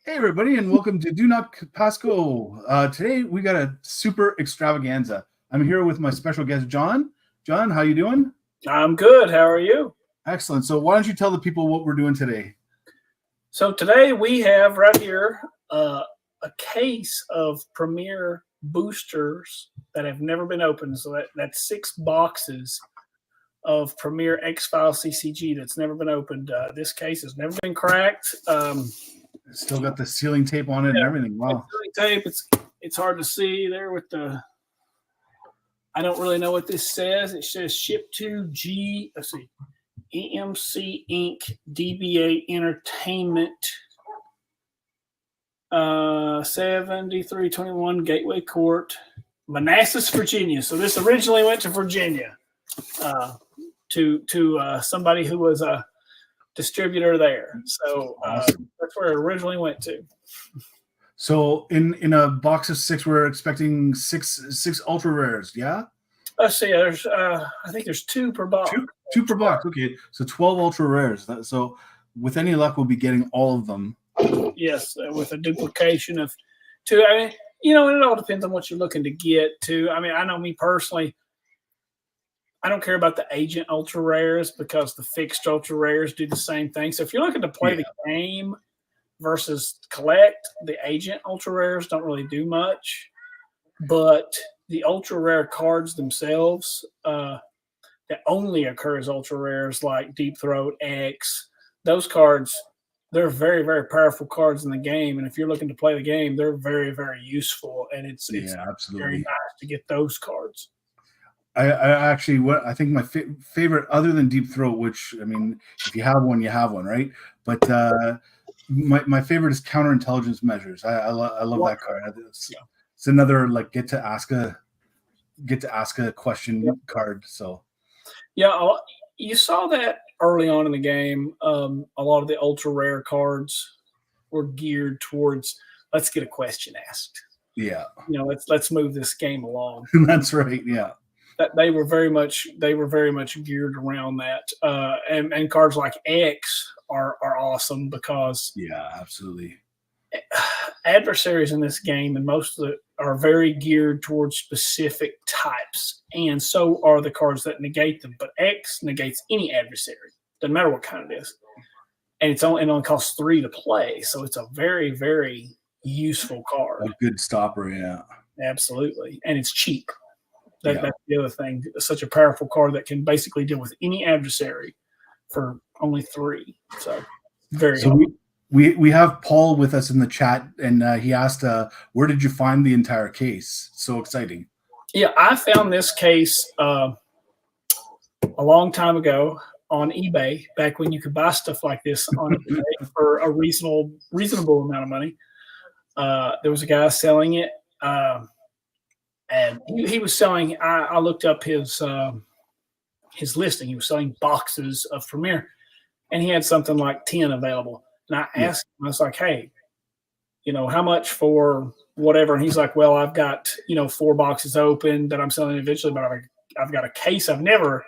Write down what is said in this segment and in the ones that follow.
Hey everybody, and welcome to Do Not Pass Go. Today we got a super extravaganza. I'm here with my special guest, Jon. Jon, how you doing? I'm good. How are you? Excellent. So why don't you tell the people what we're doing today? So today we have right here a case of Premiere boosters that have never been opened. So that's 6 boxes of Premiere X-Files CCG that's never been opened. This case has never been cracked. Still got the sealing tape on it and everything. Wow. Tape. It's hard to see there with the. I don't really know what this says. It says ship to G. Let's see. EMC Inc. DBA Entertainment. 7321 Gateway Court, Manassas, Virginia. So this originally went to Virginia, to somebody who was a distributor there. So Awesome. That's where it originally went to. So in a box of 6, we're expecting six ultra rares. Yeah. Let's see. There's I think there's 2 per box. Two per box. Okay, so 12 ultra rares. So with any luck, we'll be getting all of them. Yes, with a duplication of 2. I mean, it all depends on what you're looking to get to. I mean, I know me personally, I don't care about the agent ultra rares because the fixed ultra rares do the same thing. So if you're looking to play the game versus collect, the agent ultra rares don't really do much. But the ultra rare cards themselves that only occur as ultra rares, like Deep Throat, X, those cards, they're very, very powerful cards in the game. And if you're looking to play the game, they're very, very useful. And it's absolutely very nice to get those cards. I actually, I think my favorite, other than Deep Throat, which, I mean, if you have one, you have one, right? But my favorite is Counterintelligence Measures. I love that card. It's another like get to ask a question card. So yeah, you saw that early on in the game. A lot of the ultra rare cards were geared towards let's get a question asked. Yeah, let's move this game along. That's right. Yeah. That they were very much geared around that, and cards like X are awesome because absolutely, adversaries in this game and most of it are very geared towards specific types, and so are the cards that negate them. But X negates any adversary, doesn't matter what kind it is, and it only costs 3 to play, so it's a very, very useful card. A good stopper, yeah, absolutely, and it's cheap. That's the other thing. It's such a powerful card that can basically deal with any adversary for only 3. So very helpful. We have Paul with us in the chat, and he asked, where did you find the entire case? So exciting. Yeah, I found this case a long time ago on eBay, back when you could buy stuff like this on eBay for a reasonable amount of money. There was a guy selling it. And he was selling. I looked up his listing. He was selling boxes of Premiere, and he had something like 10 available. And I asked him, I was like, "Hey, how much for whatever?" And he's like, "Well, I've got 4 boxes open that I'm selling eventually, but I've got a case I've never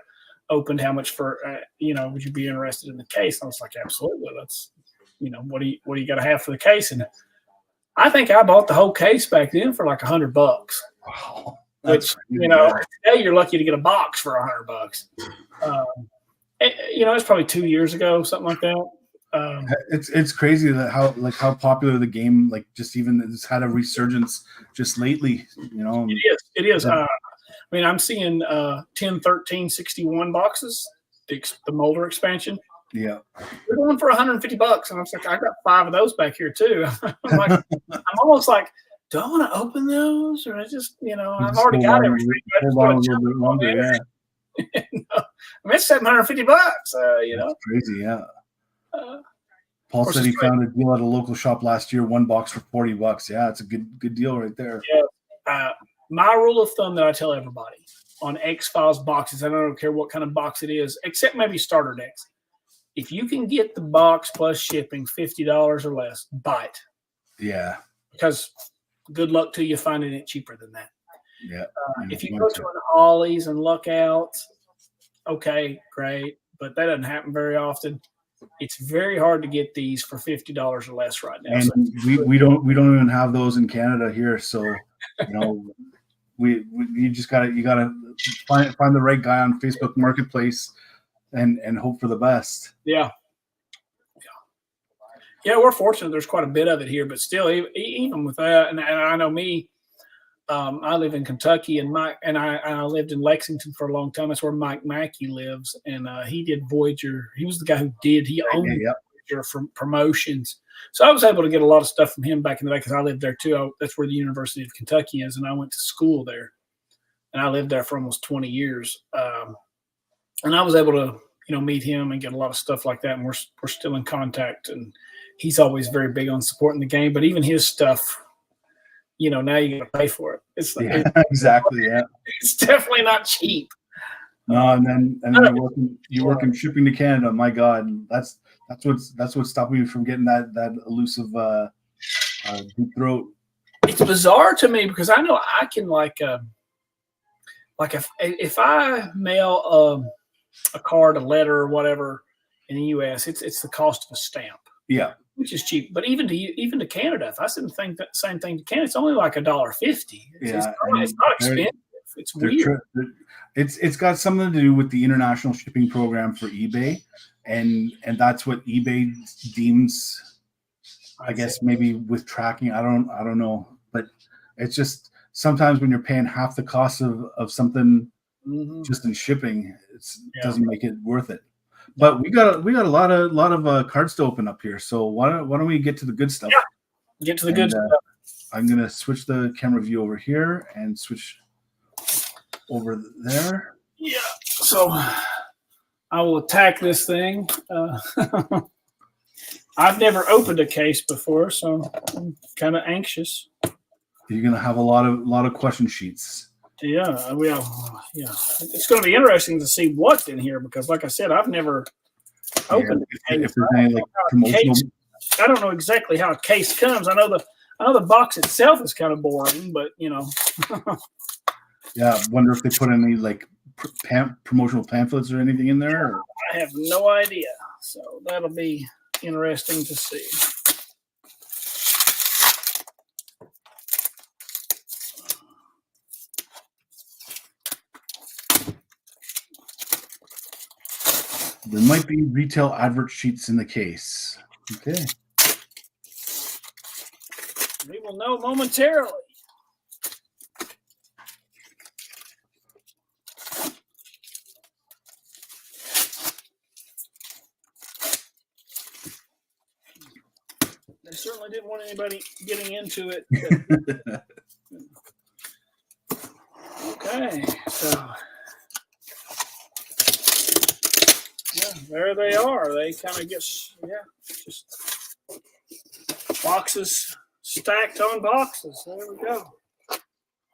opened. How much for? Would you be interested in the case?" And I was like, "Absolutely. Let's. What do you got to have for the case?" And I think I bought the whole case back then for like $100. Wow. Which, today you're lucky to get a box for $100. It's probably 2 years ago, something like that. It's crazy that how popular the game, like, just even it's had a resurgence just lately. It is. I mean, I'm seeing 10, 13, 61 boxes, the Molder expansion. Yeah, they're going for $150, and I was like, I got 5 of those back here too. I'm like, I'm almost like, do I want to open those, or I just, I've already got everything. Hold on a little bit longer, yeah. I mean, it's $750. That's crazy, yeah. Paul said he found a deal at a local shop last year, 1 box for $40. Yeah, it's a good deal right there. Yeah. My rule of thumb that I tell everybody on X-Files boxes, I don't care what kind of box it is, except maybe starter decks. If you can get the box plus shipping $50 or less, buy it. Yeah. Because good luck to you finding it cheaper than that. Yeah. If you go to an Ollie's and luck out, okay, great. But that doesn't happen very often. it's very hard to get these for $50 or less right now. And we don't even have those in Canada here. So, you just gotta find the right guy on Facebook Marketplace and hope for the best. Yeah. We're fortunate. There's quite a bit of it here, but still, even with that, and I know me, I live in Kentucky, and I lived in Lexington for a long time. That's where Mike Mackey lives, and he did Voyager. He was the guy he owned Voyager from promotions. So I was able to get a lot of stuff from him back in the day because I lived there too. That's where the University of Kentucky is, and I went to school there, and I lived there for almost 20 years. And I was able to, meet him and get a lot of stuff like that, and we're still in contact. And he's always very big on supporting the game, but even his stuff, now you got to pay for it. Exactly. Yeah, it's definitely not cheap. No, and then you're working shipping to Canada. My God, that's what's stopping you from getting that elusive deep throat. It's bizarre to me because I know I can if I mail a card, a letter, or whatever in the U.S., it's the cost of a stamp. Yeah. Which is cheap, but even to Canada, if I said the same thing to Canada, it's only like $1.50. It's not expensive. It's weird. It's got something to do with the international shipping program for eBay, and that's what eBay deems. I guess maybe with tracking, I don't know, but it's just sometimes when you're paying half the cost of something just in shipping, it doesn't make it worth it. But we got a lot of cards to open up here. So why don't we get to the good stuff? Yeah, get to the good stuff. I'm gonna switch the camera view over here and switch over there. Yeah. So I will attack this thing. I've never opened a case before, so I'm kind of anxious. You're gonna have a lot of question sheets. Yeah. It's going to be interesting to see what's in here because, like I said, I've never opened a case. If there's any promotional, I don't know exactly how a case comes. I know the box itself is kind of boring, but Yeah, wonder if they put any promotional pamphlets or anything in there. Or? I have no idea. So that'll be interesting to see. There might be retail advert sheets in the case. Okay. We will know momentarily. They certainly didn't want anybody getting into it. Okay, so there they are. They kind of get just boxes stacked on boxes. There we go.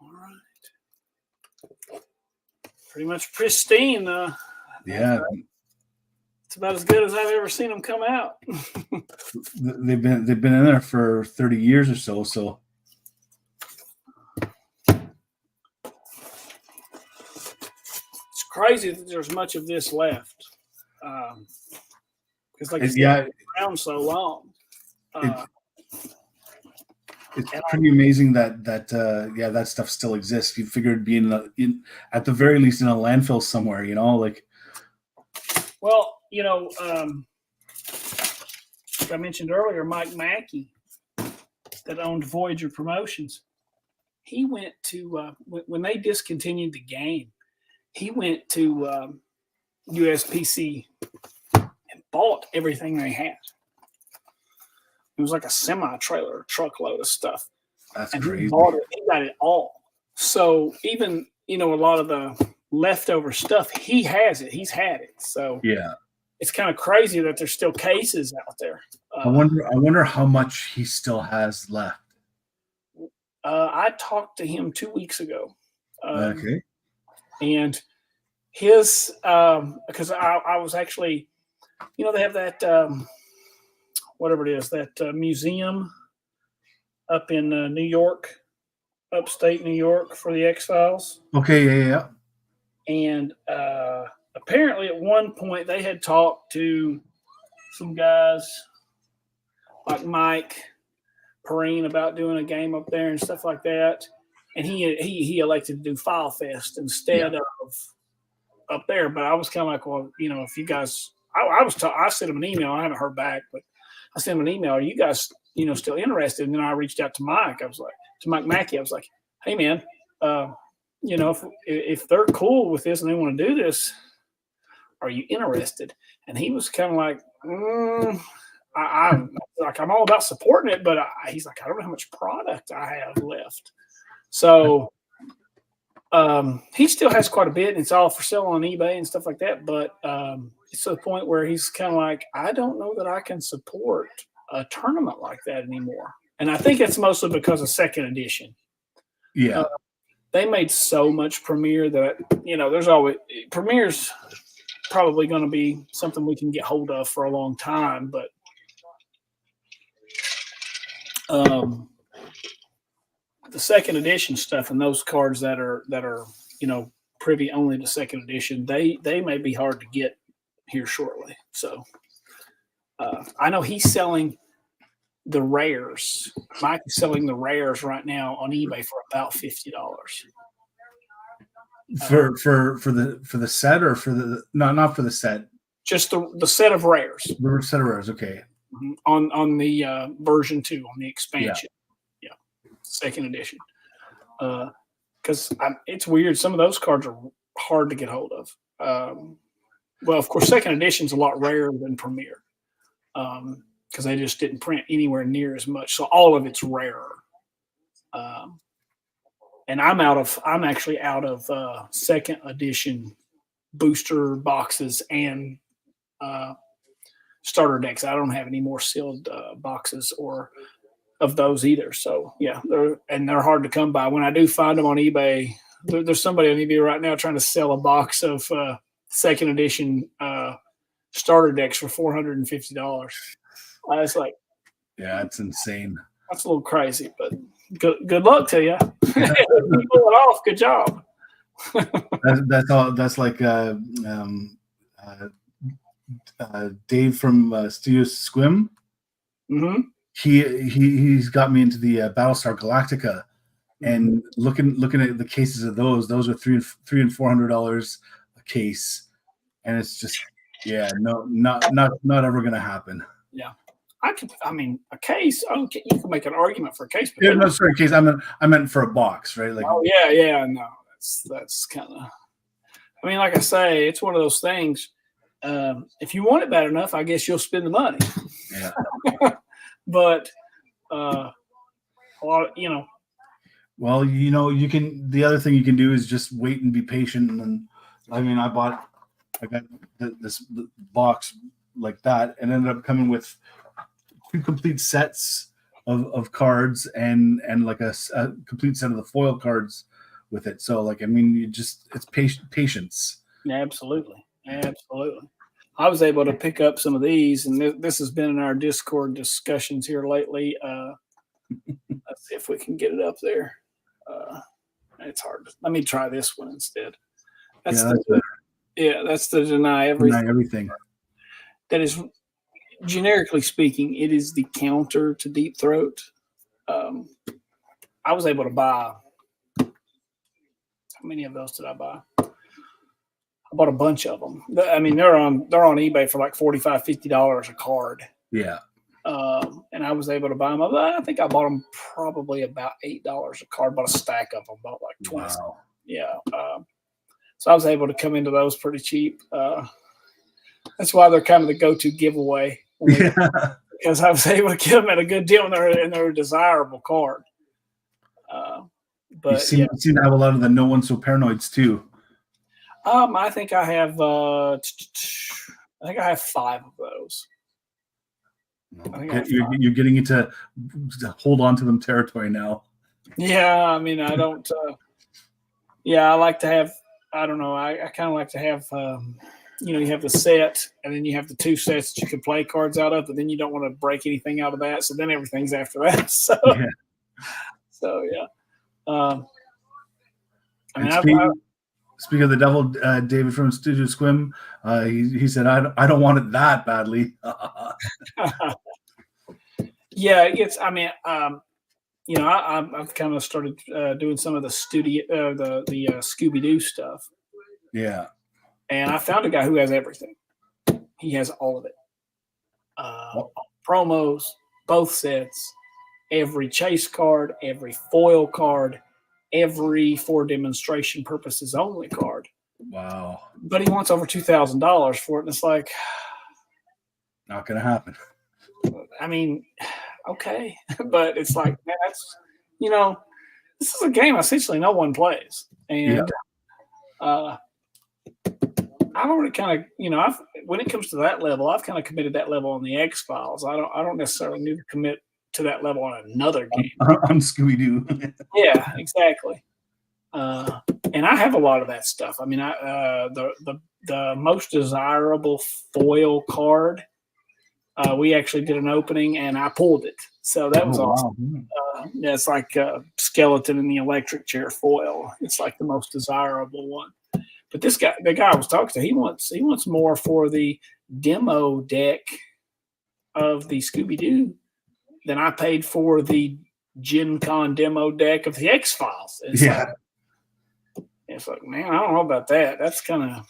All right, pretty much pristine. Yeah. It's about as good as I've ever seen them come out. They've been in there for 30 years or so. So it's crazy that there's much of this left. Because it's been around so long. It's pretty amazing that stuff still exists. You figured being at the very least in a landfill somewhere, Well, like I mentioned earlier, Mike Mackey, that owned Voyager Promotions, he went to when they discontinued the game, he went to USPC and bought everything they had. It was like a semi-trailer, truckload of stuff. That's and crazy. He got it all. So even a lot of the leftover stuff, he has it. He's had it. So yeah, it's kind of crazy that there's still cases out there. I wonder how much he still has left. I talked to him 2 weeks ago. Okay. And his because I was actually, they have that whatever it is, that museum up in New York, upstate New York, for the X-Files. Okay, yeah. And apparently at one point they had talked to some guys like Mike Perrine about doing a game up there and stuff like that. And he elected to do File Fest instead of up there. But I was kind of like, well, if you guys, I sent him an email. I haven't heard back, but I sent him an email. Are you guys, still interested? And then I reached out to Mike. I was like, to Mike Mackey. I was like, hey man, if they're cool with this and they want to do this, are you interested? And he was kind of like, I'm all about supporting it, but he's like, I don't know how much product I have left. So he still has quite a bit, and it's all for sale on eBay and stuff like that. But it's to the point where he's kind of like, I don't know that I can support a tournament like that anymore. And I think it's mostly because of second edition. Yeah. They made so much Premiere that, there's always – Premiere's probably going to be something we can get hold of for a long time. But the second edition stuff and those cards that are privy only to second edition, they may be hard to get here shortly. So I know he's selling the rares. Mike is selling the rares right now on eBay for about $50. For the set, or for the not for the set, just the set of rares. The set of rares, okay. On the version 2, on the expansion. Yeah. Second edition. Because it's weird. Some of those cards are hard to get hold of. Well, of course, second edition is a lot rarer than Premiere because they just didn't print anywhere near as much. So all of it's rarer. And I'm actually out of second edition booster boxes and starter decks. I don't have any more sealed boxes or of those either. So yeah, they're hard to come by. When I do find them on eBay, there's somebody on eBay right now trying to sell a box of second edition starter decks for $450. I was like, yeah, it's insane. That's a little crazy, but good luck to you. You pull it off. Good job. That's all. That's like Dave from Studio Squim. Mm-hmm. He's got me into the Battlestar Galactica, and looking at the cases of those are $300 and $400 a case, and it's just not ever gonna happen. Yeah. A case. You can make an argument for a case. But no, sorry, case. I meant for a box, right? Like, oh yeah, no, that's kind of. I mean, like I say, it's one of those things. If you want it bad enough, I guess you'll spend the money. Yeah. But a lot, Well, you can. The other thing you can do is just wait and be patient. And I mean, I got this box like that, and ended up coming with 2 complete sets of cards and like a complete set of the foil cards with it. So like, I mean, it's patience. Absolutely. I was able to pick up some of these, and this has been in our Discord discussions here lately. Let's see if we can get it up there. It's hard. Let me try this one instead. That's the deny everything. That is, generically speaking, it is the counter to Deep Throat. I was able to buy. How many of those did I buy? I bought a bunch of them. I mean, they're on eBay for like $45, $50 a card. Yeah. And I was able to buy them. I think I bought them probably about $8 a card. Bought a stack of them. Bought like 20. Wow. Yeah. So I was able to come into those pretty cheap. That's why they're kind of the go-to giveaway. Because I was able to get them at a good deal, and they're a desirable card. But you seem to have a lot of the No One So Paranoids too. I think I have 5 of those. You're getting into hold on to them territory now. Yeah, I mean, I don't. I like to have. I don't know. I kind of like to have. You have the set, and then you have the 2 sets that you can play cards out of, but then you don't want to break anything out of that. So then everything's after that. So yeah. I mean, Speaking of the devil, David from Studio Squim, he said, I don't want it that badly. Yeah, it gets. I mean, I've kind of started doing some of the studio, the Scooby Doo stuff. Yeah, and I found a guy who has everything. He has all of it. Promos, both sets, every chase card, every foil card, every for demonstration purposes only card. Wow. But he wants over $2,000 for it, and it's like, not gonna happen. I mean, okay, but it's like, man, that's this is a game essentially no one plays, and I've already kind of when it comes to that level, I've kind of committed that level on the X-Files. I don't necessarily need to commit to that level on another game. On Scooby Doo. Yeah, exactly. And I have a lot of that stuff. I mean, the most desirable foil card. We actually did an opening and I pulled it, so that was awesome. Wow. It's like a skeleton in the electric chair foil. It's like the most desirable one. But this guy, the guy I was talking to, he wants more for the demo deck of the Scooby Doo than I paid for the Gen Con demo deck of the X-Files. It's like, man, I don't know about that. That's kind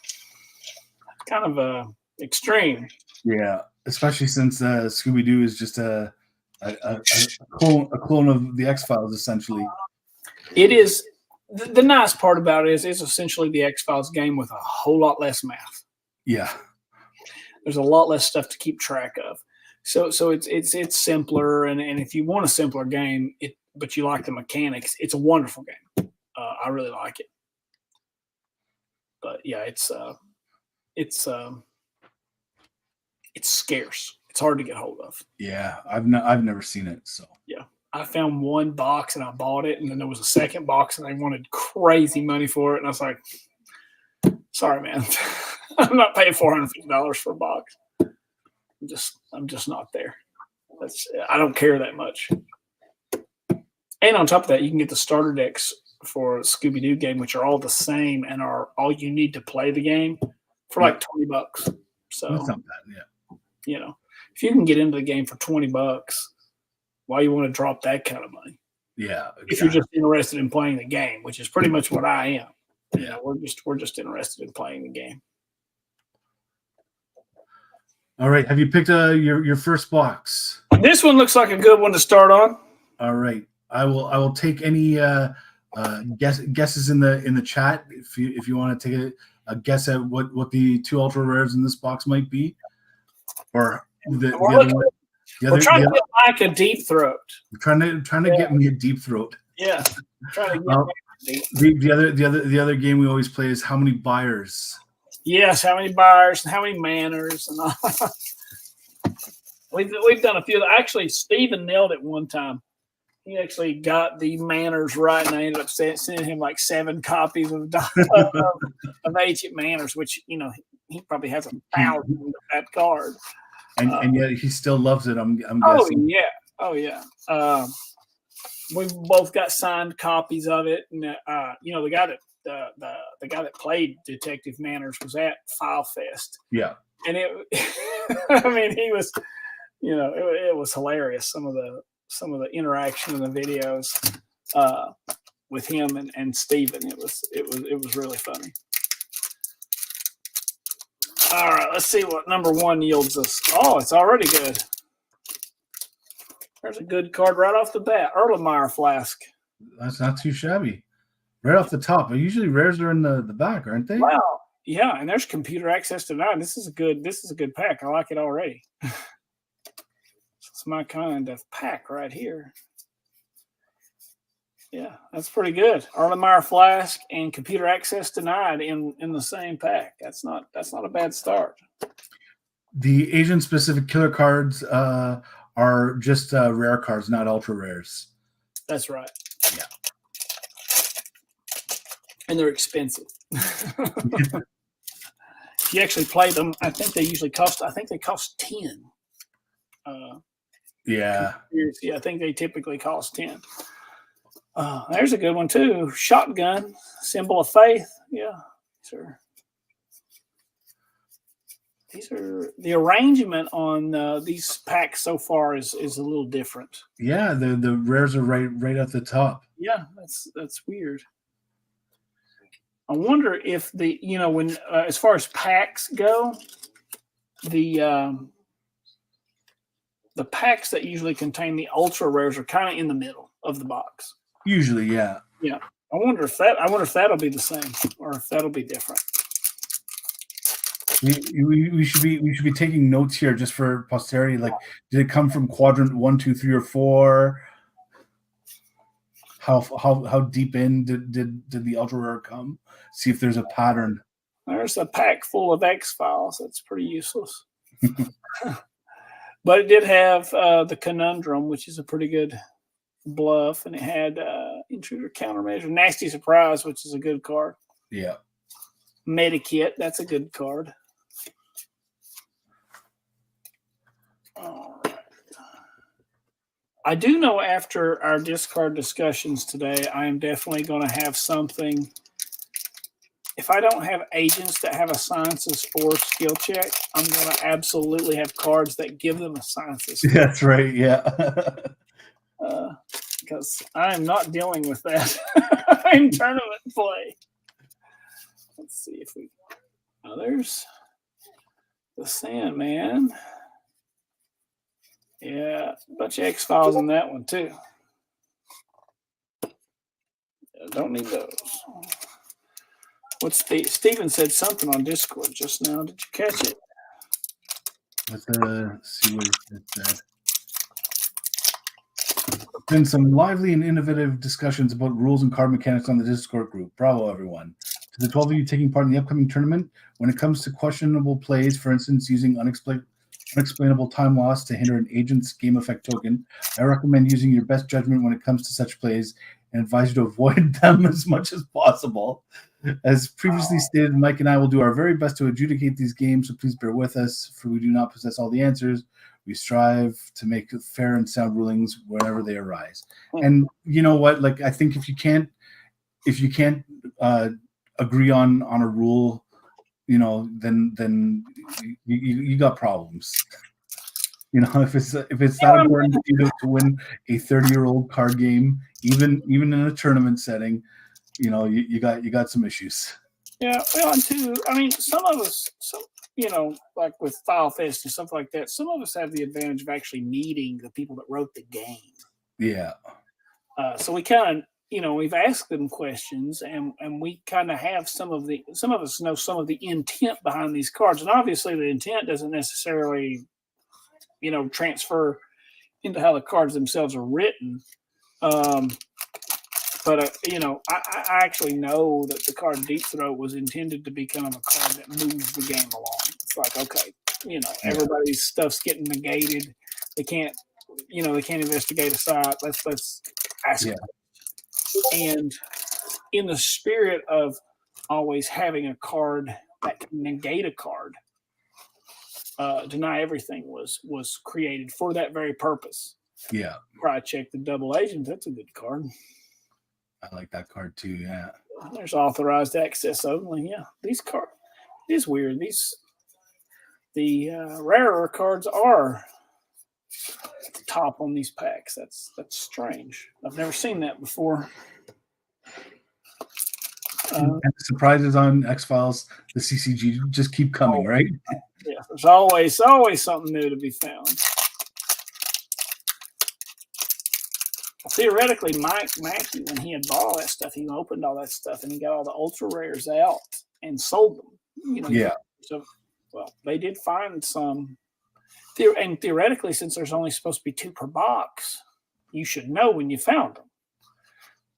of extreme. Yeah, especially since Scooby Doo is just a clone of the X-Files, essentially. It is. The nice part about it is it's essentially the X-Files game with a whole lot less math. Yeah. There's a lot less stuff to keep track of. So it's simpler, and if you want a simpler game, but you like the mechanics, it's a wonderful game. I really like it. But yeah, it's scarce. It's hard to get hold of. Yeah, I've never seen it, so. Yeah. I found one box and I bought it, and then there was a second box and they wanted crazy money for it, and I was like, "Sorry, man, I'm not paying $450 for a box. I'm just not there. I don't care that much." And on top of that, you can get the starter decks for a Scooby Doo game, which are all the same and are all you need to play the game for like $20. So that's not bad, yeah. If you can get into the game for $20. Why you want to drop that kind of money? Yeah, exactly. If you're just interested in playing the game, which is pretty much what I am. Yeah, we're just interested in playing the game. All right, have you picked your first box? This one looks like a good one to start on. All right, I will take any guesses in the chat if you want to take a guess at what the two ultra rares in this box might be, or the other one. We're trying to get Mike a deep throat. Trying to get me a deep throat. Yeah. Trying to get the other game we always play is how many buyers. Yes, how many buyers and how many manners and all. We've done a few. Actually, Steven nailed it one time. He actually got the manners right, and I ended up sending him like 7 copies of Ancient Manners, which he probably has 1,000 of that card. And yet he still loves it. I'm guessing. Oh yeah. We've both got signed copies of it, and the guy that played Detective Manners was at File Fest. Yeah, and I mean, he was, it was hilarious. Some of the interaction in the videos with him and Steven, it was really funny. All right, let's see what number 1 yields us. Oh, it's already good. There's a good card right off the bat. Erlenmeyer Flask. That's not too shabby. Right off the top. But usually rares are in the back, aren't they? Wow. Yeah, and there's computer access to 9. This is a good pack. I like it already. It's my kind of pack right here. Yeah, that's pretty good. Erlenmeyer Flask and computer access denied in the same pack. That's not a bad start. The Asian specific killer cards are just rare cards, not ultra rares. That's right. Yeah. And they're expensive. If you actually play them, I think they cost 10. Yeah. I think they typically cost 10. There's a good one too. Shotgun, Symbol of Faith. Yeah, These are the arrangement on these packs so far is a little different. Yeah, the rares are right at the top. Yeah, that's weird. I wonder if when as far as packs go, the packs that usually contain the ultra rares are kind of in the middle of the box. Usually, yeah. Yeah. I wonder if that'll be the same or if that'll be different. We should be taking notes here just for posterity. Like, did it come from quadrant 1, 2, 3, or 4? How deep in did the ultra rare come? See if there's a pattern. There's a pack full of X-Files. That's pretty useless. But it did have the Conundrum, which is a pretty good bluff, and it had Intruder Countermeasure, Nasty Surprise, which is a good card. Yeah. Medikit, that's a good card. All right. I do know after our discard discussions today, I am definitely going to have something. If I don't have agents that have a Sciences 4 skill check, I'm going to absolutely have cards that give them a Sciences 4. That's right, yeah. Because I am not dealing with that in tournament play. Let's see if we. Oh, there's the Sandman. Yeah, a bunch of X-Files in that one too. Don't need those. Steven said something on Discord just now. Did you catch it? Let's see what it said. Been some lively and innovative discussions about rules and card mechanics on the Discord group. Bravo, everyone. To the 12 of you taking part in the upcoming tournament, when it comes to questionable plays, for instance, using unexplainable time loss to hinder an agent's game effect token, I recommend using your best judgment when it comes to such plays and advise you to avoid them as much as possible. As previously stated, Mike and I will do our very best to adjudicate these games, so please bear with us, for we do not possess all the answers. We strive to make fair and sound rulings whenever they arise. And you know what? Like, I think if you can't agree on a rule, then you got problems. If it's that important to you to win a 30-year-old card game, even in a tournament setting, you got some issues. Yeah, well, and too, I mean, some of us, like with File Fest and stuff like that, some of us have the advantage of actually meeting the people that wrote the game. Yeah. So we kind of, we've asked them questions, and we kind of have some of us know some of the intent behind these cards, and obviously the intent doesn't necessarily, transfer into how the cards themselves are written. But I actually know that the card Deep Throat was intended to be kind of a card that moves the game along. It's like, okay, everybody's stuff's getting negated. They can't investigate a site. Let's ask them. And in the spirit of always having a card that can negate a card, Deny Everything was created for that very purpose. Yeah. Probably check the Double Agent. That's a good card. I like that card too. Yeah. There's authorized access only. Yeah. These cards, it is weird. The rarer cards are at the top on these packs. That's strange. I've never seen that before. And the surprises on X-Files, the CCG just keep coming, right? Yeah. There's always something new to be found. Theoretically, Mike Mackey, when he had bought all that stuff, he opened all that stuff and he got all the ultra rares out and sold them. Yeah. So, well, they did find some. And theoretically, since there's only supposed to be 2 per box, you should know when you found them.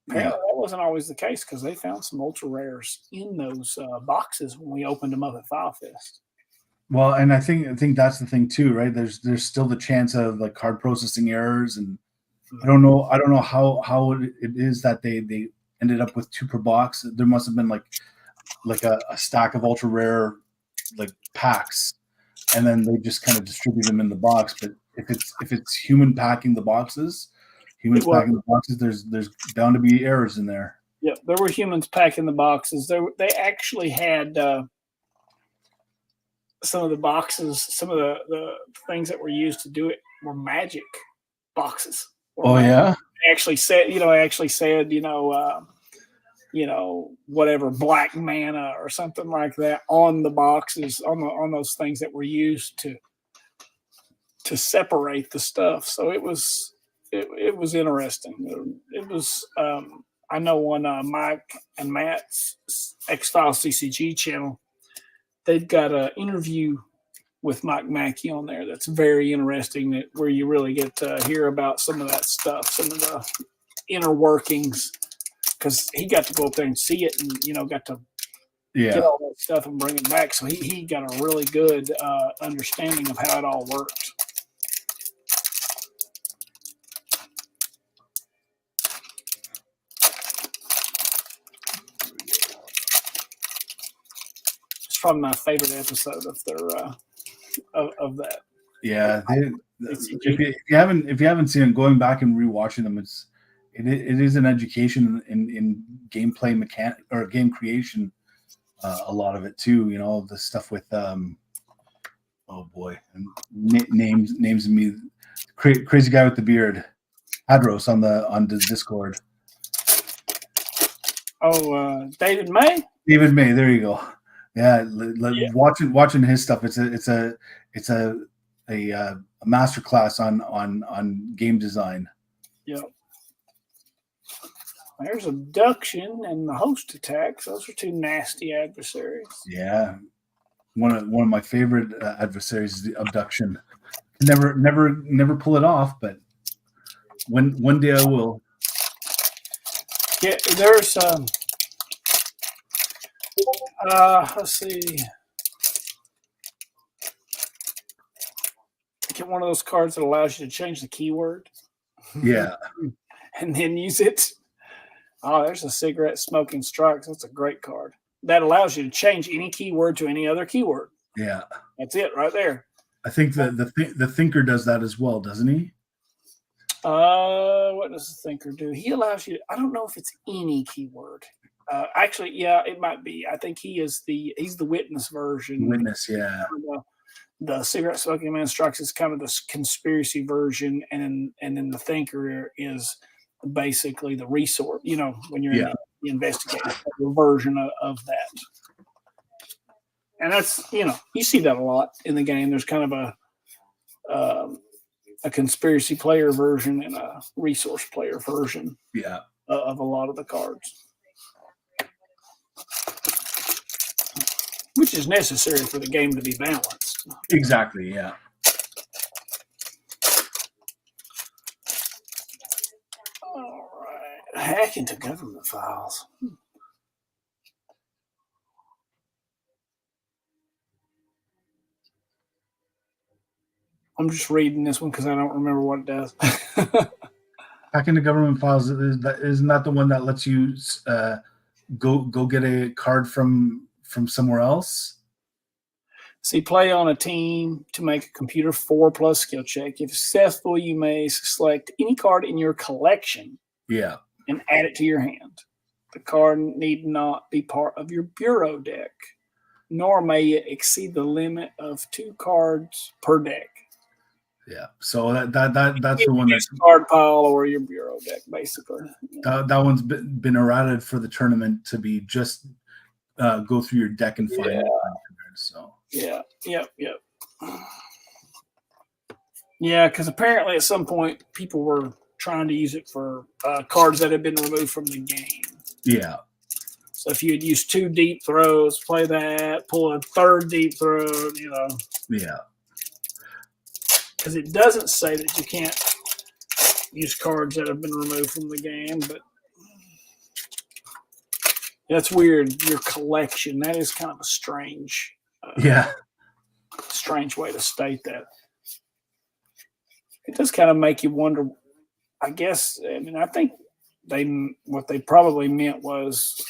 Apparently, that wasn't always the case because they found some ultra rares in those boxes when we opened them up at File Fest. Well, and I think that's the thing too, right? There's still the chance of like card processing errors, and I don't know how it is that they ended up with 2 per box. There must have been like a stack of ultra rare like packs, and then they just kind of distribute them in the box. But if it's human packing the boxes, there's bound to be errors in there. Yep, there were humans packing the boxes. They actually had some of the boxes, some of the things that were used to do it were magic boxes. Oh yeah. Actually said, whatever, black mana or something like that on the boxes, on those things that were used to separate the stuff. So it was interesting. It was I know on Mike and Matt's X-Files CCG channel, they've got an interview with Mike Mackey on there that's very interesting, where you really get to hear about some of that stuff, some of the inner workings, because he got to go up there and see it, and got to get all that stuff and bring it back. So he got a really good understanding of how it all worked. It's probably my favorite episode of their of that. Yeah, if you haven't seen it, going back and rewatching them, it is an education in gameplay mechanic or game creation. A lot of it too, the stuff with oh boy, names me, crazy guy with the beard, Hadros on the Discord. Oh, David May. David May, there you go. Yeah, watching his stuff. It's a master class on game design. Yep. There's abduction and the host attacks. Those are two nasty adversaries. Yeah, one of my favorite adversaries is the abduction. Never pull it off, but one day I will. Yeah, there's let's see. Get one of those cards that allows you to change the keyword. Yeah. And then use it. Oh, there's a cigarette smoking strikes. That's a great card. That allows you to change any keyword to any other keyword. Yeah. That's it right there. I think the Thinker does that as well, doesn't he? What does the Thinker do? He allows you. I don't know if it's any keyword. Actually, yeah, it might be. I think he's the witness version. Witness, yeah. The cigarette smoking man strikes is kind of the conspiracy version, and then the Thinker is basically the resource. When you're in the investigative version of that. And that's you see that a lot in the game. There's kind of a conspiracy player version and a resource player version. Yeah. Of a lot of the cards. Which is necessary for the game to be balanced. Exactly, yeah. All right. Hack into government files. I'm just reading this one because I don't remember what it does. Hack into government files, isn't that the one that lets you go get a card from somewhere else? See, play on a team to make a computer 4+ skill check. If successful, you may select any card in your collection. Yeah. And add it to your hand. The card need not be part of your bureau deck, nor may it exceed the limit of 2 cards per deck. Yeah. So that's the one that's card pile or your bureau deck, basically. That one's been errated for the tournament to be just go through your deck and find it. So yep. Yeah, because apparently at some point people were trying to use it for cards that had been removed from the game. Yeah. So if you had used 2 deep throws, play that, pull a 3rd deep throw, Yeah. Because it doesn't say that you can't use cards that have been removed from the game, but that's weird. Your collection, that is kind of a strange way to state that. It does kind of make you wonder, I guess. I think what they probably meant was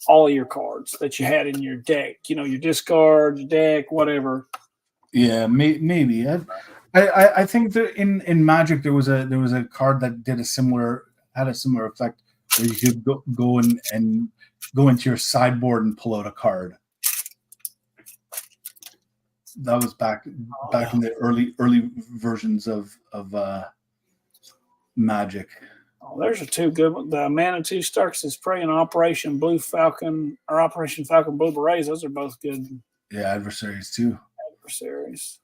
all of your cards that you had in your deck, your discard, your deck, whatever. Yeah, maybe. I think that in Magic there was a card that had a similar effect where you could go and go into your sideboard and pull out a card. That was back in the early versions of Magic. Oh, there's a two good ones. The Manitou Starks' Prey and Operation Blue Falcon or Operation Falcon Blue Berets. Those are both good. Yeah, adversaries too. Adversaries.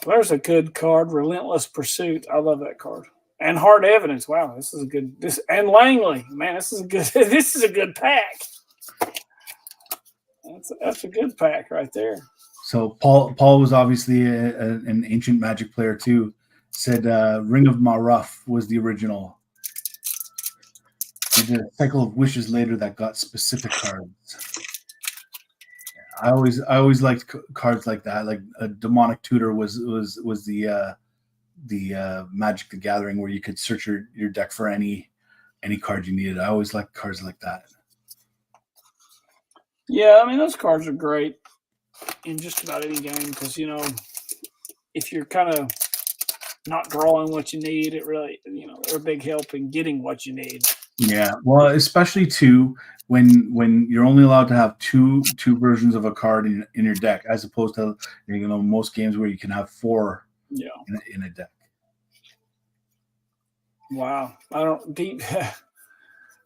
There's a good card, Relentless Pursuit. I love that card. And Hard Evidence. Wow, this is a good. And Langley, man, this is a good. This is a good pack. That's a good pack right there. So Paul was obviously an ancient Magic player too. Said Ring of Maruf was the original. They did a cycle of wishes later that got specific cards. I always liked cards like that. Like a Demonic Tutor was the Magic the Gathering where you could search your deck for any card you needed. I always liked cards like that. Yeah, I mean those cards are great in just about any game because if you're kind of not drawing what you need, it really they're a big help in getting what you need. Yeah, well, especially too when you're only allowed to have two versions of a card in your deck, as opposed to most games where you can have four. Yeah. In a deck. Wow, I don't deep.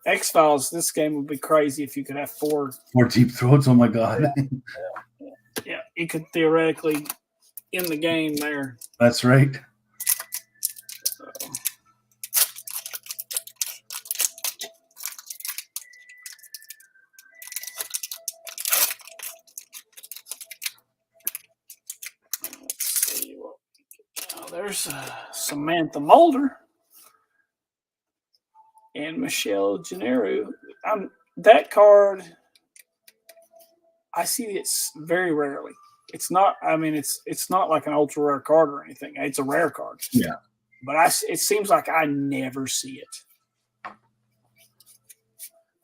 X-Files, this game would be crazy if you could have four Deep Throats. Oh my god. Yeah, you could theoretically end the game there. That's right. So. Let's see what there's Samantha Mulder. And Michelle Gennaro. That card, I see it very rarely. It's not. I mean, it's not like an ultra rare card or anything. It's a rare card. Yeah. But it seems like I never see it.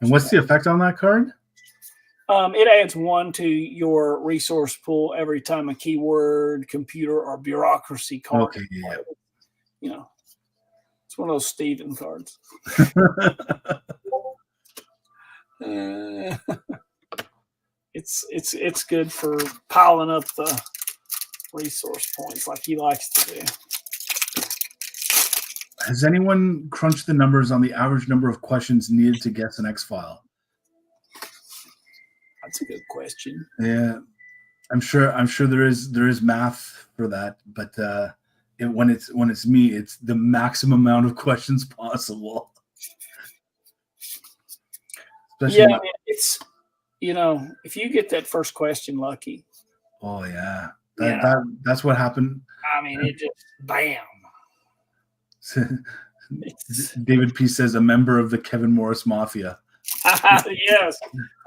And what's the effect on that card? It adds 1 to your resource pool every time a keyword, computer, or bureaucracy card. Okay. Yeah. It's one of those Steven cards. It's good for piling up the resource points like he likes to do. Has anyone crunched the numbers on the average number of questions needed to guess an X-File? That's a good question. Yeah, I'm sure there is math for that, but when it's me, it's the maximum amount of questions possible. Especially I mean, it's if you get that first question lucky. Oh yeah, that's what happened. I mean, it just bam. David P says a member of the Kevin Morris Mafia. Yes,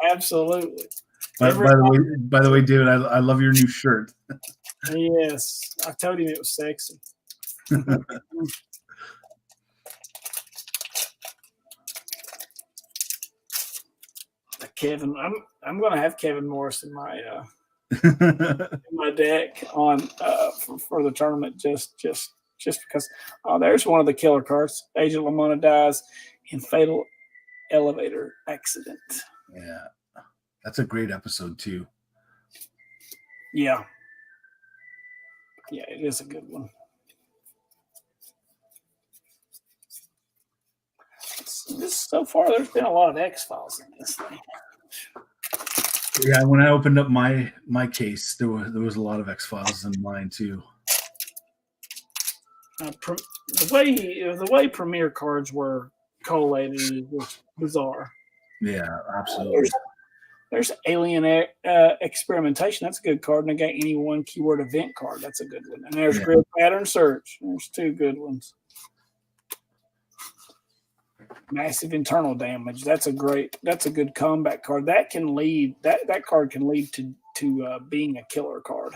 absolutely. By the way, David, I love your new shirt. Yes, I told him it was sexy. Kevin, I'm going to have Kevin Morris in my in my deck on for the tournament just because. Oh, there's one of the killer cards. Agent Lamona dies in fatal elevator accident. Yeah, that's a great episode too. Yeah, it is a good one. So far, there's been a lot of X-Files in this thing. Yeah, when I opened up my case, there was a lot of X-Files in mine too. The way Premiere cards were collated was bizarre. Yeah, absolutely. There's Alien Experimentation. That's a good card. And I got any one keyword event card. That's a good one. And there's Grid Pattern Search. There's 2 good ones. Massive Internal Damage. That's a good combat card. That can lead. That card can lead to being a killer card.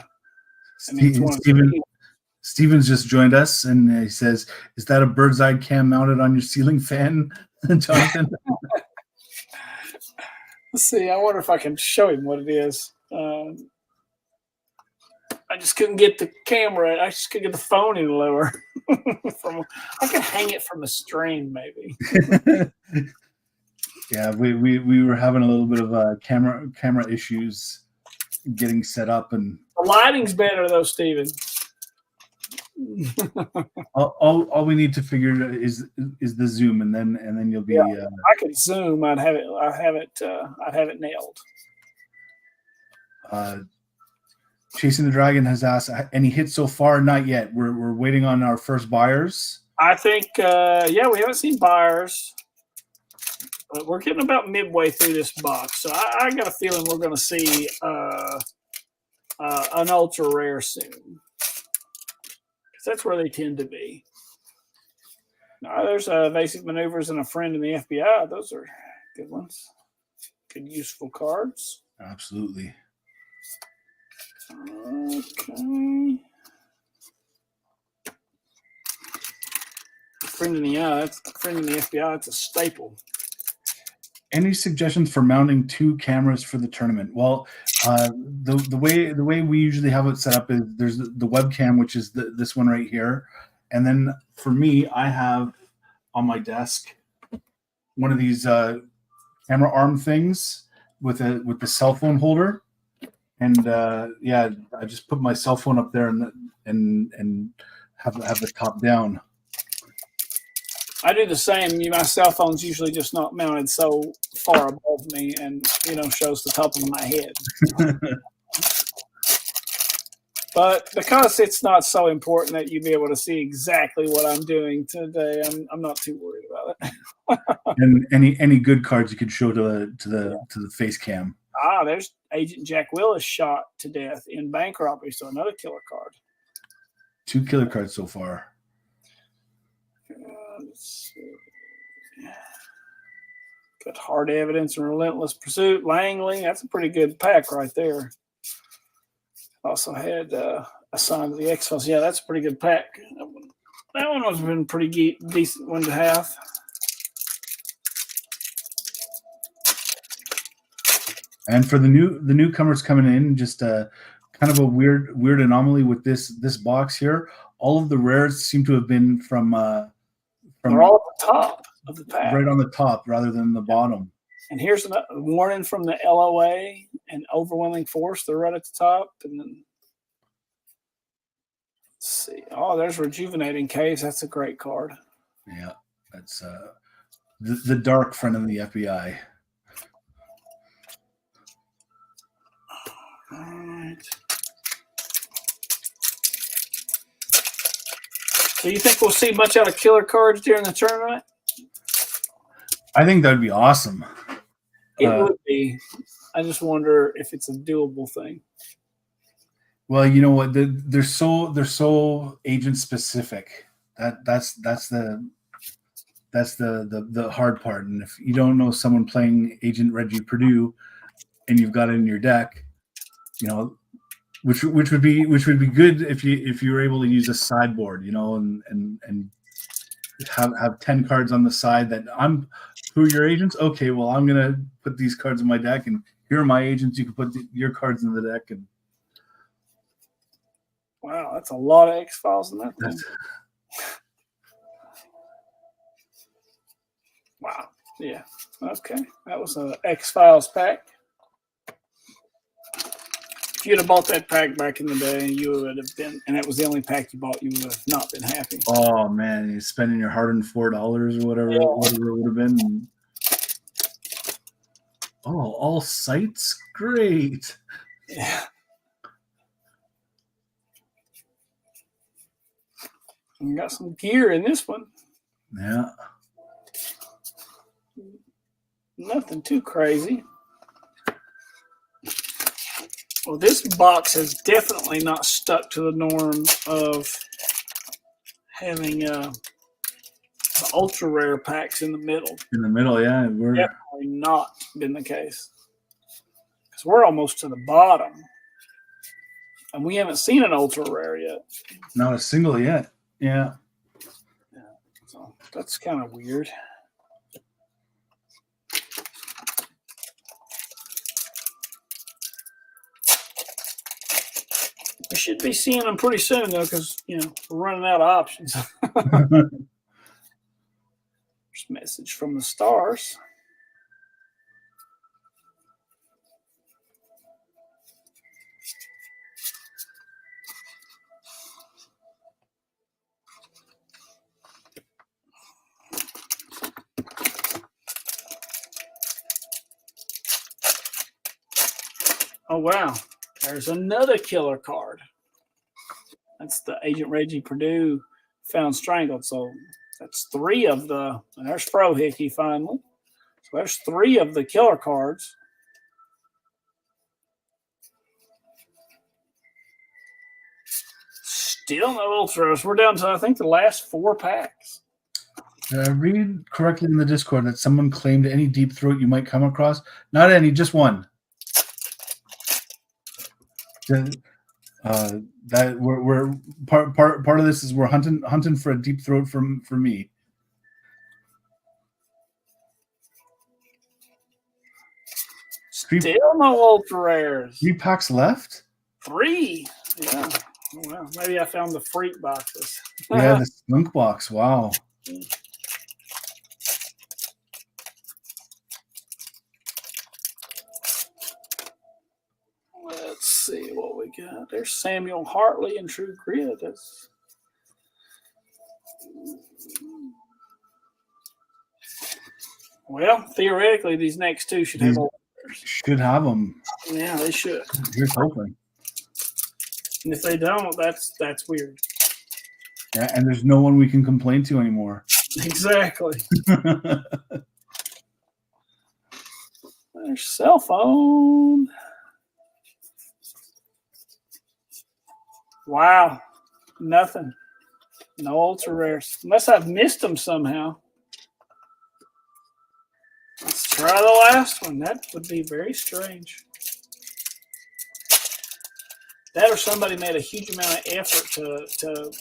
Steven's just joined us, and he says, "Is that a bird's eye cam mounted on your ceiling fan, Jonathan?" Let's see. I wonder if I can show him what it is. I just couldn't get the camera. I just couldn't get the phone any lower. I could hang it from a string, maybe. Yeah, we were having a little bit of camera issues getting set up, and the lighting's better though, Steven. all we need to figure is the zoom, and then you'll be. I could zoom. I'd have it nailed. Chasing the Dragon has asked, any hits so far? Not yet. We're waiting on our first buyers. I think, we haven't seen buyers. But we're getting about midway through this box, so I got a feeling we're going to see an ultra rare soon. Because that's where they tend to be. There's Basic Maneuvers and a Friend in the FBI. Those are good ones. Good, useful cards. Absolutely. Okay. Friend in the FBI. That's a staple. Any suggestions for mounting 2 cameras for the tournament? Well, the way we usually have it set up is there's the webcam, which is this one right here, and then for me, I have on my desk one of these camera arm things with the cell phone holder. And I just put my cell phone up there and have the top down. I do the same. My cell phone's usually just not mounted so far above me, and shows the top of my head. But because it's not so important that you be able to see exactly what I'm doing today, I'm not too worried about it. And any good cards you could show to the face cam. There's Agent Jack Willis shot to death in bank robbery, so another killer card. 2 killer cards so far. Let's see. Got Hard Evidence and Relentless Pursuit. Langley, that's a pretty good pack right there. Also had Assigned to the X-Files. Yeah, that's a pretty good pack. That one has been pretty decent one to have. And for the newcomers coming in, just kind of a weird anomaly with this box here. All of the rares seem to have been from they're all at the top of the pack, right on the top rather than the bottom. And here's a warning from the LOA and Overwhelming Force. They're right at the top, and then let's see. There's Rejuvenating Caves. That's a great card. Yeah, that's the dark friend of the FBI. All right. So you think we'll see much out of killer cards during the tournament? I think that'd be awesome. It would be. I just wonder if it's a doable thing. Well, you know what? They're so agent specific. That's the hard part. And if you don't know someone playing Agent Reggie Purdue, and you've got it in your deck, which would be good if you were able to use a sideboard, and have 10 cards on the side who are your agents? Okay, well, I'm gonna put these cards in my deck, and here are my agents. You can put your cards in the deck, and wow, that's a lot of X-Files in that thing. Wow, yeah, okay, that was an X-Files pack. If you'd have bought that pack back in the day, you would have been, and that was the only pack you bought, you would have not been happy. Oh man, you're spending your hard-earned $4 or whatever it would have been. All sites, great. Yeah. You got some gear in this one. Yeah. Nothing too crazy. Well, this box has definitely not stuck to the norm of having ultra rare packs in the middle. In the middle, yeah. Definitely not been the case. Because we're almost to the bottom. And we haven't seen an ultra rare yet. Not a single yet. Yeah. So that's kind of weird. We should be seeing them pretty soon, though, because, we're running out of options. There's a message from the stars. Oh, wow. There's another killer card. That's the Agent Reggie Purdue found strangled. So that's 3 of the. And there's Frohickey finally. So there's 3 of the killer cards. Still no ultras. We're down to, I think, the last 4 packs. Did I read correctly in the Discord that someone claimed any deep throat you might come across? Not any, just one. That we're part of this is we're hunting for a deep throat for me. Still no ultra rares. 3 packs left? 3. Yeah. Oh, wow. Maybe I found the freak boxes. Yeah, the skunk box. Wow. Let's see what we got. There's Samuel Hartley and True Grit. Well, theoretically, these next 2 should have ultras. Should have them. Yeah, they should. Here's hoping. And if they don't, that's weird. Yeah, and there's no one we can complain to anymore. Exactly. There's cell phone. Wow. Nothing. No ultra rares. Unless I've missed them somehow. Let's try the last one. That would be very strange. That or somebody made a huge amount of effort to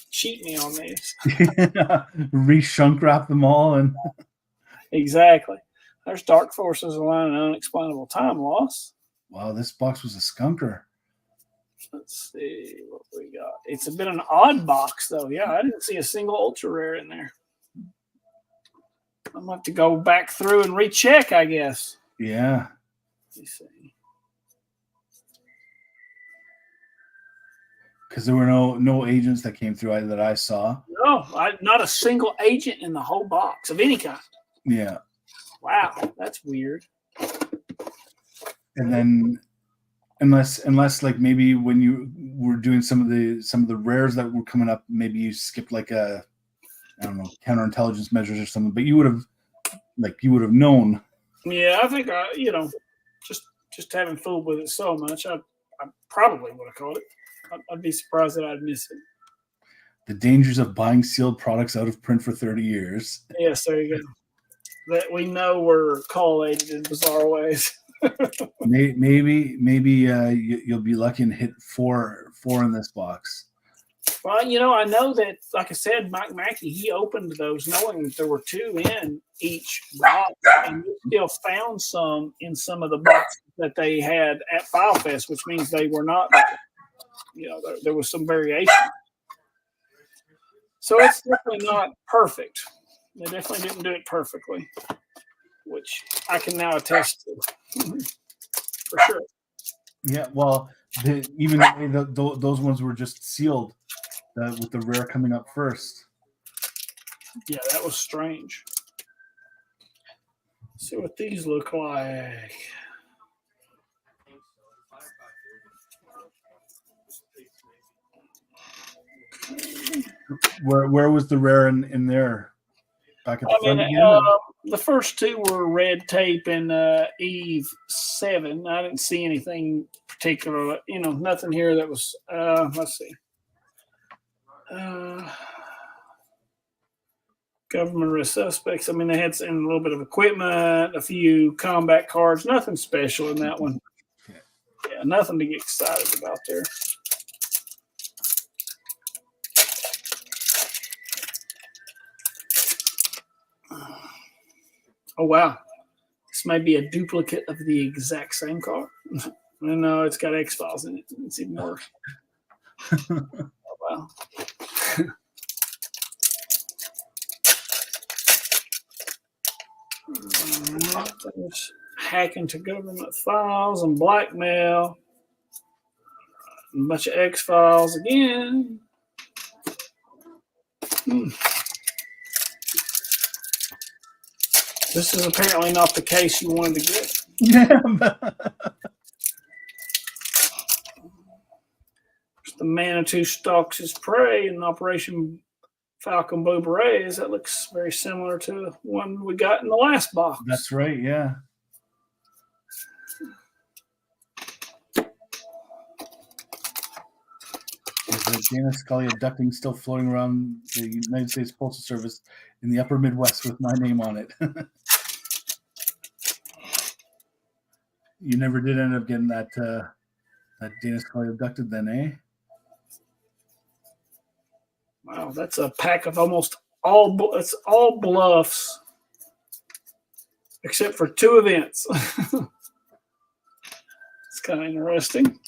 cheat me on these. Re-shunk wrap them all and Exactly. There's Dark Forces Alone and Unexplainable Time Loss. Wow, this box was a skunker. Let's see what we got. It's a bit of an odd box, though. Yeah, I didn't see a single ultra rare in there. I'm going to have to go back through and recheck, I guess. Yeah. Let me see. Because there were no agents that came through that I saw. No, not a single agent in the whole box of any kind. Yeah. Wow, that's weird. And then unless like maybe when you were doing some of the rares that were coming up, maybe you skipped like a, I don't know, counterintelligence measures or something, but you would have known. Yeah, I think just having fooled with it so much, I probably would have caught it. I'd be surprised that I'd miss it. The dangers of buying sealed products out of print for 30 years. Yes, there you go. That we know were collated in bizarre ways. maybe you'll be lucky and hit four in this box. Well, I know that, like I said, Mike Mackey, he opened those knowing that there were 2 in each box, and he still found some in some of the boxes that they had at File Fest, which means they were not, there was some variation. So it's definitely not perfect. They definitely didn't do it perfectly, which I can now attest to for sure. Yeah, well, those ones were just sealed with the rare coming up first. Yeah, that was strange. Let's see what these look like. Where was the rare in there? Back at the front again? The first 2 were Red Tape and Eve 7. I didn't see anything particular, nothing here that was. Let's see. Government risk suspects. I mean, they had a little bit of equipment, a few combat cards, nothing special in that one. Yeah, nothing to get excited about there. Oh, wow. This might be a duplicate of the exact same card. No, it's got X-Files in it. It's even worse. Wow. There's hacking to government files and blackmail. A bunch of X-Files again. This is apparently not the case you wanted to get. Yeah. The Manitou stalks his prey in Operation Falcon Blue Berets. That looks very similar to one we got in the last box. That's right, yeah. Is Dana Scully abducting still floating around the United States Postal Service in the upper Midwest with my name on it? You never did end up getting that Dana Scully abducted then, eh? Wow, that's a pack of almost all. It's all bluffs, except for 2 events. It's kind of interesting.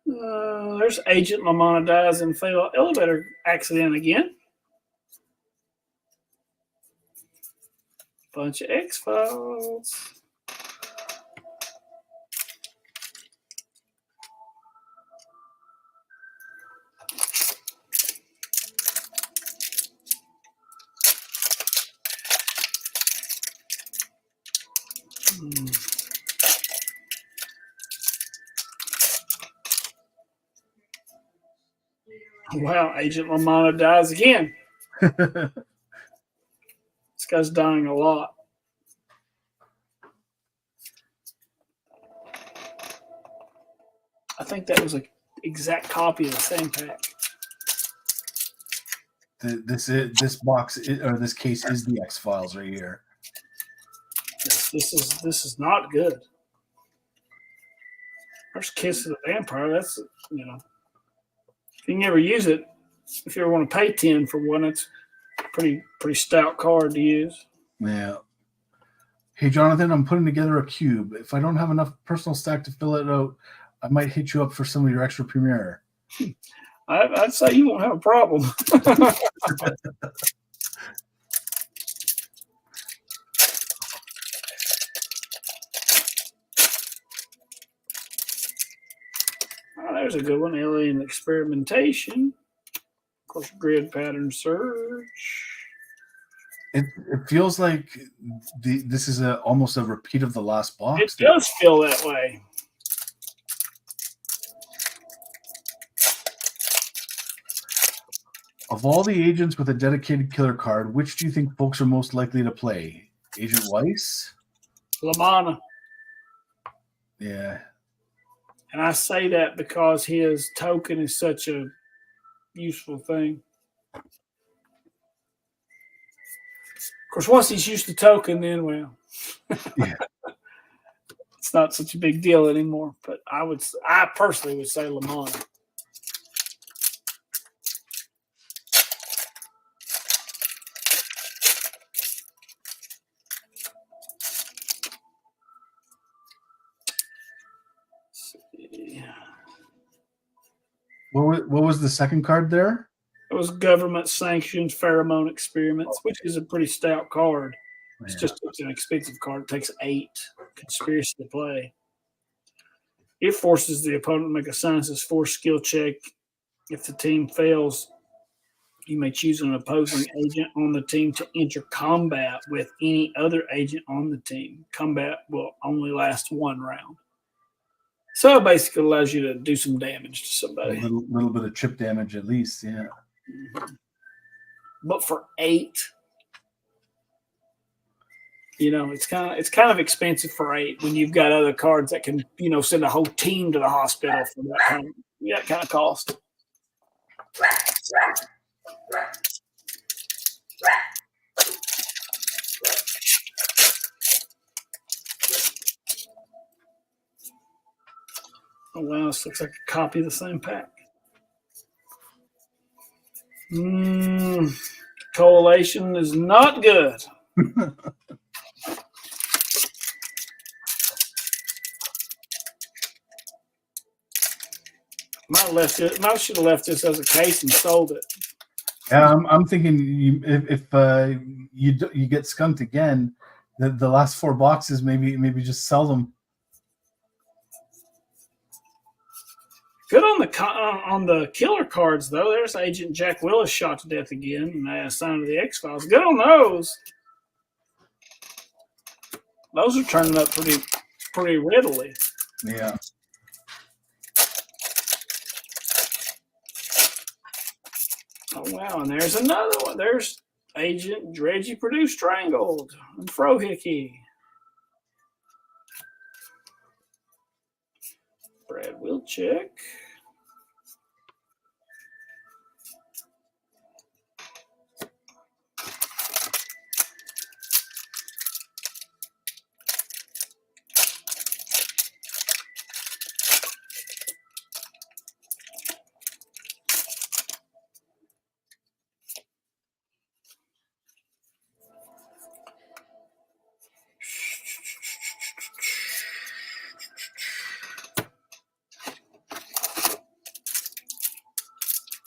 There's Agent Lamont dies in fatal elevator accident again. Bunch of X-Files. Wow, Agent Lamont dies again. This guy's dying a lot. I think that was an exact copy of the same pack. This box or this case is the X-Files right here. This is not good. First Kiss of the Vampire. That's, you know, if you can ever use it, if you ever want to pay 10 for one, it's pretty stout card to use. Yeah. Hey Jonathan, I'm putting together a cube. If I don't have enough personal stack to fill it out, I might hit you up for some of your extra Premiere. I'd say you won't have a problem. Oh, there's a good one. Alien Experimentation. Of course, Grid Pattern Search. It feels like this is almost a repeat of the last box. It does feel that way. Of all the agents with a dedicated killer card, which do you think folks are most likely to play? Agent Weiss? Lamana. Yeah. And I say that because his token is such a useful thing. Of course, once he's used the token, then, well, Yeah. It's not such a big deal anymore. But I personally would say Lamana. What was the second card there? It was government sanctioned pheromone experiments, which is a pretty stout card. It's an expensive card. It takes 8 conspiracy to play. It forces the opponent to make a sciences force skill check. If the team fails, you may choose an opposing agent on the team to enter combat with any other agent on the team. Combat will only last 1 round. So it basically allows you to do some damage to somebody. A little bit of chip damage at least, yeah. Mm-hmm. But for 8, it's kind of expensive for 8 when you've got other cards that can, send a whole team to the hospital for that kind of cost. Oh wow, this looks like a copy of the same pack. Coalition is not good. Might should have left this as a case and sold it. Yeah, I'm thinking if you get skunked again, the last 4 boxes maybe just sell them. Good on the killer cards though. There's Agent Jack Willis shot to death again, and Sign of the X-Files. Good on those. Those are turning up pretty readily. Yeah. Oh wow! And there's another one. There's Agent Dredgy Purdue Strangled and Frohickey. Brad Wilczek.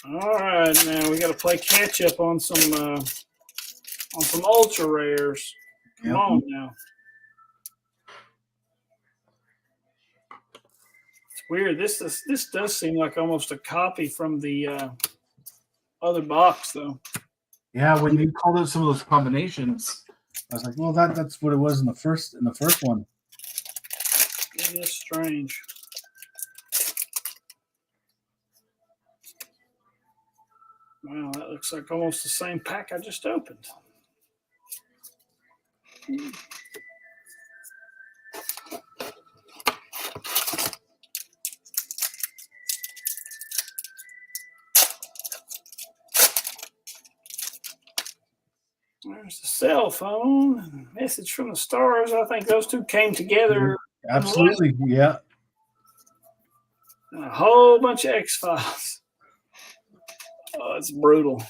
All right, now we got to play catch up on some ultra rares. Come on now. It's weird. This does seem like almost a copy from the other box, though. Yeah, when you called out some of those combinations, I was like, well, that's what it was in the first one. It is strange. Wow, that looks like almost the same pack I just opened. There's the cell phone. Message from the Stars. I think those two came together. Absolutely, yeah. And a whole bunch of X-Files. Oh, it's brutal.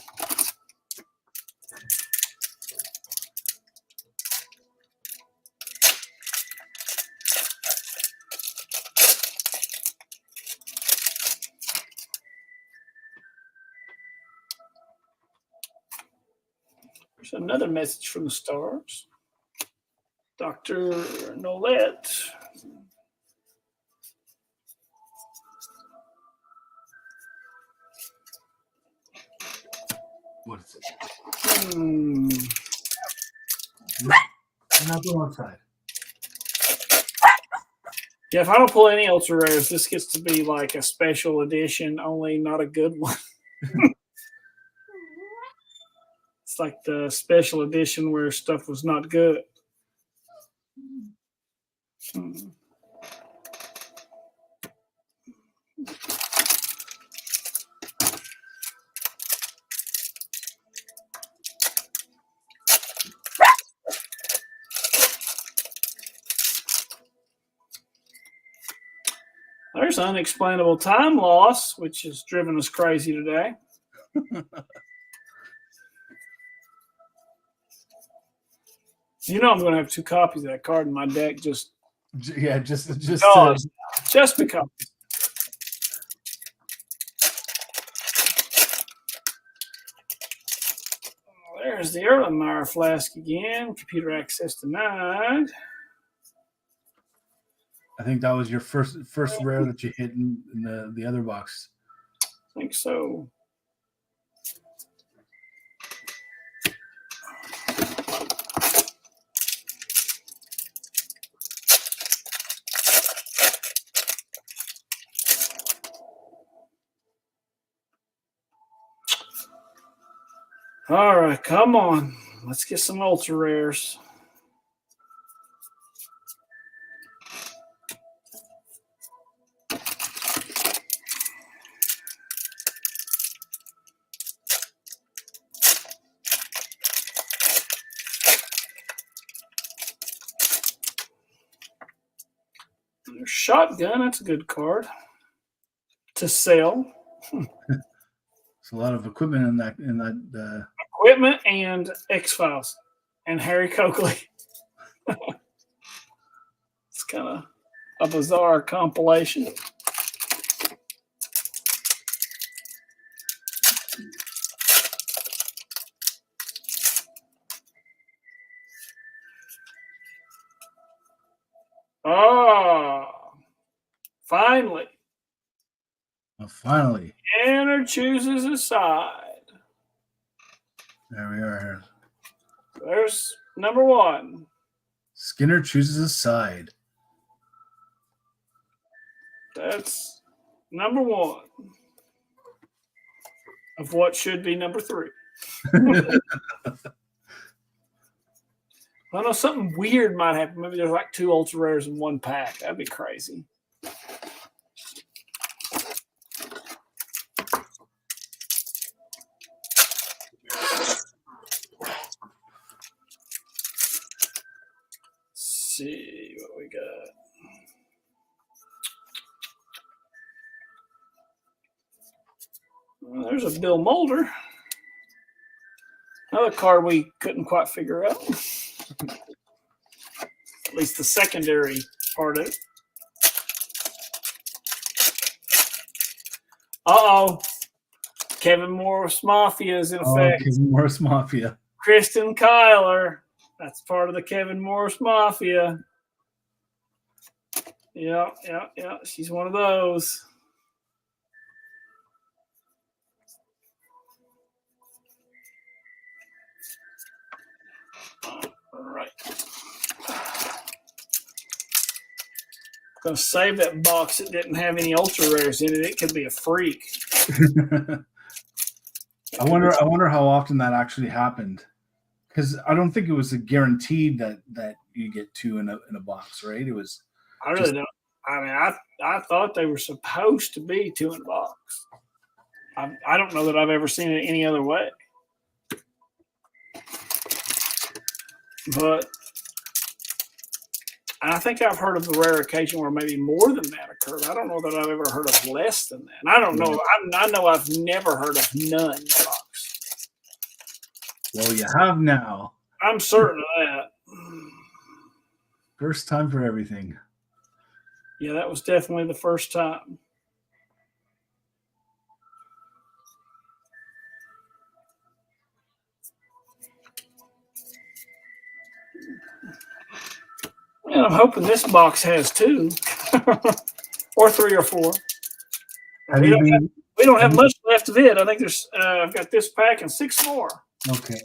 There's another message from the Stars. Dr. Nolette. What is it? Not the one side. Yeah, if I don't pull any ultra rares, this gets to be like a special edition, only not a good one. It's like the special edition where stuff was not good. There's unexplainable time loss, which has driven us crazy today. You know I'm going to have 2 copies of that card in my deck just because. There's the Erlenmeyer flask again. Computer access denied. I think that was your first rare that you hit in the other box. I think so. All right, come on. Let's get some ultra rares. Shotgun, that's a good card to sell. So a lot of equipment in that. Equipment and X-Files and Harry Coakley. It's kind of a bizarre compilation. Oh, finally. Oh, finally. Tanner chooses a side. There we are. There's number one. Skinner chooses a side. That's number one of what should be number three. I know something weird might happen. Maybe there's like 2 ultra rares in one pack. That'd be crazy. Let's see what we got. Well, there's a Bill Mulder. Another card we couldn't quite figure out. At least the secondary part of it. Uh-oh. Kevin Morris Mafia is in effect. Kevin Morris Mafia. Kristen Kyler. That's part of the Kevin Morris Mafia. Yeah. She's one of those. All right. Gonna save that box that didn't have any ultra rares in it. It could be a freak. I wonder how often that actually happened, because I don't think it was a guaranteed that you get 2 in a box, right? It was. I really don't. I mean, I thought they were supposed to be 2 in a box. I don't know that I've ever seen it any other way. But I think I've heard of the rare occasion where maybe more than that occurred. I don't know that I've ever heard of less than that. And I don't know. I know I've never heard of none in the box. Well, you have now. I'm certain of that. First time for everything. Yeah, that was definitely the first time. And I'm hoping this box has 2 or 3 or 4. We don't have much left of it. I think there's I've got this pack and 6 more. Okay.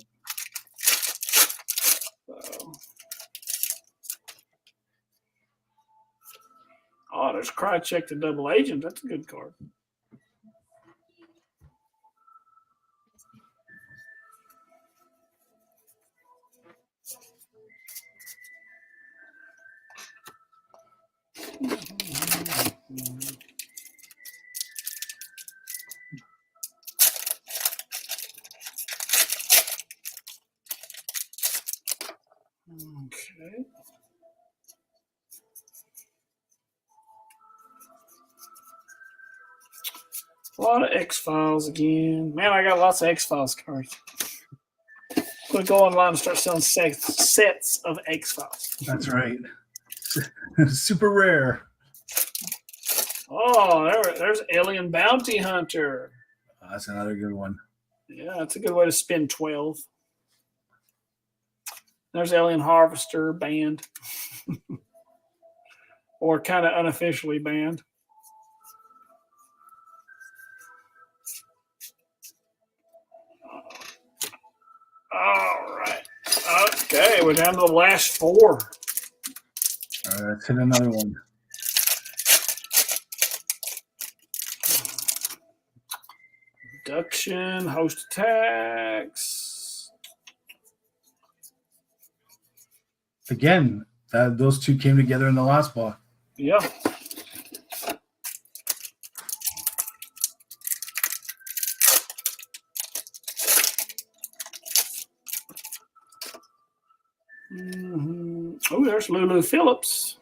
Oh, there's Krychek the Double Agent. That's a good card. Okay. A lot of X-Files again. Man, I got lots of X-Files cards. I'm going to go online and start selling sets of X-Files. That's right. Super rare. Oh, there's Alien Bounty Hunter. That's another good one. Yeah, that's a good way to spend 12. There's Alien Harvester banned. Or kind of unofficially banned. All right. Okay, we're down to the last 4. All right, let's hit another one. Abduction, host attacks. Again, those 2 came together in the last box. Yeah. Mm-hmm. Oh, there's Lulu Phillips.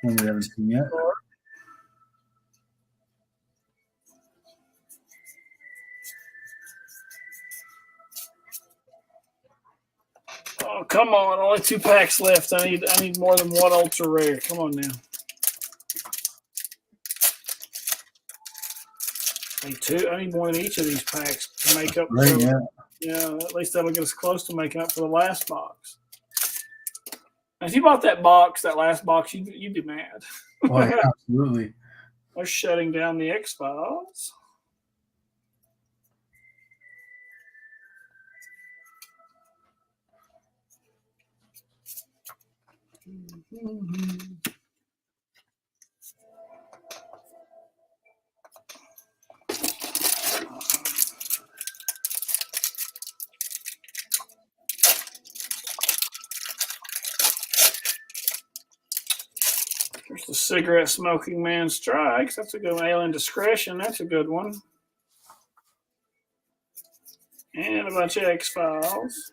One we haven't seen yet. Oh, come on. Only 2 packs left. I need more than 1 ultra rare. Come on now. I need more than each of these packs to make up for at least that'll get us close to making up for the last box. And if you bought that last box, you'd be mad. Oh, yeah, absolutely. They're shutting down the X-Files. There's the cigarette smoking man strikes. That's a good one. Alien Discretion. That's a good one. And a bunch of X-Files.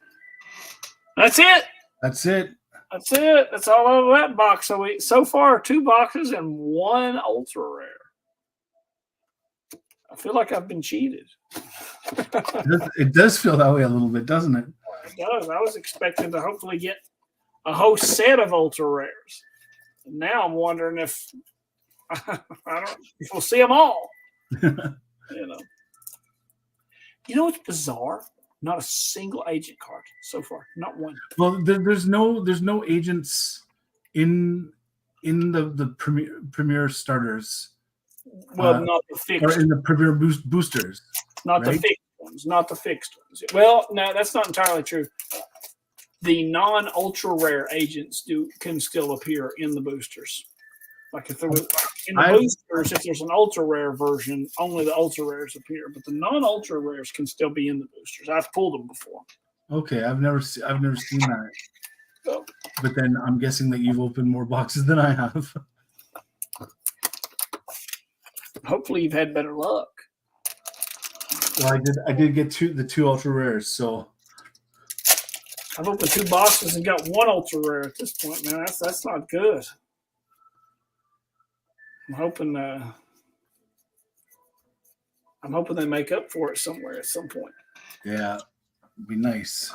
That's it. That's it. That's it. That's all over that box. So far 2 boxes and 1 ultra rare. I feel like I've been cheated. It does feel that way a little bit, doesn't it? It does. I was expecting to hopefully get a whole set of ultra rares. Now I'm wondering if if we'll see them all. You know what's bizarre? Not a single agent card so far. Not one. Well, there's no agents in the premier starters. Well, not the fixed. Or in the premier boosters. Not right? The fixed ones. Not the fixed ones. Well, no, that's not entirely true. The non-ultra rare agents can still appear in the boosters. Like if there was in the boosters, if there's an ultra rare version, only the ultra rares appear, but the non-ultra rares can still be in the boosters. I've pulled them before. Okay, I've never seen that. So, but then I'm guessing that you've opened more boxes than I have. Hopefully, you've had better luck. Well, I did get the 2 ultra rares, so. I've opened 2 boxes and got 1 ultra rare at this point, man. That's not good. I'm hoping they make up for it somewhere at some point. Yeah, it'd be nice.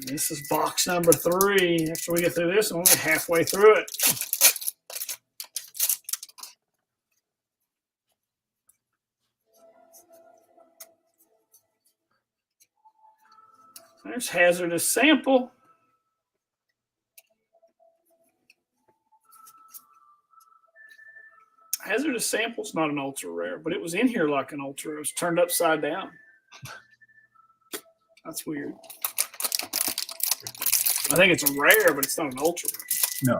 This is box number 3. After we get through this, I'm only halfway through it. There's Hazardous Sample. Hazardous Sample's not an ultra rare, but it was in here like an ultra rare. It was turned upside down. That's weird. I think it's a rare, but it's not an ultra rare. No.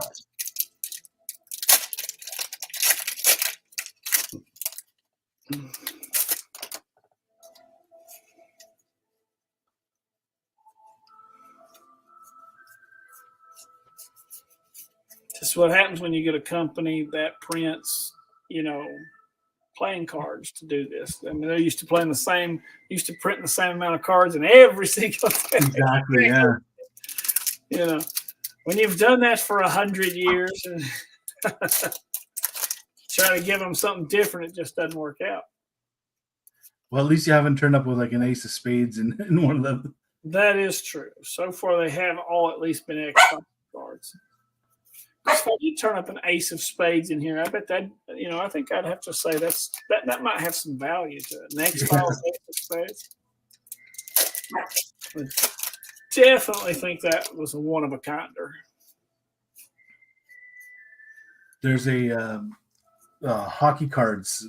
This is what happens when you get a company that prints, playing cards to do this. I mean, they're used to printing the same amount of cards in every single thing. Exactly, yeah. When you've done that for 100 years and try to give them something different, it just doesn't work out. Well, at least you haven't turned up with like an ace of spades in one of them. That is true. So far, they have all at least been X-Files cards. If you turn up an ace of spades in here, I bet that, I think I'd have to say that might have some value to it. An X-Files ace of spades. I definitely think that was a one-of-a-kinder. There's a hockey cards.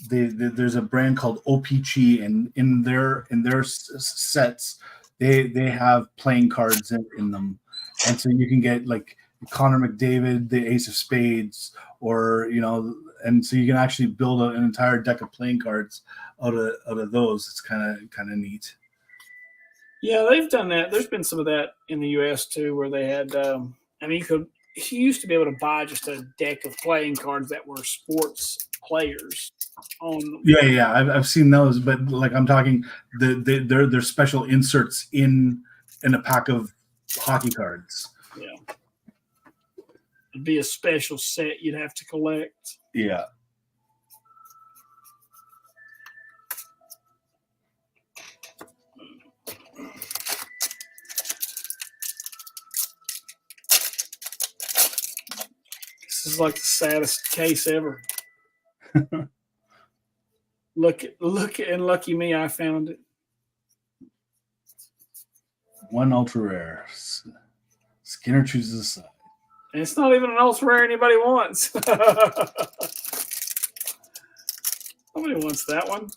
There's a brand called OPG, and in their sets, they have playing cards in them. And so you can get like Connor McDavid, the Ace of Spades, or and so you can actually build an entire deck of playing cards out of those. It's kind of neat. Yeah, they've done that. There's been some of that in the U.S. too, where they had. You used to be able to buy just a deck of playing cards that were sports players. Yeah, I've seen those, but like I'm talking, they're special inserts in a pack of hockey cards. Yeah, it'd be a special set you'd have to collect. Yeah. is like the saddest case ever. Look, and lucky me, I found it. One ultra rare. Skinner chooses a side. And it's not even an ultra rare anybody wants. Nobody wants that one.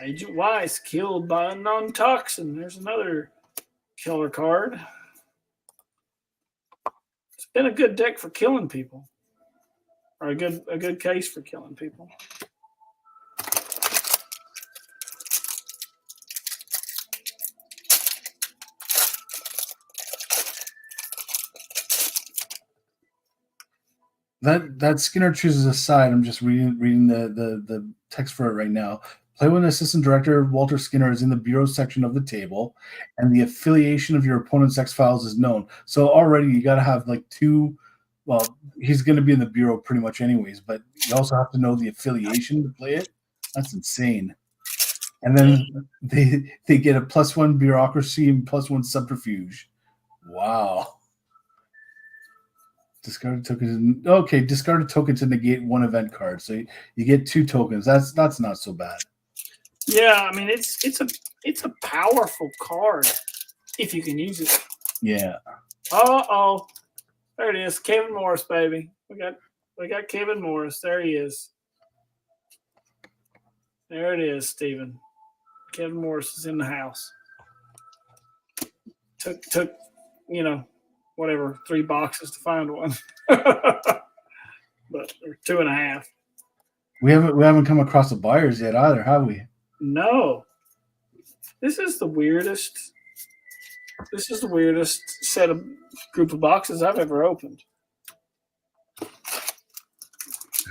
Agent Weiss killed by unknown toxin. There's another killer card. It's been a good deck for killing people, or a good case for killing people. That Skinner chooses a side. I'm just reading the text for it right now. Play when Assistant Director Walter Skinner is in the Bureau section of the table, and the affiliation of your opponent's X-Files is known. So already you got to have like two. Well, he's going to be in the Bureau pretty much anyways, but you also have to know the affiliation to play it. That's insane. And then they get a +1 bureaucracy and +1 subterfuge. Wow. Discarded token. Okay, discarded token to negate one event card. So you get 2 tokens. That's not so bad. Yeah, I mean it's a powerful card if you can use it. Yeah. Oh, there it is, Kevin Morris, baby. We got Kevin Morris. There he is. There it is, Stephen. Kevin Morris is in the house. Took whatever 3 boxes to find one, but or 2.5. We haven't come across the buyers yet either, have we? No. This is the weirdest set of group of boxes I've ever opened.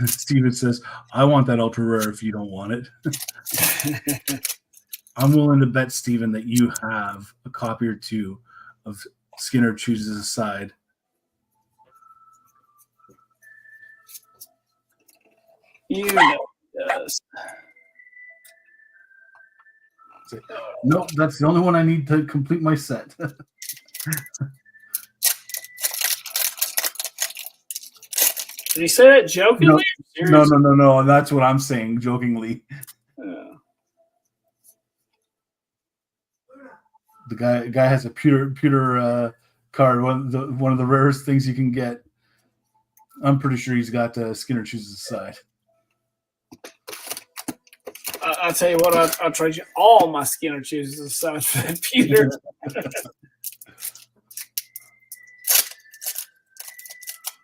Steven says, I want that ultra rare if you don't want it. I'm willing to bet, Steven, that you have a copy or 2 of Skinner chooses a side. You know it does. Nope, that's the only one I need to complete my set. Did he say that jokingly? No. And that's what I'm saying, jokingly. The guy has a pewter card, one of the rarest things you can get. I'm pretty sure he's got Skinner chooses a side. I'll tell you what, I'll trade you all my Skinner chooses a side for that pewter.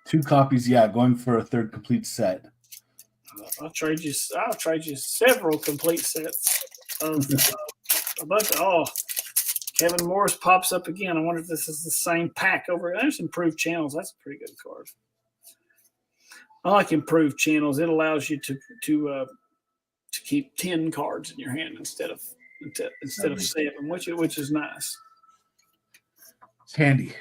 2 copies, yeah, going for a 3rd complete set. I'll trade you several complete sets of a bunch of Kevin Morris pops up again. I wonder if this is the same pack over. There's improved channels. That's a pretty good card. I like improved channels. It allows you to keep 10 cards in your hand instead of 7, which is nice. It's handy.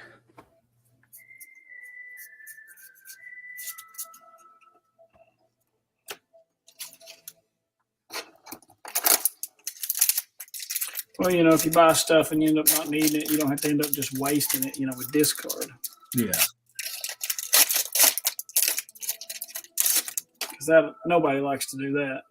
Well, if you buy stuff and you end up not needing it, you don't have to end up just wasting it, with discard. Yeah. Because nobody likes to do that.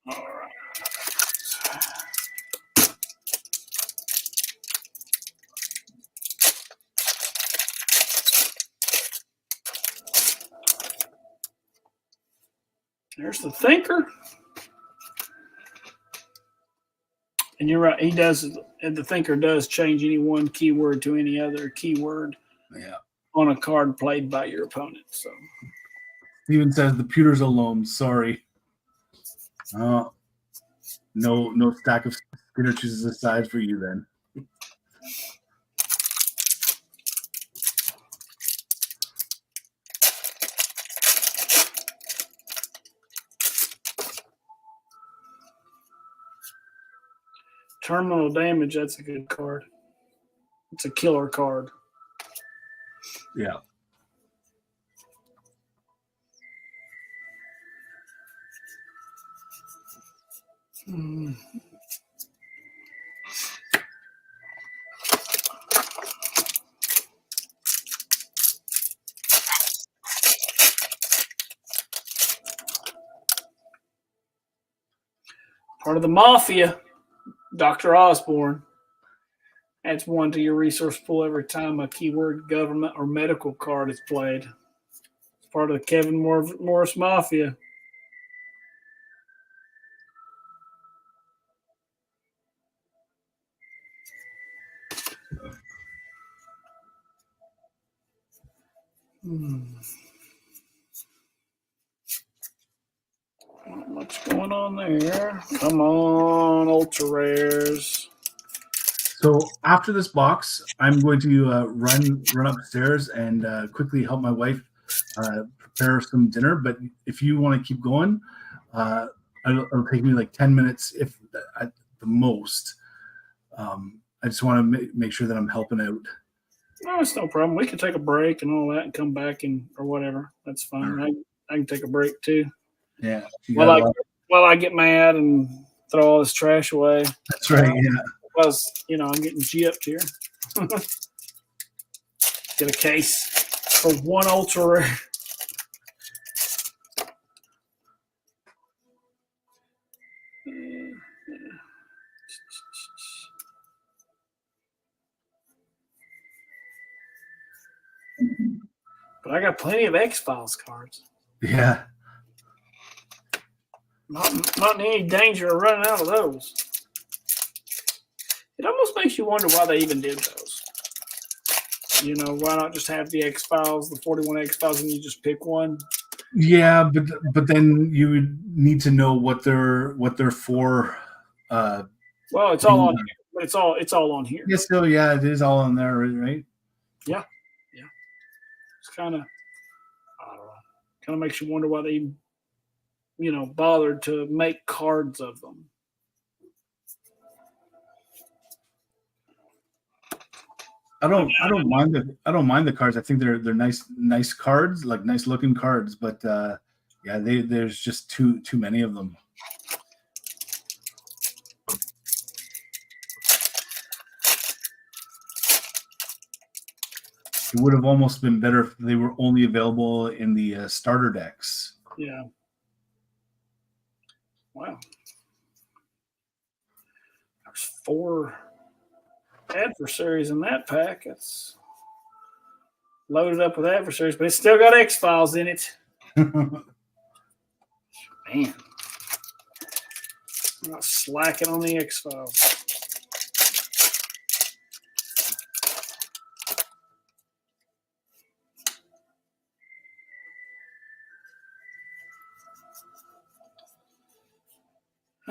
All right. There's the Thinker. And you're right, he does, and the Thinker does change any one keyword to any other keyword on a card played by your opponent. So Steven says the pewter's alone. Sorry. No stack of Skinner chooses a side for you then. Terminal Damage, that's a good card. It's a killer card. Yeah. Part of the Mafia, Dr. Osborne. Adds 1 to your resource pool every time a keyword government or medical card is played. It's part of the Kevin Morris Mafia. Not much going on there. Come on, ultra rares. So after this box, I'm going to run upstairs and quickly help my wife prepare some dinner. But if you want to keep going, it'll take me like 10 minutes, if at the most. I just want to make sure that I'm helping out. No, it's no problem. We can take a break and all that and come back or whatever. That's fine. Right. I can take a break too. Yeah. While I get mad and throw all this trash away. That's right. Yeah. Because, I'm getting gypped here. Get a case for 1 ultra rare. But I got plenty of X-Files cards. Yeah. Not in any danger of running out of those. It almost makes you wonder why they even did those. Why not just have the X-Files, the 41 X-Files, and you just pick one? Yeah, but then you would need to know what they're for. Well, it's all on here. But it's all on here. Yes, so yeah, it is all on there, right? Yeah. It's kind of, I don't know, kind of makes you wonder why they, bothered to make cards of them. I don't mind the cards. I think they're nice cards, like nice looking cards. But yeah, there's just too many of them. It would have almost been better if they were only available in the starter decks. Yeah. Wow. There's 4 adversaries in that pack. It's loaded up with adversaries, but it's still got X-Files in it. Man. I'm not slacking on the X-Files.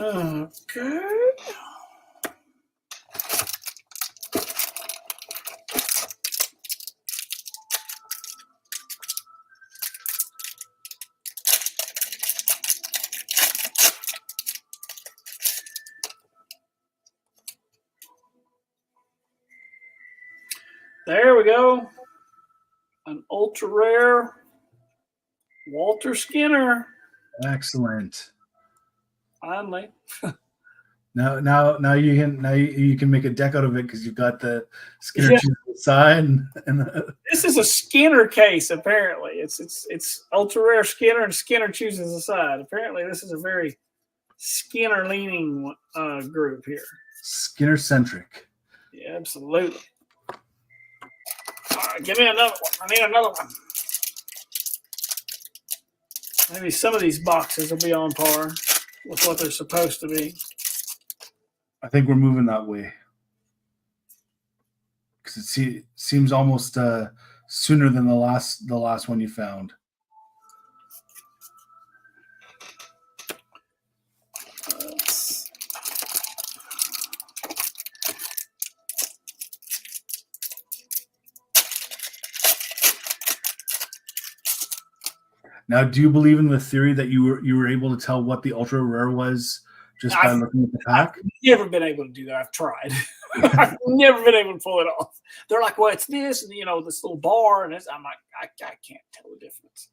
Okay. There we go. An ultra rare Walter Skinner. Excellent. Finally. Now you can make a deck out of it because you've got the Skinner side and this is a Skinner case. Apparently, it's ultra rare Skinner and Skinner chooses a side. Apparently, this is a very Skinner leaning group here. Skinner centric. Yeah, absolutely. All right, give me another one. I need another one. Maybe some of these boxes will be on par with what they're supposed to be. I think we're moving that way because it seems almost sooner than the last one you found. Now, do you believe in the theory that you were able to tell what the ultra rare was just by looking at the pack? I've never been able to do that. I've tried. I've never been able to pull it off. They're like, well, it's this, and this little bar, and this. I'm like, I can't tell the difference.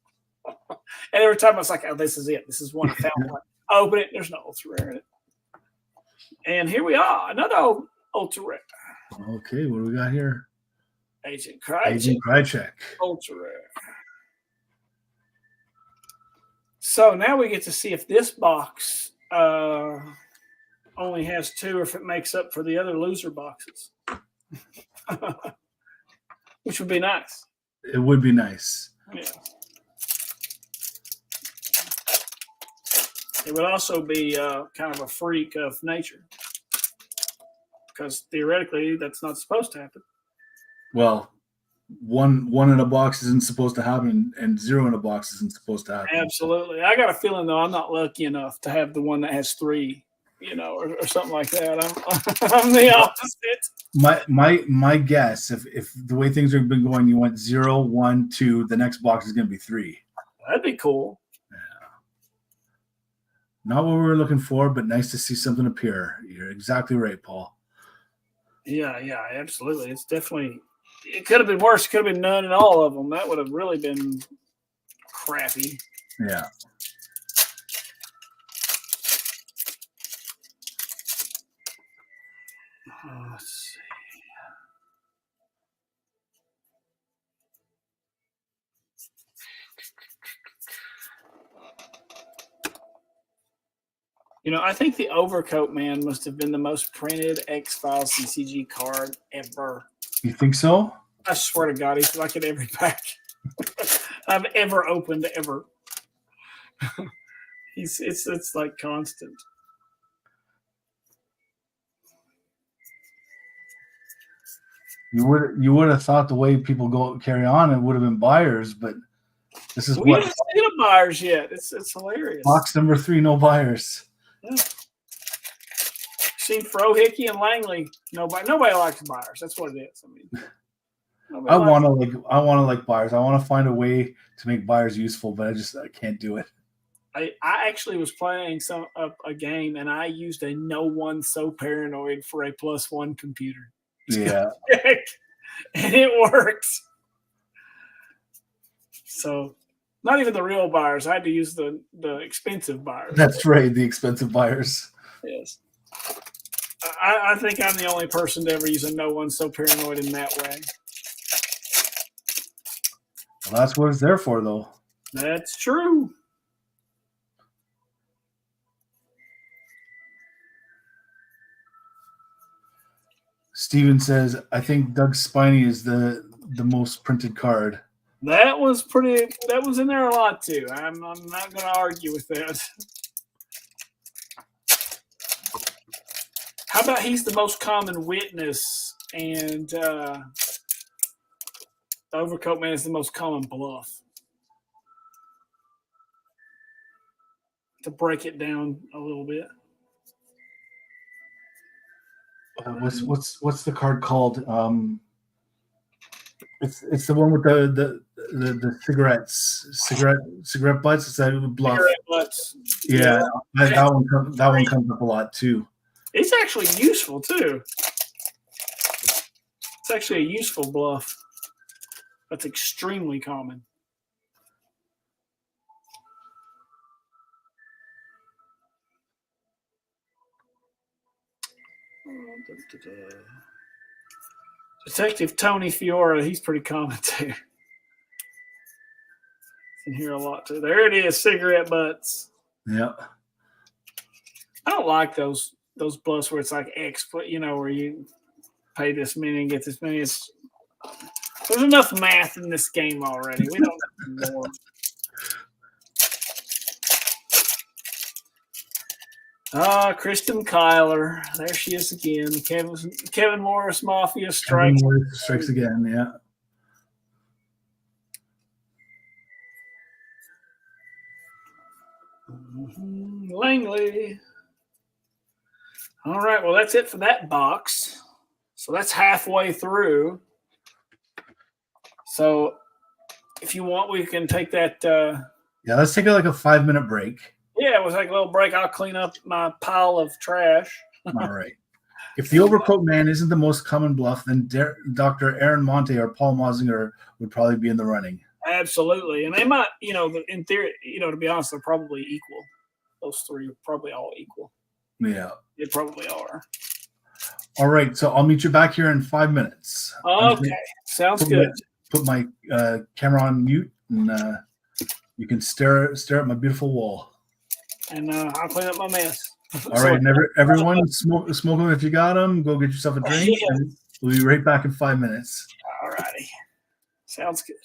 And every time I was like, oh, this is it. This is one I found one. I open it, there's no ultra rare in it. And here we are, another ultra rare. Okay, what do we got here? Agent Krychek. Agent Krychek. Ultra rare. So now we get to see if this box only has 2 or if it makes up for the other loser boxes. Which would be nice. It would be nice. Yeah. It would also be kind of a freak of nature. Because theoretically, that's not supposed to happen. Well, one in a box isn't supposed to happen, and 0 in a box isn't supposed to happen. Absolutely. I got a feeling, though, I'm not lucky enough to have the one that has 3, or something like that. I'm the opposite. My guess, if the way things have been going, you went 0, 1, 2, the next box is going to be 3. That'd be cool. Yeah. Not what we were looking for, but nice to see something appear. You're exactly right, Paul. Yeah, absolutely. It's definitely. It could have been worse. It could have been none in all of them. That would have really been crappy. Yeah. Let's see. I think the Overcoat Man must have been the most printed X-Files CCG card ever. You think so? I swear to God, he's like in every pack I've ever opened ever. It's like constant. You would have thought the way people carry on, it would have been buyers, but this is we what haven't seen a buyers yet. It's hilarious. Box number 3, no buyers. Yeah. Seen Fro, Hickey, and Langley. Nobody likes buyers. That's what it is. I mean, I want to like buyers. I want to find a way to make buyers useful, but I can't do it. I actually was playing a game, and I used a No One So Paranoid for a +1 computer. Yeah, and it worked. So, not even the real buyers. I had to use the expensive buyers. That's right, the expensive buyers. Yes. I think I'm the only person to ever use a No One So Paranoid in that way. Well, that's what it's there for, though. That's true. Steven says, I think Doug Spiney is the most printed card. That was in there a lot, too. I'm not going to argue with that. How about he's the most common witness, and the Overcoat Man is the most common bluff? To break it down a little bit. What's the card called? It's the one with the cigarette butts. Is that bluff? Cigarette butts. Yeah, that one comes up a lot too. It's actually useful too. It's actually a useful bluff. That's extremely common. Detective Tony Fiora, he's pretty common too. In here a lot too. There it is, cigarette butts. Yep. I don't like those bluffs where it's like X, but where you pay this many and get this many. There's enough math in this game already. We don't need more. Kristen Kyler. There she is again. Kevin Morris Mafia strikes. Kevin Morris strikes again, yeah. Langley. All right, well, that's it for that box. So that's halfway through. So if you want, we can take that. Yeah, let's take like a 5-minute break. Yeah, we'll take a little break. I'll clean up my pile of trash. All right. If the overcoat man isn't the most common bluff, then Dr. Aaron Monte or Paul Mazinger would probably be in the running. Absolutely. And they might, in theory, to be honest, they're probably equal. Those three are probably all equal. Yeah. They probably are. All right. So I'll meet you back here in 5 minutes. Okay. Sounds good. Put my camera on mute, and you can stare at my beautiful wall. And I'll clean up my mess. All right. And everyone, smoke them if you got them. Go get yourself a drink. Yeah. And we'll be right back in 5 minutes. All righty. Sounds good.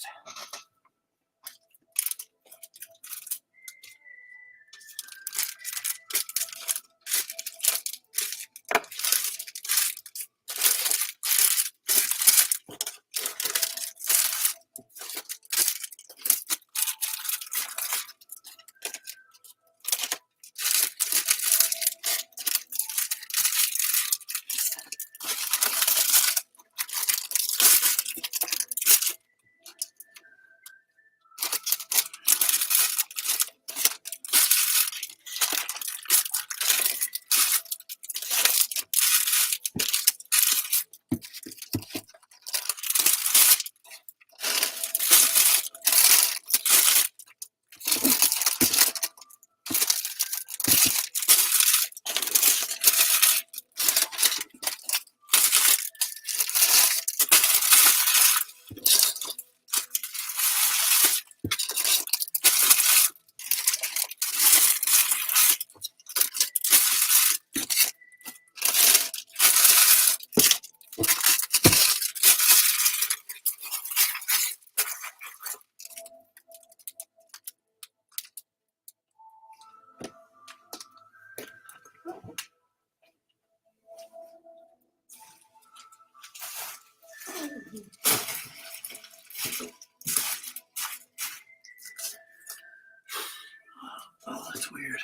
Oh, that's weird.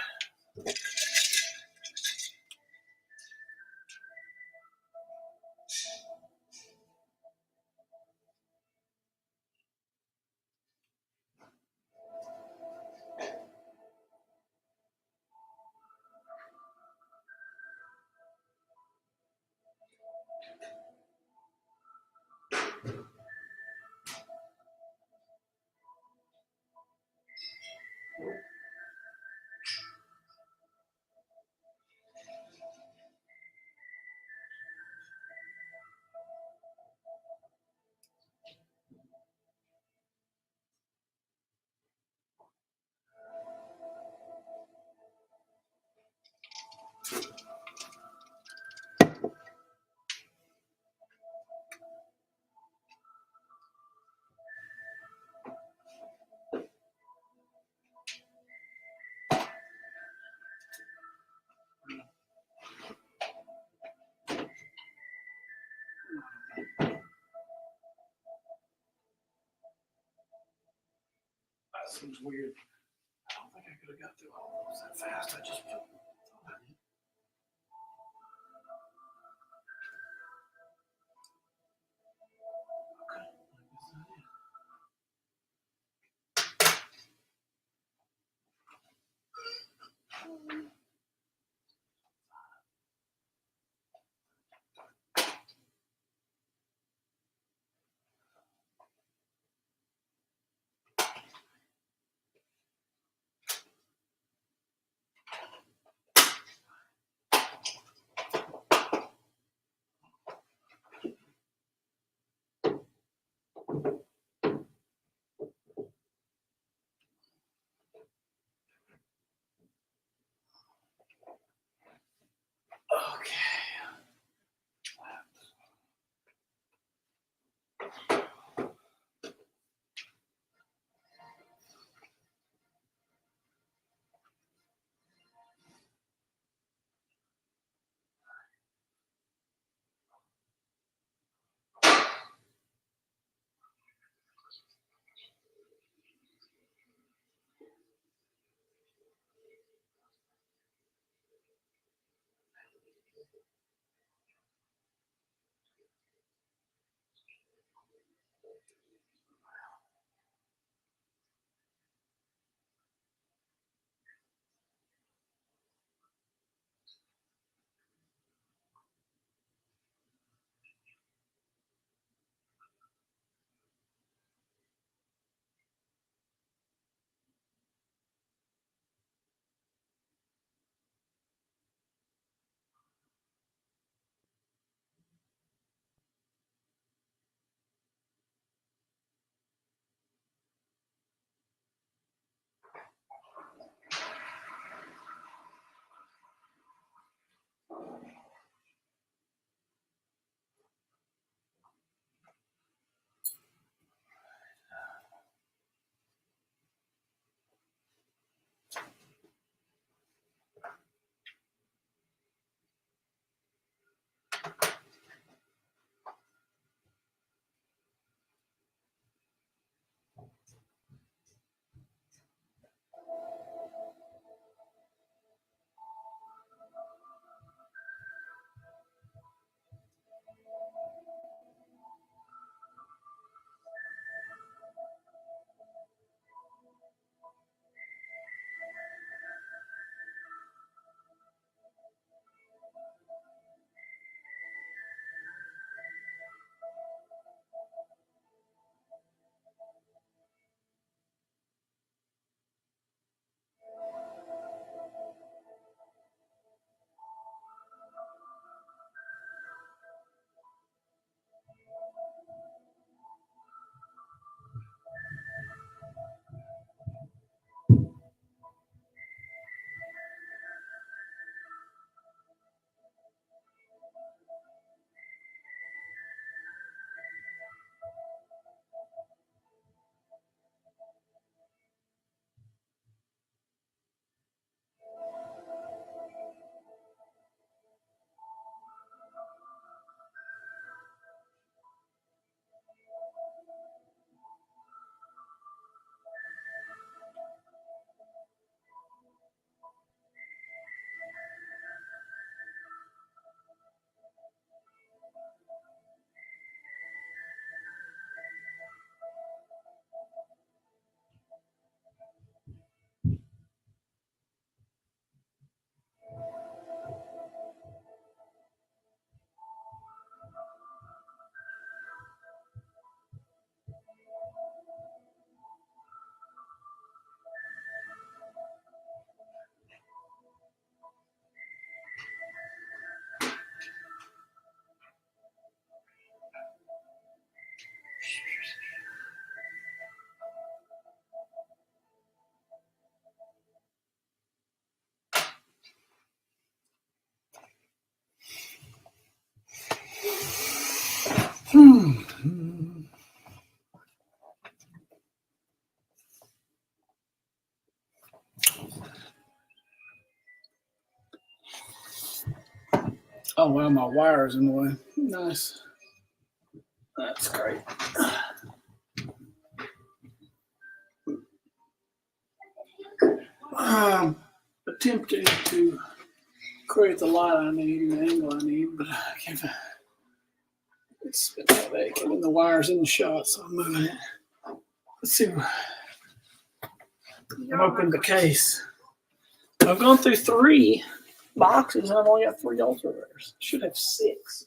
That seems weird. I don't think I could have got through all those that fast. I just put. Okay. Oh, well, my wire is in the way. Nice. That's great. Attempting to create the light I need and the angle I need, but I can't. It's been headache, and the wire's in the shot, so I'm moving it. Let's see. I'm opening the case. I've gone through 3 boxes, and I've only got 3 alternators. Should have 6.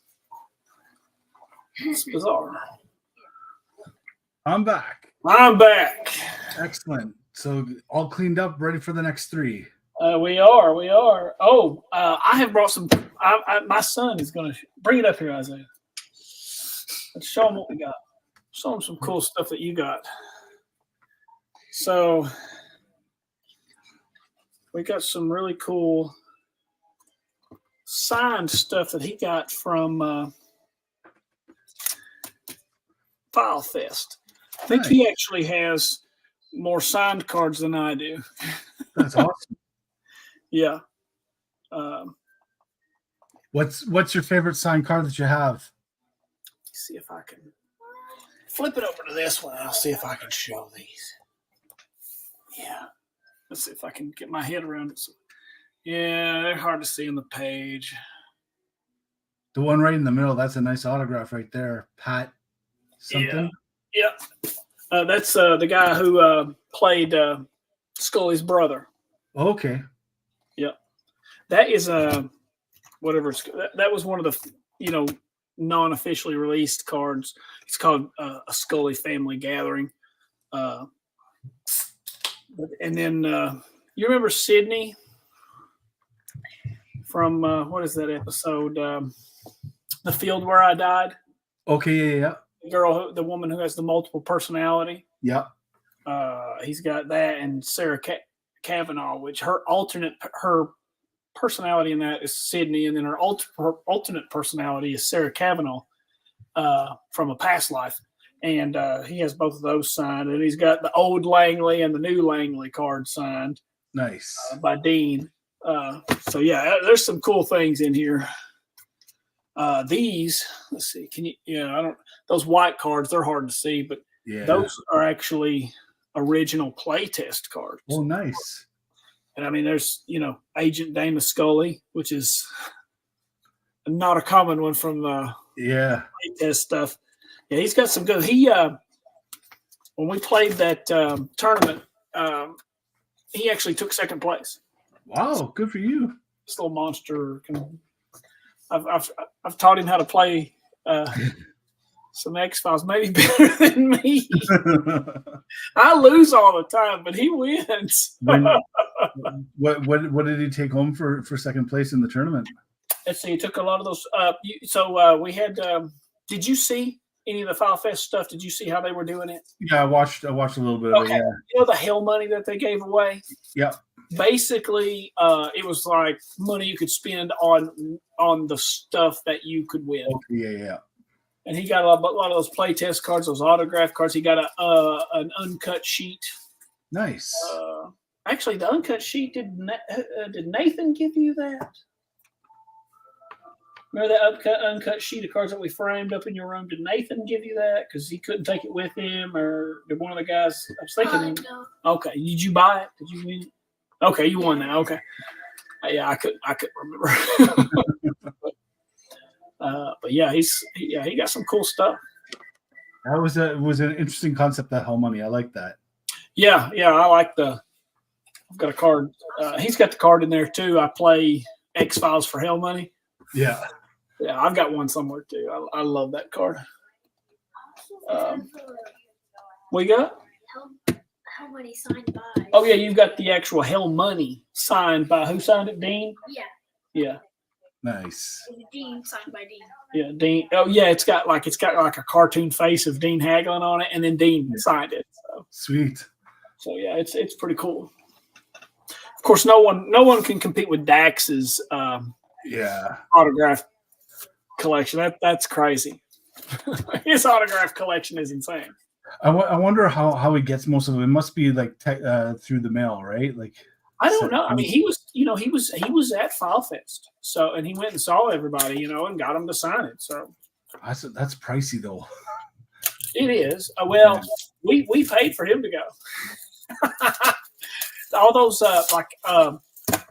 It's bizarre. I'm back. I'm back. Excellent. So all cleaned up, ready for the next 3. We are. Oh, I have brought some. My son is going to bring it up here, Isaiah. Let's show him what we got. Show him some cool stuff that you got. So we got some really cool signed stuff that he got from File Fest. I think he actually has more signed cards than I do. That's awesome. Yeah. What's your favorite signed card that you have? Let's see if I can flip it over to this one. I'll see if I can show these. Yeah. Let's see if I can get my head around it. Yeah, they're hard to see on the page. The one right in the middle, that's a nice autograph right there. Pat something? Yeah. That's the guy who played Scully's brother. Okay. Yeah. That is whatever it's, that was one of the non-officially released cards. It's called a Scully Family Gathering. And then you remember Sydney from what is that episode? The Field Where I Died. Okay, yeah. The woman who has the multiple personality. Yeah. He's got that, and Sarah Kavanaugh, which her personality in that is Sydney, and then her alternate personality is Sarah Kavanaugh from a past life. And he has both of those signed, and he's got the old Langley and the new Langley card signed. Nice. By Dean. So yeah, there's some cool things in here. These, let's see, those white cards, they're hard to see, but those are actually original playtest cards. Oh, nice. And I mean, there's, Agent Dana Scully, which is not a common one from playtest stuff. Yeah, he's got some good. When we played that tournament, he actually took second place. Wow, good for you. This little monster I've taught him how to play some X-Files, maybe better than me. I lose all the time, but he wins. What did he take home for second place in the tournament? Let's see. He took a lot of those. We had. Did you see any of the File Fest stuff? Did you see how they were doing it? Yeah, I watched a little bit of it. Yeah. The hell money that they gave away. Yeah. Basically, it was like money you could spend on the stuff that you could win. Okay, yeah. And he got a lot of those playtest cards, those autograph cards. He got an uncut sheet. Nice. Actually, the uncut sheet, did Nathan give you that? Remember that uncut sheet of cards that we framed up in your room? Did Nathan give you that? Because he couldn't take it with him, or did one of the guys? I was thinking. No. Okay, did you buy it? Did you win it? Okay, you won that. Okay. Yeah, I couldn't remember. But yeah, he got some cool stuff. That was an interesting concept, that hell money. I like that. Yeah, I like I've got a card. He's got the card in there too. I play X-Files for Hell Money. Yeah. Yeah, I've got one somewhere too. I love that card. We got? Hell Money signed by. Oh yeah, you've got the actual Hell Money signed by who signed it? Dean? Yeah. Yeah. Nice. Dean signed by Dean. Yeah, Dean. Oh yeah, it's got like a cartoon face of Dean Haglin on it, and then Dean signed it. So. Sweet. So yeah, it's pretty cool. Of course, no one can compete with Dax's autograph collection. That's crazy. His autograph collection is insane. I wonder how he gets most of it. It must be like through the mail, right? Like I don't know. I mean, he was at File Fest, so and he went and saw everybody, and got them to sign it. So That's pricey though. it is. Well, we paid for him to go. All those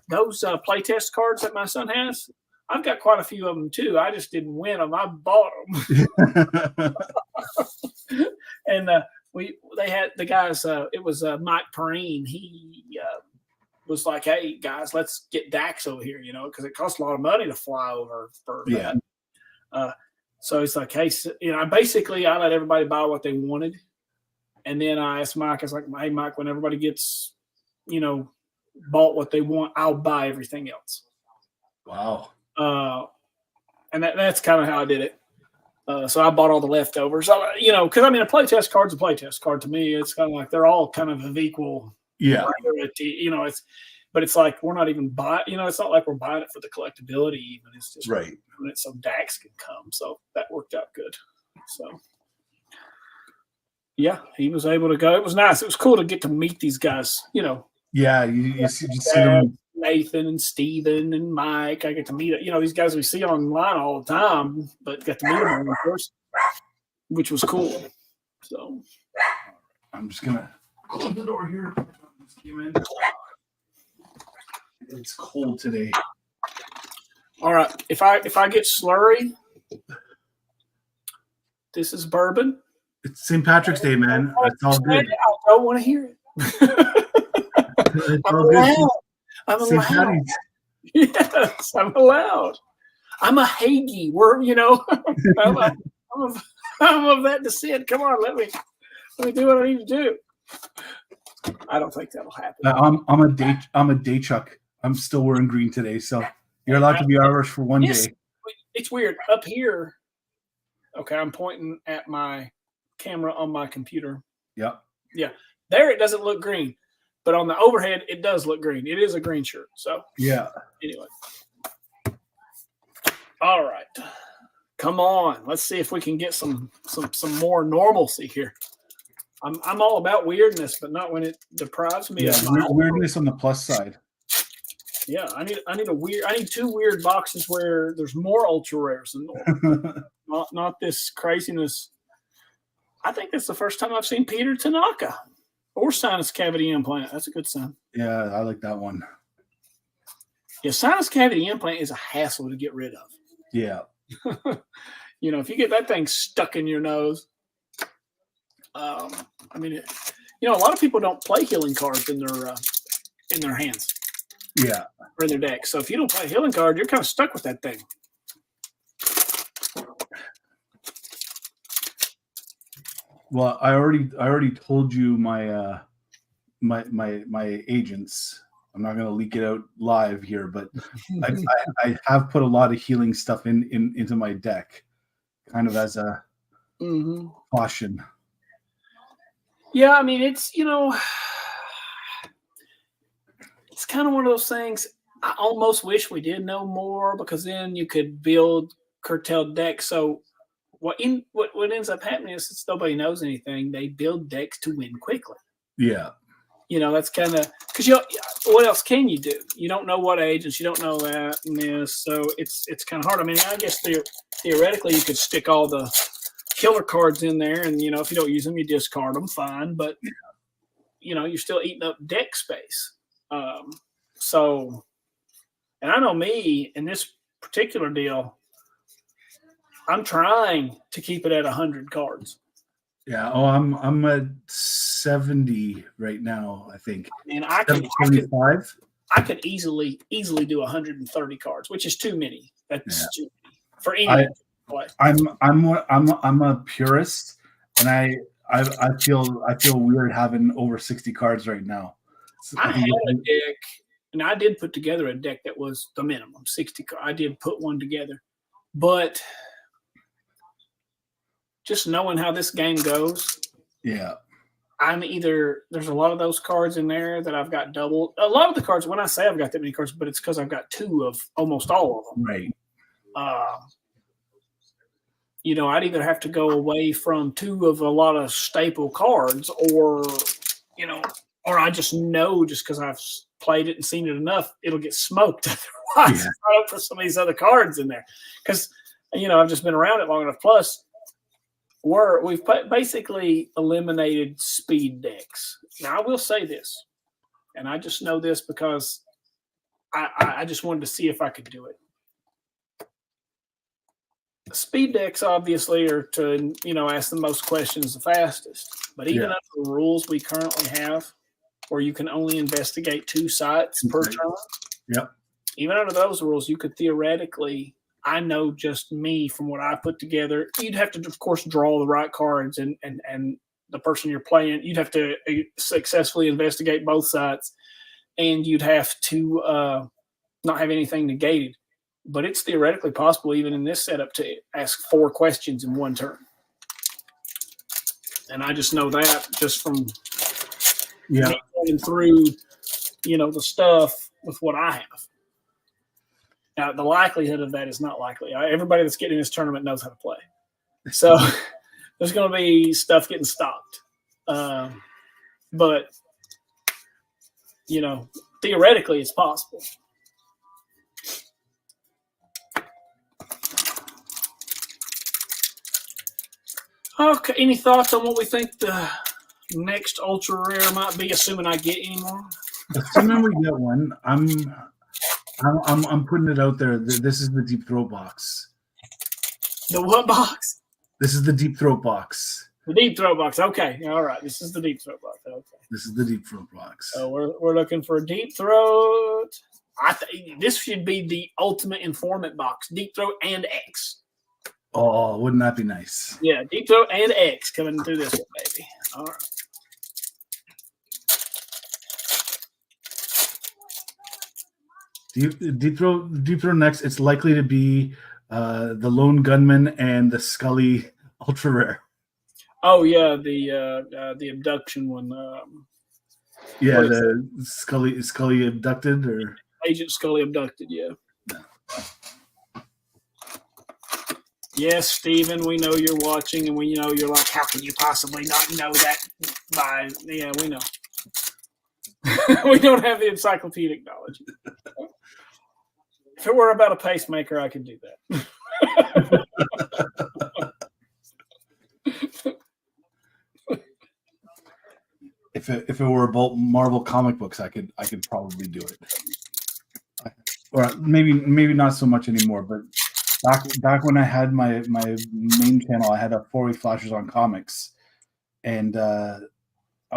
playtest cards that my son has, I've got quite a few of them too. I just didn't win them. I bought them. And they had the guys. It was Mike Perrine. He was like, "Hey guys, let's get Dax over here," because it costs a lot of money to fly over for that. So it's like, "Hey, basically, I let everybody buy what they wanted, and then I asked Mike. I was like, "Hey, Mike, when everybody gets, bought what they want, I'll buy everything else." Wow. And that's kind of how I did it. So I bought all the leftovers. Because a playtest card's a playtest card to me. It's kind of like they're all kind of equal. Rarity. But it's like we're not even buying. It's not like we're buying it for the collectability. Even it's just right. Doing it so Dax can come. So that worked out good. So yeah, he was able to go. It was nice. It was cool to get to meet these guys. Yeah, you see them. Nathan and Steven and Mike. I get to meet these guys we see online all the time, but got to meet them in person, which was cool. So I'm just gonna close the door here. Just came in. It's cold today. All right. If I get slurry, this is bourbon. It's St. Patrick's Day, man. It's all good. I don't want to hear it. It's all good. I'm allowed. Yes, I'm allowed. I'm a Hagy. I'm of that descent. Come on, let me do what I need to do. I don't think that'll happen. I'm a day chuck. I'm still wearing green today, so you're allowed to be Irish for one day. It's weird up here. Okay, I'm pointing at my camera on my computer. Yep. Yeah. There it doesn't look green. But on the overhead, it does look green. It is a green shirt. So yeah. Anyway. All right. Come on. Let's see if we can get some more normalcy here. I'm all about weirdness, but not when it deprives me of weirdness on the plus side. Yeah, I need two weird boxes where there's more ultra rares than normal. not this craziness. I think that's the first time I've seen Peter Tanaka. Or sinus cavity implant. That's a good sign. Yeah, I like that one. Yeah, sinus cavity implant is a hassle to get rid of. Yeah. If you get that thing stuck in your nose. A lot of people don't play healing cards in their hands. Yeah. Or in their deck. So if you don't play a healing card, you're kind of stuck with that thing. Well, I already told you my my agents. I'm not going to leak it out live here, but I have put a lot of healing stuff into my deck, kind of as a caution. Yeah, it's it's kind of one of those things. I almost wish we did know more because then you could build curtailed decks. So what ends up happening is since nobody knows anything, they build decks to win quickly. Yeah. That's kind of because what else can you do? You don't know what agents, you don't know that and this, so it's kind of hard. I guess theoretically you could stick all the killer cards in there, and if you don't use them, you discard them, fine. But you're still eating up deck space. So, and I know me in this particular deal, I'm trying to keep it at 100 cards. Yeah. Oh, I'm at 70 right now, I think. And I could easily do 130 cards, which is too many. That's too many for any play. I'm a purist, and I feel weird having over 60 cards right now. So I had a deck, and I did put together a deck that was the minimum 60. I did put one together, but just knowing how this game goes, yeah, there's a lot of those cards in there that I've got doubled. A lot of the cards, when I say I've got that many cards, but it's because I've got two of almost all of them. Right. I'd either have to go away from two of a lot of staple cards or, or I just know just because I've played it and seen it enough, it'll get smoked. Otherwise, I don't put some of these other cards in there because I've just been around it long enough. Plus, we've basically eliminated speed decks. Now, I will say this, and I just know this because I just wanted to see if I could do it. Speed decks obviously are to ask the most questions the fastest, but even under the rules we currently have, where you can only investigate 2 sites per turn, even under those rules, you could theoretically, I know just me from what I put together, you'd have to of course draw the right cards and the person you're playing, you'd have to successfully investigate both sites, and you'd have to not have anything negated. But it's theoretically possible, even in this setup, to ask 4 questions in 1 turn. And I just know that just from going through, the stuff with what I have. Now, the likelihood of that is not likely. Everybody that's getting in this tournament knows how to play. So there's going to be stuff getting stopped. But, theoretically, it's possible. Okay, any thoughts on what we think the next ultra rare might be, assuming I get any more? Assuming we get one, I'm putting it out there. This is the Deep Throat box. The what box? This is the Deep Throat box. The Deep Throat box. Okay, all right. This is the Deep Throat box. Okay. This is the Deep Throat box. So we're looking for a Deep Throat. This should be the ultimate informant box. Deep Throat and X. Oh, wouldn't that be nice? Yeah, Deep Throat and X coming through this one, baby. All right. Deep Throat next. It's likely to be the Lone Gunman and the Scully ultra rare. Oh yeah, the abduction one. The Scully abducted, or Agent Scully abducted. Yeah. Yes, Stephen, we know you're watching, and we know you're like, how can you possibly not know that? Yeah, we know. We don't have the encyclopedic knowledge. If it were about a pacemaker, I could do that. If it were about Marvel comic books, I could probably do it. Or maybe not so much anymore, but back when I had my main channel, I had a 4-week Flashers on Comics, and I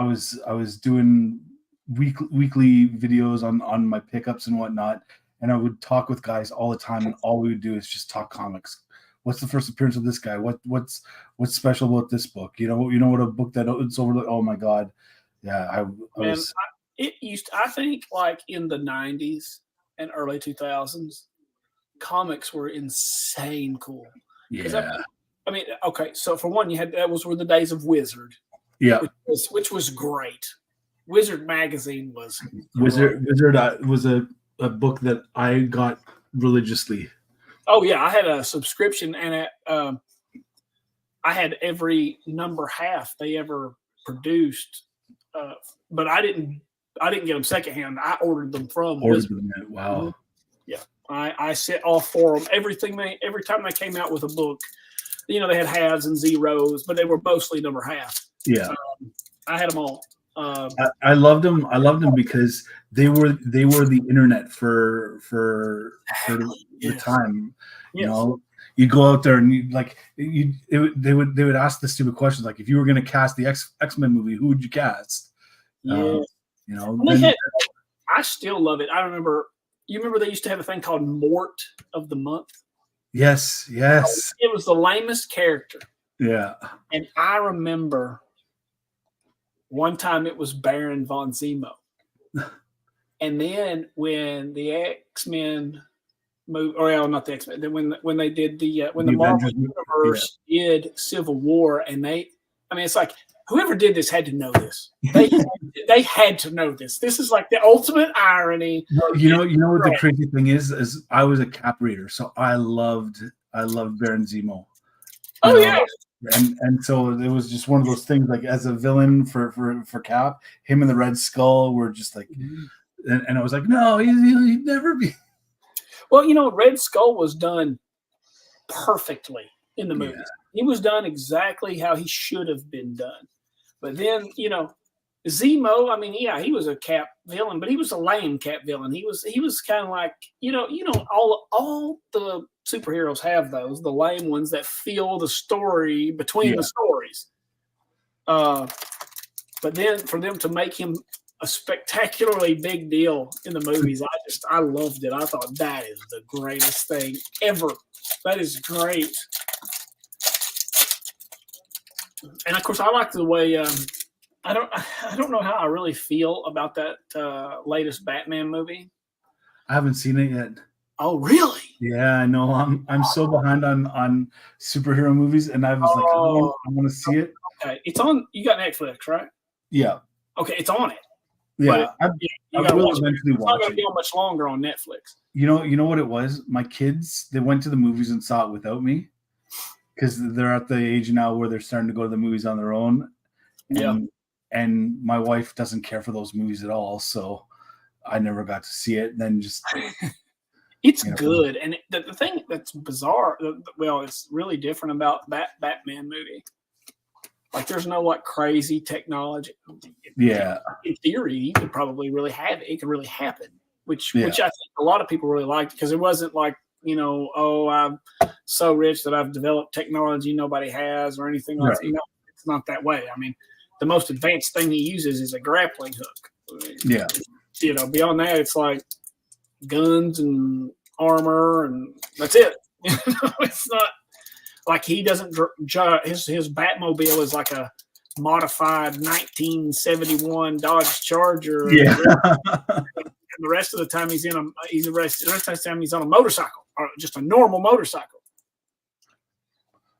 was doing weekly videos on my pickups and whatnot, and I would talk with guys all the time, and all we would do is just talk comics. What's the first appearance of this guy? What's special about this book? You know what a book that it's over. Oh my god, yeah. I think like in the 90s and early 2000s, comics were insane cool. Yeah. I mean, okay, so for one, were the days of Wizard. Yeah. Which was great. Wizard magazine was Wizard was a book that I got religiously. Oh yeah, I had a subscription, and I had every number half they ever produced, but I didn't get them secondhand. I ordered them from Wizard. Wow. Mm-hmm. Yeah, I set off for them. Every time they came out with a book, they had halves and zeros, but they were mostly number half. Yeah, I had them all. I loved them. I loved them because they were the internet for the time. Yes. You go out there and they would ask the stupid questions like, if you were going to cast the X-Men movie, who would you cast? Yeah. I still love it. I remember. You remember they used to have a thing called Mort of the Month? Yes. It was the lamest character. Yeah. And I remember one time it was Baron von Zemo. And then when the X-Men moved, or not the X-Men, then when they did the Marvel Universe did Civil War, and it's like, whoever did this had to know this. They had to know this. This is like the ultimate irony. Well, you know what the crazy thing is I was a Cap reader, so I loved Baron Zemo. And so it was just one of those things, like as a villain for Cap, him and the Red Skull were just like, and I was like, no, he'd never be. Well, Red Skull was done perfectly in the movies. He was done exactly how he should have been done. But then, Zemo, I mean, yeah, he was a Cap villain, but he was a lame Cap villain. He was kind of like, all the superheroes have those, the lame ones that feel the story between the stories. But then for them to make him a spectacularly big deal in the movies, I loved it. I thought that is the greatest thing ever. That is great. And of course, I like the way I don't know how I really feel about that latest Batman movie. I haven't seen it yet. Oh, really? Yeah, I know. I'm so behind on superhero movies, and I was like, I want to see it. Okay, it's on. You got Netflix, right? Yeah. Okay, it's on it. Yeah, I will eventually it's not watch going to it. be on much longer on Netflix. You know what it was? My kids, they went to the movies and saw it without me because they're at the age now where they're starting to go to the movies on their own. And my wife doesn't care for those movies at all, so I never got to see it. Then just it's good, and the thing that's bizarre, well, it's really different about that Batman movie. Like, there's no crazy technology. Yeah. In theory, you could probably really have it. It could really happen, which I think a lot of people really liked, because it wasn't like, I'm so rich that I've developed technology nobody has or anything like that. No, it's not that way. I mean, the most advanced thing he uses is a grappling hook. Yeah. Beyond that, it's like guns and armor, and that's it. It's not like he doesn't his Batmobile is like a modified 1971 Dodge Charger. Yeah. And the rest of the time he's on a motorcycle, or just a normal motorcycle.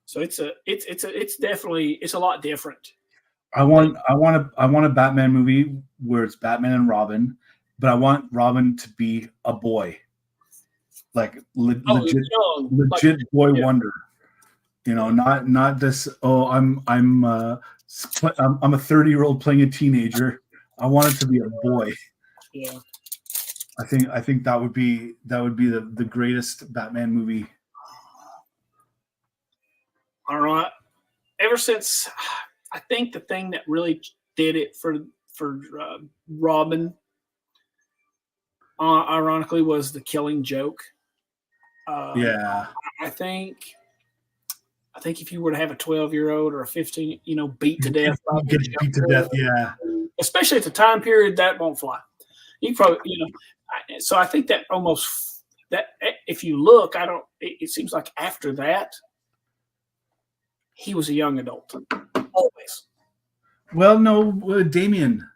So it's definitely a lot different. I want a Batman movie where it's Batman and Robin, but I want Robin to be a boy, like legit boy wonder. Not this. Oh, I'm a 30-year-old playing a teenager. I want it to be a boy. Yeah. I think that would be the greatest Batman movie. All right. Ever since, I think the thing that really did it for Robin, ironically, was the Killing Joke. I think if you were to have a 12-year-old or a 15, beat to death, get beat to death, yeah. Especially at the time period, that won't fly. You probably, so I think that if you look, it seems like after that, he was a young adult, always. Well, no, Damien,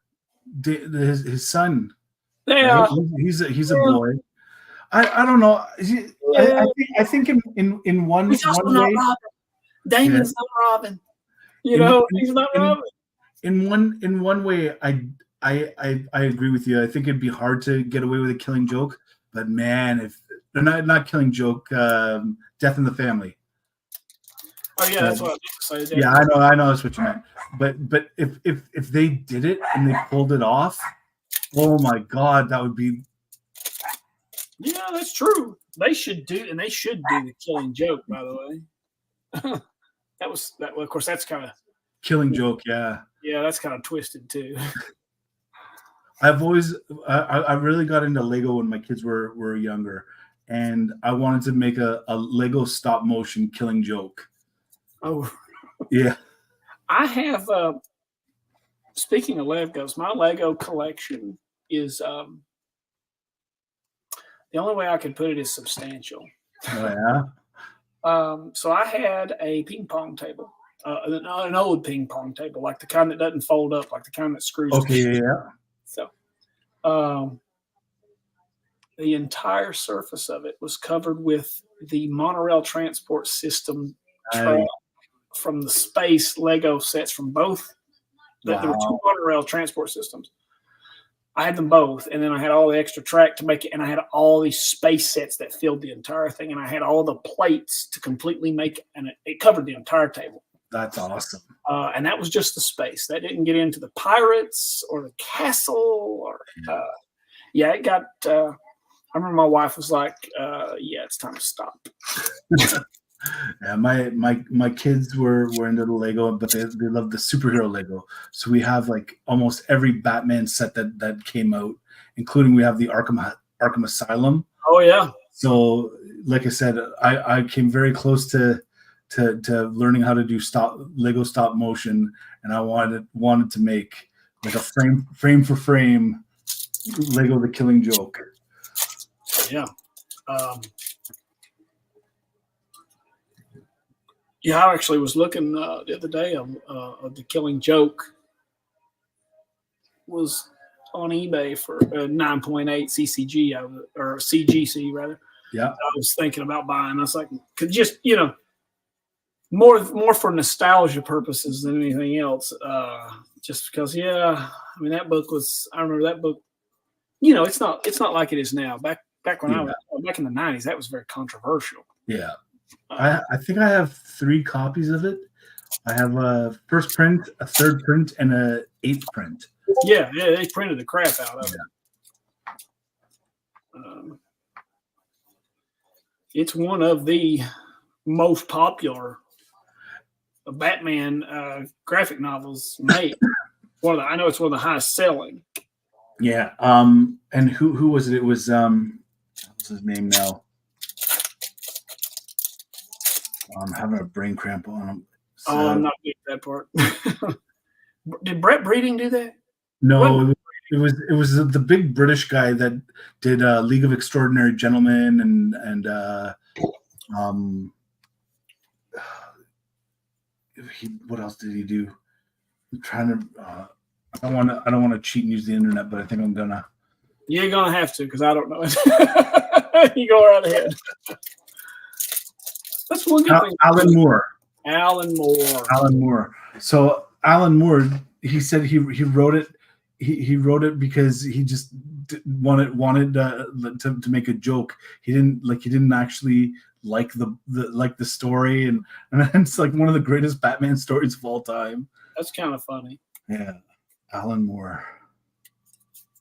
his son. Yeah, right? He's a boy. I don't know. I think in one he's also way, not Robin. Damien's not Robin. He's not Robin. In one way, I agree with you. I think it'd be hard to get away with a Killing Joke, but man, if they're not Killing Joke, Death in the Family. Oh yeah, that's what I was going to say. Yeah, I know that's what you meant. But if they did it and they pulled it off, oh my God, that would be. Yeah, that's true. They should do the Killing Joke, by the way. Well, of course, that's kind of Killing Joke, yeah. Yeah, that's kind of twisted too. I've always I really got into Lego when my kids were younger, and I wanted to make a Lego stop motion Killing Joke. Oh, yeah. I have. Speaking of Legos, my Lego collection is the only way I can put it is substantial. Oh yeah. So I had a ping pong table, an old ping pong table, like the kind that doesn't fold up, like the kind that screws. Okay, yeah. So, the entire surface of it was covered with the monorail transport system track from the space Lego sets from both. Wow. There were two monorail transport systems. I had them both, and then I had all the extra track to make it, and I had all these space sets that filled the entire thing, and I had all the plates to completely make it, and it covered the entire table. That's awesome. And that was just the space. That didn't get into the pirates or the castle. Or it got. I remember my wife was like, "Yeah, it's time to stop." Yeah, my kids were into the Lego, but they love the superhero Lego. So we have like almost every Batman set that came out, including we have the Arkham Asylum. Oh yeah. So like I said, I came very close to learning how to do Lego stop motion, and I wanted to make like a frame for frame Lego the Killing Joke. Yeah. Yeah, I actually was looking the other day of the Killing Joke was on eBay for 9.8 CCG or CGC rather. Yeah, I was thinking about buying. I was like, could just more for nostalgia purposes than anything else. Just because, I mean that book was. I remember that book. It's not like it is now. Back when I was back in the 90s, that was very controversial. Yeah. I think I have 3 copies of it. I have a first print, a third print, and a 8th print. Yeah, they printed the crap out of it. It's one of the most popular Batman graphic novels made. I know it's one of the highest selling. Yeah. And who was it? It was what's his name now? I'm having a brain cramp on him. So, I'm not getting that part. Did Brett Breeding do that? No, it was the big British guy that did League of Extraordinary Gentlemen and what else did he do? I'm trying to. I don't want to cheat and use the internet, but I think I'm gonna. You're gonna have to because I don't know it. You go right ahead. That's one good thing. Alan Moore. Alan Moore. So Alan Moore, he said he wrote it. He wrote it because he just wanted to make a joke. He didn't actually like the story, and it's like one of the greatest Batman stories of all time. That's kind of funny. Yeah, Alan Moore.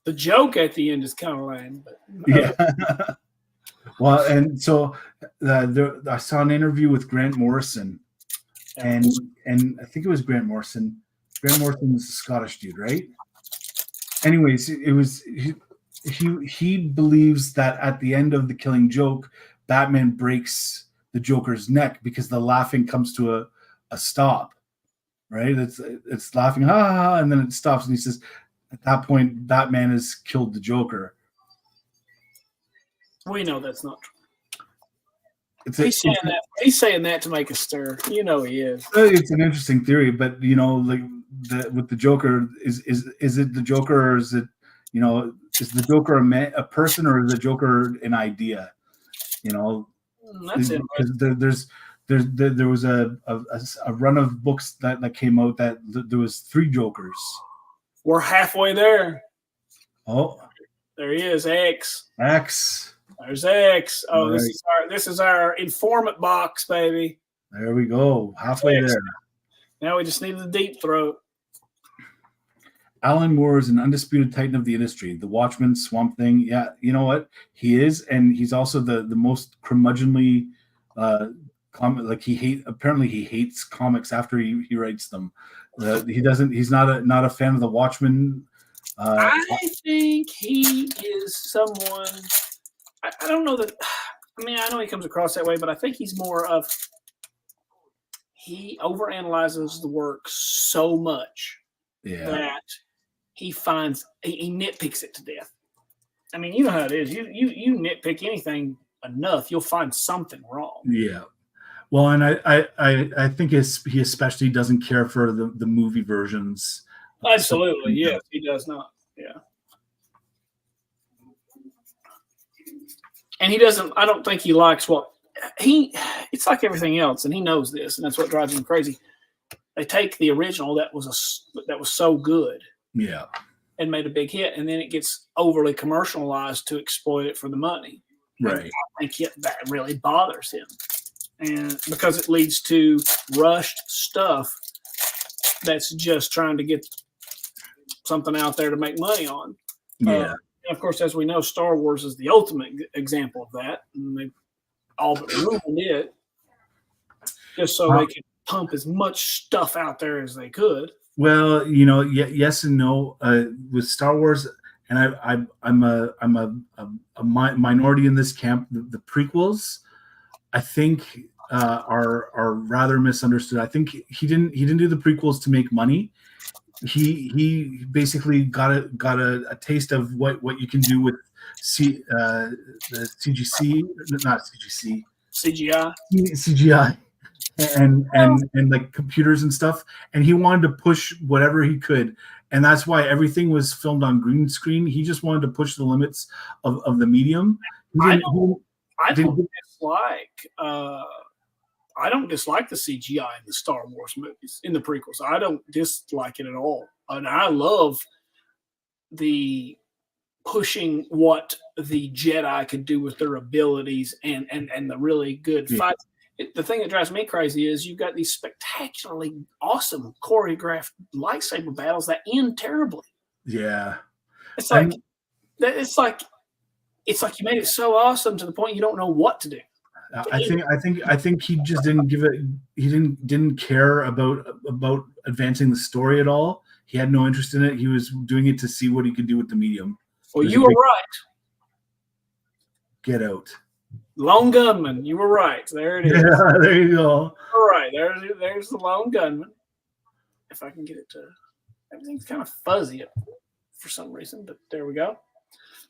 The joke at the end is kind of lame, but yeah. Well, and so I saw an interview with Grant Morrison, and I think it was Grant Morrison. Grant Morrison is a Scottish dude, right? Anyways, it was he believes that at the end of The Killing Joke, Batman breaks the Joker's neck because the laughing comes to a stop, right? It's laughing, ha ha ha, and then it stops, and he says, at that point, Batman has killed the Joker. We know that's not true. He's saying that to make a stir. He is. It's an interesting theory, but like with the Joker, is it the Joker, or is it is the Joker a person, or is the Joker an idea? That's it. There was a run of books that came out that there was 3 Jokers. We're halfway there. Oh, there he is. X. There's X. Oh, right. This is our informant box, baby. There we go. Halfway there. Now we just need the deep throat. Alan Moore is an undisputed titan of the industry. The Watchmen, Swamp Thing. Yeah, you know what? He is, and he's also the most curmudgeonly comic. Apparently he hates comics after he writes them. He's not a fan of the Watchmen. I think he is someone. I don't know that. I mean, I know he comes across that way, but I think he's more of. He overanalyzes the work so much that he nitpicks it to death. I mean, you know how it is. You nitpick anything enough, you'll find something wrong. Yeah. Well, and I think he especially doesn't care for the movie versions. Absolutely, yes, he does not. Yeah. And he doesn't. I don't think he likes it's like everything else, and he knows this, and that's what drives him crazy. They take the original that was so good, and made a big hit, and then it gets overly commercialized to exploit it for the money. Right. And I think that really bothers him. and because it leads to rushed stuff that's just trying to get something out there to make money on. Yeah. And of course, as we know, Star Wars is the ultimate example of that, and they all but ruined it just so they could pump as much stuff out there as they could. Well, you know, yes and no. With Star Wars, and I'm a minority in this camp. The prequels, I think, are rather misunderstood. I think he didn't do the prequels to make money. He basically got a taste of what you can do with the CGC, not CGC, CGI. And like computers and stuff, and he wanted to push whatever he could, and that's why everything was filmed on green screen. He just wanted to push the limits of the medium. I don't dislike the CGI in the Star Wars movies, in the prequels. I don't dislike it at all, and I love the pushing what the Jedi could do with their abilities and the really good fights. The thing that drives me crazy is you've got these spectacularly awesome choreographed lightsaber battles that end terribly. Yeah, it's like you made it so awesome to the point you don't know what to do. I think he just didn't give it. He didn't care about advancing the story at all. He had no interest in it. He was doing it to see what he could do with the medium. Well, you were right. Get out. Lone Gunman, you were right. There it is. Yeah, there you go. All right, there's the Lone Gunman. If I can get it to, everything's kind of fuzzy for some reason, but there we go.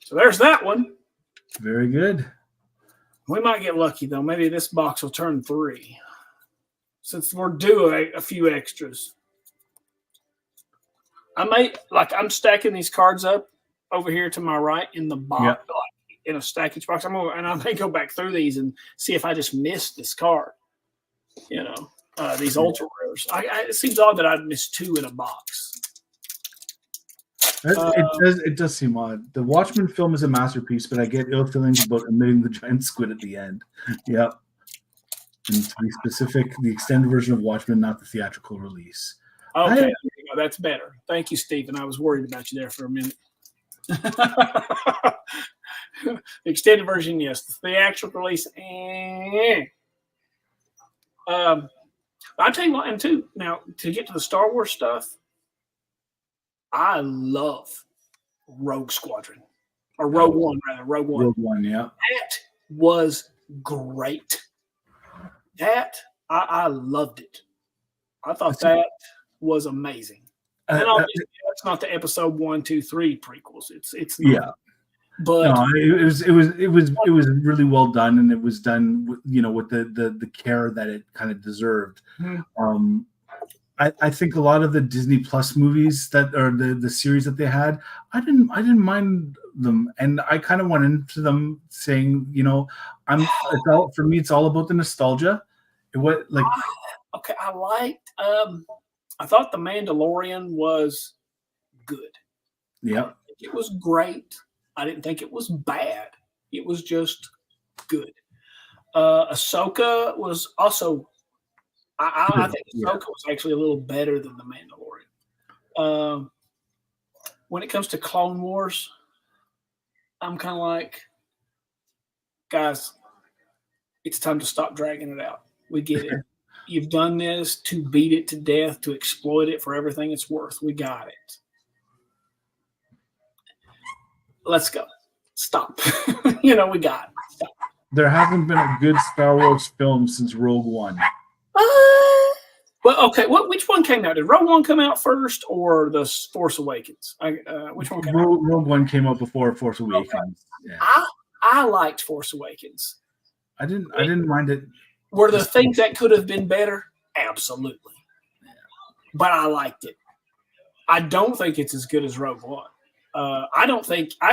So there's that one. Very good. We might get lucky though. Maybe this box will turn 3, since we're due a few extras. I'm stacking these cards up over here to my right in the box. Yep. In a stackage box. I may go back through these and see if I just missed this card. You know, these ultra rares. It seems odd that I'd missed 2 in a box. It does seem odd. The Watchmen film is a masterpiece, but I get ill feelings about omitting the giant squid at the end. Yep. And to be specific, the extended version of Watchmen, not the theatrical release. Okay, that's better. Thank you, Stephen. I was worried about you there for a minute. The extended version, yes. The theatrical release, I'll tell you what, and too, now, to get to the Star Wars stuff, I love Rogue Squadron. Or Rogue One, rather. Rogue One. Rogue One, yeah. That was great. I loved it. I thought that was amazing. And obviously, that's not the episode 1, 2, 3 prequels. It's not. Yeah. But no, it was really well done, and it was done with, with the care that it kind of deserved. Mm-hmm. I think a lot of the Disney Plus movies that are the series that they had, I didn't mind them, and I kind of went into them saying, for me it's all about the nostalgia. Okay, I liked. I thought The Mandalorian was good. Yeah, it was great. I didn't think it was bad. It was just good. Ahsoka was also. I think Ahsoka was actually a little better than The Mandalorian. When it comes to Clone Wars, I'm kind of like, guys, it's time to stop dragging it out. We get it. You've done this to beat it to death, to exploit it for everything it's worth. We got it. Let's go. Stop. We got it. Stop. There hasn't been a good Star Wars film since Rogue One. Well, okay. Which one came out? Did Rogue One come out first, or The Force Awakens? Which one came out? Rogue One came out before Force Awakens. Okay. Yeah. I liked Force Awakens. I didn't mind it. Were there things that could have been better? Absolutely. Yeah. But I liked it. I don't think it's as good as Rogue One. I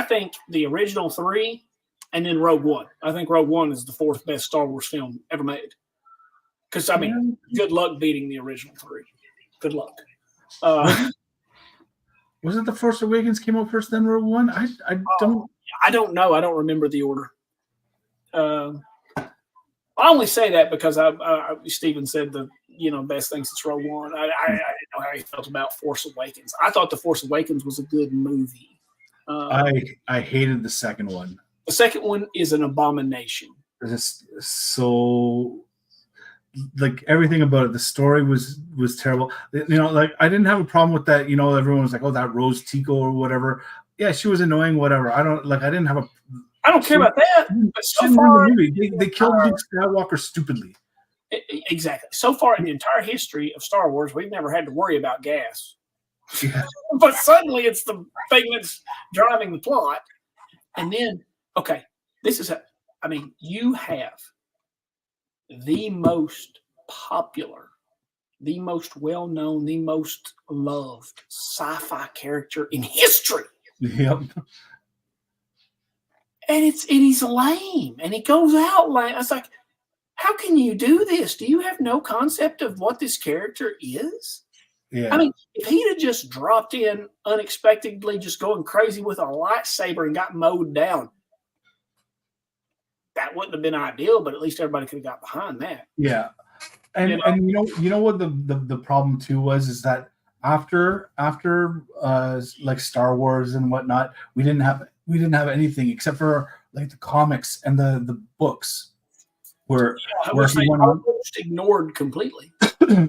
think the original 3 and then Rogue One. I think Rogue One is the 4th best Star Wars film ever made. Because, good luck beating the original 3. Good luck. Was it The Force Awakens came out first, then Rogue One? I don't know. I don't remember the order. I only say that because Steven said the best thing since Rogue One. I didn't know how he felt about Force Awakens. I thought the Force Awakens was a good movie. I hated the second one. The second one is an abomination. It's so like everything about it. The story was terrible. Like I didn't have a problem with that. Everyone was like, "Oh, that Rose Tico or whatever." Yeah, she was annoying. Whatever. I didn't have a. I don't care about that. But so far, they killed Luke Skywalker stupidly. Exactly. So far in the entire history of Star Wars, we've never had to worry about gas. Yeah. But suddenly it's the thing that's driving the plot. And then, okay, you have the most popular, the most well-known, the most loved sci-fi character in history. Yep. And he's lame, and he goes out lame. I was like, how can you do this? Do you have no concept of what this character is? Yeah. I mean, if he'd have just dropped in unexpectedly, just going crazy with a lightsaber and got mowed down, that wouldn't have been ideal, but at least everybody could have got behind that. Yeah. And you know what the problem too was is that after like Star Wars and whatnot, we didn't have anything except for like the comics and the books where he went on. Ignored completely.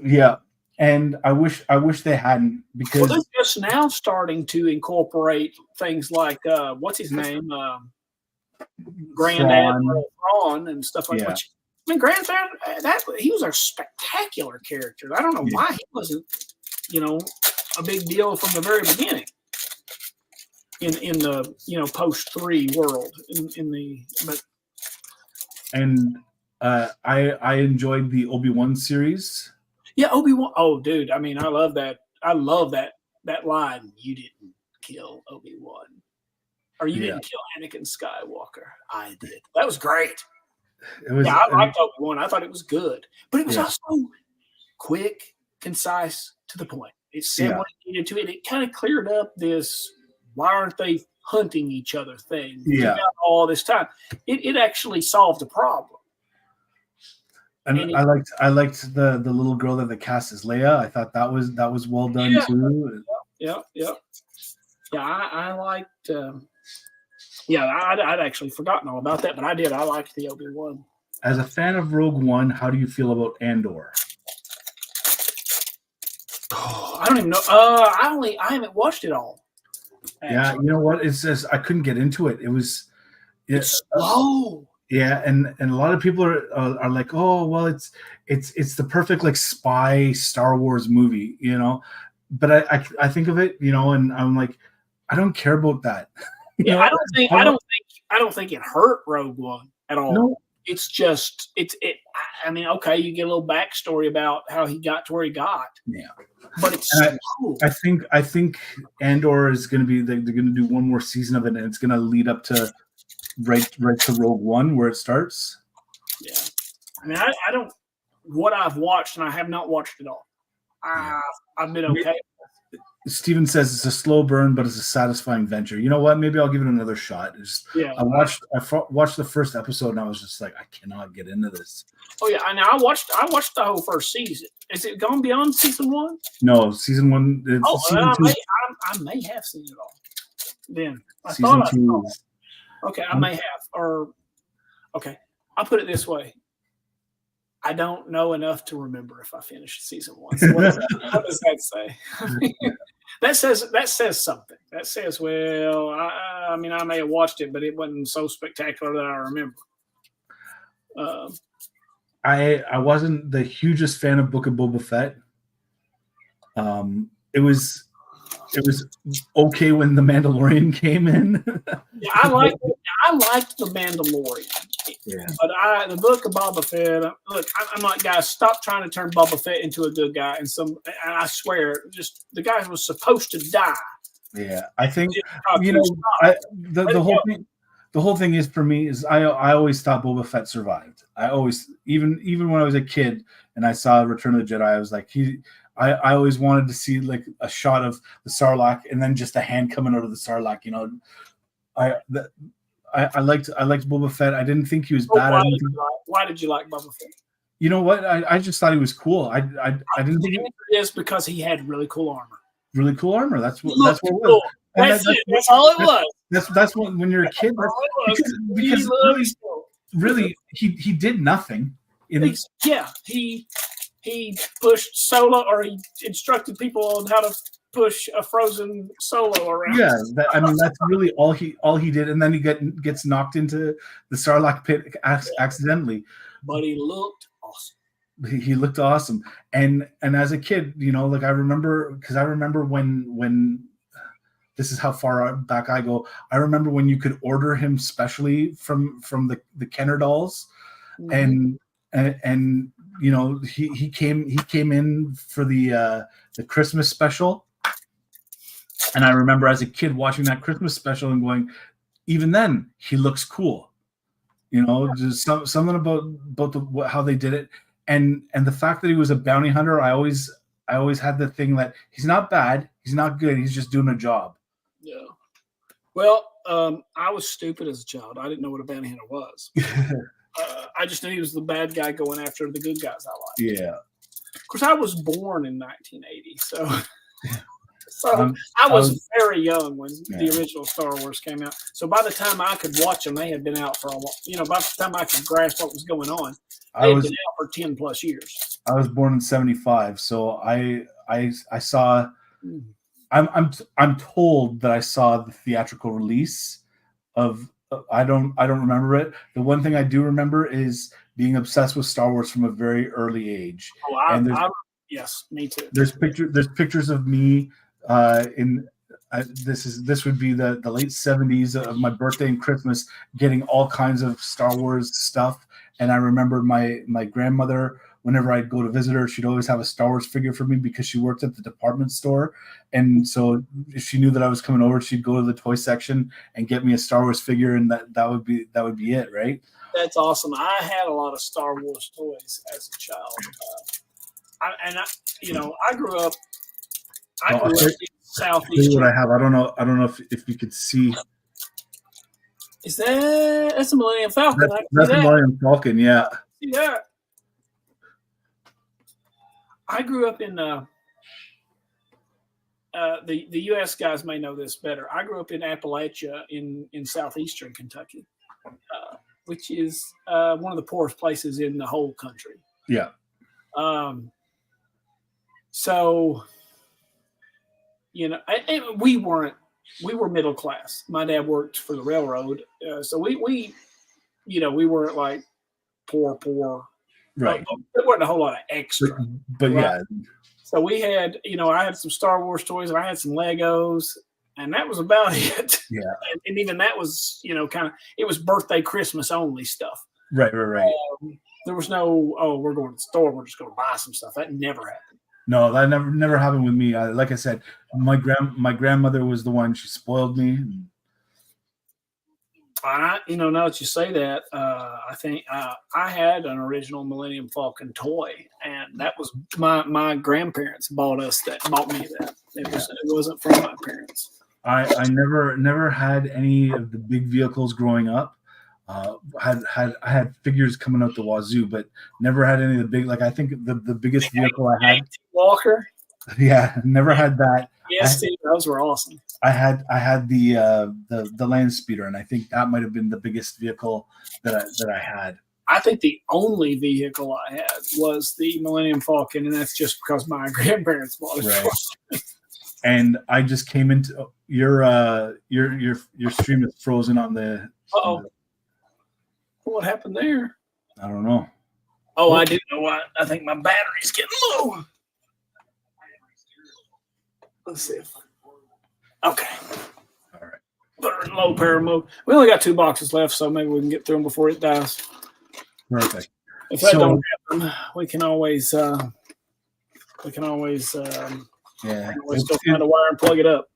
Yeah. And I wish they hadn't, because they're just now starting to incorporate things like what's his name, Grand Admiral Thrawn and stuff like that. I mean, Grand Admiral, he was a spectacular character. I don't know why he wasn't, a big deal from the very beginning in the post 3 world I enjoyed the Obi-Wan series. Yeah, Obi-Wan. Oh, dude. I mean, I love that. I love that line. You didn't kill Obi-Wan. Or you didn't kill Anakin Skywalker. I did. That was great. I liked Obi-Wan. I thought it was good. But it was also quick, concise, to the point. It said what it needed to. And it kind of cleared up this, why aren't they hunting each other thing? Yeah. All this time. It actually solved the problem. And I liked the little girl that they cast as Leia. I thought that was well done too. Yeah. I liked. I'd actually forgotten all about that, but I did. I liked the Obi-Wan. As a fan of Rogue One, how do you feel about Andor? I don't even know. I haven't watched it all. Actually. Yeah, you know what? It's just I couldn't get into it. It's slow. Yeah, and a lot of people are like, oh, well, it's the perfect like spy Star Wars movie, But I think of it, and I'm like, I don't care about that. I don't think it hurt Rogue One at all. No. It's just I mean, okay, you get a little backstory about how he got to where he got. Yeah, but it's cool. I think Andor is going to be they're going to do one more season of it, and it's going to lead up to. Right to Rogue One where it starts. Yeah, I mean, I don't. What I've watched, and I have not watched it all. I've been okay. Steven says it's a slow burn, but it's a satisfying venture. You know what? Maybe I'll give it another shot. I watched the first episode, and I was just like, I cannot get into this. Oh yeah, and I watched the whole first season. Is it gone beyond season 1? No, season 1. Season 2. I may have seen it all. Then season 2. Okay, I may have. I'll put it this way. I don't know enough to remember if I finished season 1. So what does that say? That says something. That says, well, I mean, I may have watched it, but it wasn't so spectacular that I remember. I wasn't the hugest fan of Book of Boba Fett. It was okay when the Mandalorian came in. Yeah, I liked the Mandalorian. Yeah. But the Book of Boba Fett. Look, I'm like, guys, stop trying to turn Boba Fett into a good guy. And I swear, just the guy was supposed to die. Yeah, I think the whole thing is for me is I always thought Boba Fett survived. I always even when I was a kid and I saw Return of the Jedi, I was like I always wanted to see like a shot of the Sarlacc and then just a hand coming out of the Sarlacc. I liked Boba Fett. I didn't think he was Oh, bad. why did you like Boba Fett? You know what? I just thought he was cool. I didn't think The answer is because he had really cool armor. really cool armor. That's what it Cool. was. And That's it. That's all it was. That's when you're a kid. Because really, he did nothing. He pushed Solo, or he instructed people on how to push a frozen Solo around. Yeah, that's really all he did, and then he gets knocked into the Sarlacc pit accidentally. But he looked awesome. He looked awesome, and as a kid, like I remember when this is how far back I go. I remember when you could order him specially from the Kenner dolls, mm-hmm. and he came in for the Christmas special, and I remember as a kid watching that Christmas special and going, even then he looks cool. Just something about how they did it, and the fact that he was a bounty hunter. I always had the thing that he's not bad, he's not good, he's just doing a job. Yeah. Well, I was stupid as a child. I didn't know what a bounty hunter was. I just knew he was the bad guy going after the good guys I liked. Yeah. Of course, I was born in 1980, so. I was very young when the original Star Wars came out. So by the time I could watch them, they had been out for a while. By the time I could grasp what was going on, they had been out for 10 plus years. I was born in 75, so I saw. I'm told that I saw the theatrical release of. I don't remember it. The one thing I do remember is being obsessed with Star Wars from a very early age. Yes, me too. There's pictures of me. This would be the late 70s of my birthday and Christmas, getting all kinds of Star Wars stuff. And I remember my grandmother, whenever I'd go to visit her, she'd always have a Star Wars figure for me because she worked at the department store. And so if she knew that I was coming over, she'd go to the toy section and get me a Star Wars figure, and that would be it, right? That's awesome. I had a lot of Star Wars toys as a child. I grew up. I grew up in Southeast. What I have, I don't know if you could see. Is that's a Millennium Falcon? That's a Millennium Falcon, yeah. See that? I grew up in the U.S. guys may know this better. I grew up in Appalachia in southeastern Kentucky, which is one of the poorest places in the whole country. Yeah. So, we were middle class. My dad worked for the railroad. So we weren't like poor. Right. There wasn't a whole lot of extra. But right? Yeah. So we had, I had some Star Wars toys, and I had some Legos, and that was about it. Yeah. And even that was, it was birthday, Christmas only stuff. Right. There was no, we're going to the store, we're just going to buy some stuff. That never happened. No, that never happened with me. Like I said, my grandmother was the one. She spoiled me. Now that you say that, I think I had an original Millennium Falcon toy, and that was my grandparents bought me that. It wasn't from my parents. I never had any of the big vehicles growing up. I had figures coming out the wazoo, but never had any of the big. Like I think the biggest vehicle I had, Walker. Yeah, never had that. Yes, those were awesome. I had the land speeder, and I think that might have been the biggest vehicle that I had. I think the only vehicle I had was the Millennium Falcon, and that's just because my grandparents bought it. Right. And I just came into your stream is frozen on the. Uh-oh. What happened there? I don't know. Oh, I do know why. I think my battery's getting low. Let's see. Okay. All right. Put her in low power mode. We only got 2 boxes left, so maybe we can get through them before it dies. Perfect. If that don't happen, we can always yeah. Still find a wire and plug it up.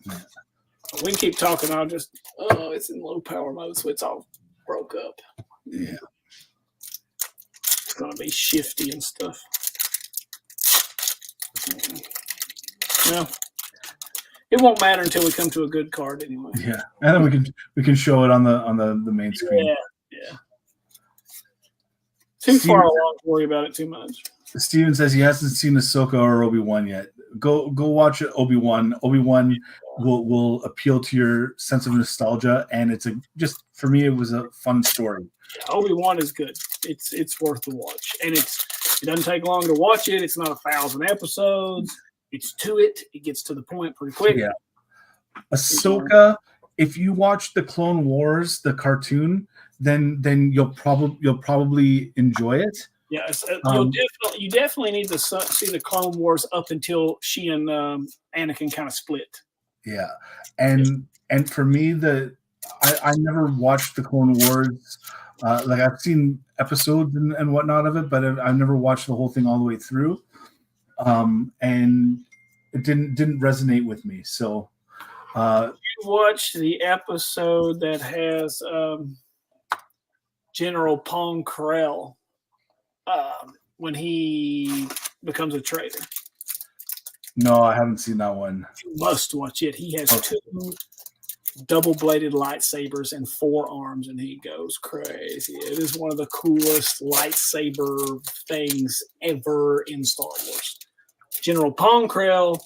Yeah. We can keep talking. It's in low power mode, so it's all broke up. Yeah. It's gonna be shifty and stuff. Well, It won't matter until we come to a good card anyway. Yeah, and then we can show it on the main screen. Yeah. Too far along to worry about it too much. Steven says he hasn't seen Ahsoka or Obi-Wan yet. Go watch Obi-Wan. Obi-Wan will appeal to your sense of nostalgia, and it's just for me it was a fun story. Yeah, Obi-Wan is good. It's worth the watch, and it doesn't take long to watch it. It's not 1,000 episodes. It's to it. It gets to the point pretty quick. Yeah. Ahsoka, if you watch the Clone Wars, the cartoon, then you'll probably enjoy it. Yes, you definitely need to see the Clone Wars up until she and Anakin kind of split. Yeah, and for me, I never watched the Clone Wars. Like I've seen episodes and whatnot of it, but I've never watched the whole thing all the way through. And it didn't resonate with me. So you watch the episode that has General Pong Krell when he becomes a traitor. No, I haven't seen that one. You must watch it. He has 2 double-bladed lightsabers and 4 arms, and he goes crazy. It is one of the coolest lightsaber things ever in Star Wars. General Pong Krell,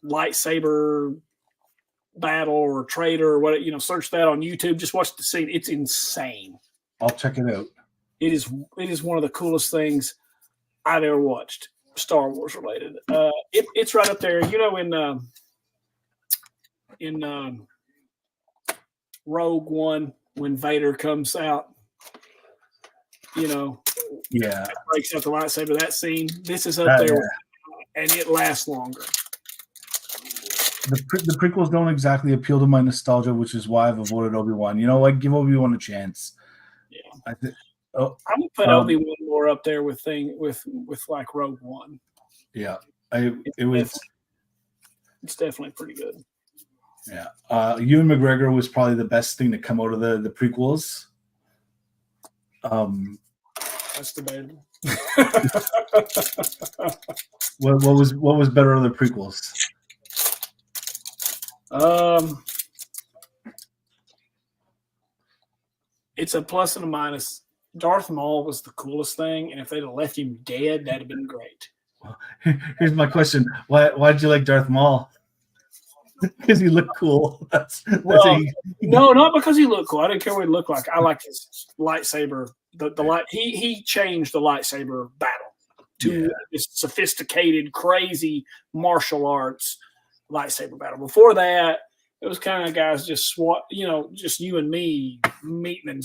lightsaber battle or traitor or what, search that on YouTube. Just watch the scene. It's insane. I'll check it out. It is one of the coolest things I've ever watched, Star Wars related. It's right up there. In Rogue One when Vader comes out, yeah, breaks out the lightsaber. That scene. This is up there, and it lasts longer. The prequels don't exactly appeal to my nostalgia, which is why I've avoided Obi-Wan. Give Obi-Wan a chance. Yeah, I'm gonna put Obi-Wan more up there with like Rogue One. Yeah, it's definitely pretty good. Yeah, Ewan McGregor was probably the best thing to come out of the prequels. That's debatable. What was better of the prequels? It's a plus and a minus. Darth Maul was the coolest thing, and if they'd have left him dead, that'd have been great. Here's my question: Why'd you like Darth Maul? Because he looked cool. No, not because he looked cool. I didn't care what he looked like. I liked his lightsaber. He changed the lightsaber battle to this sophisticated, crazy martial arts lightsaber battle. Before that, it was kind of guys just just you and me meeting and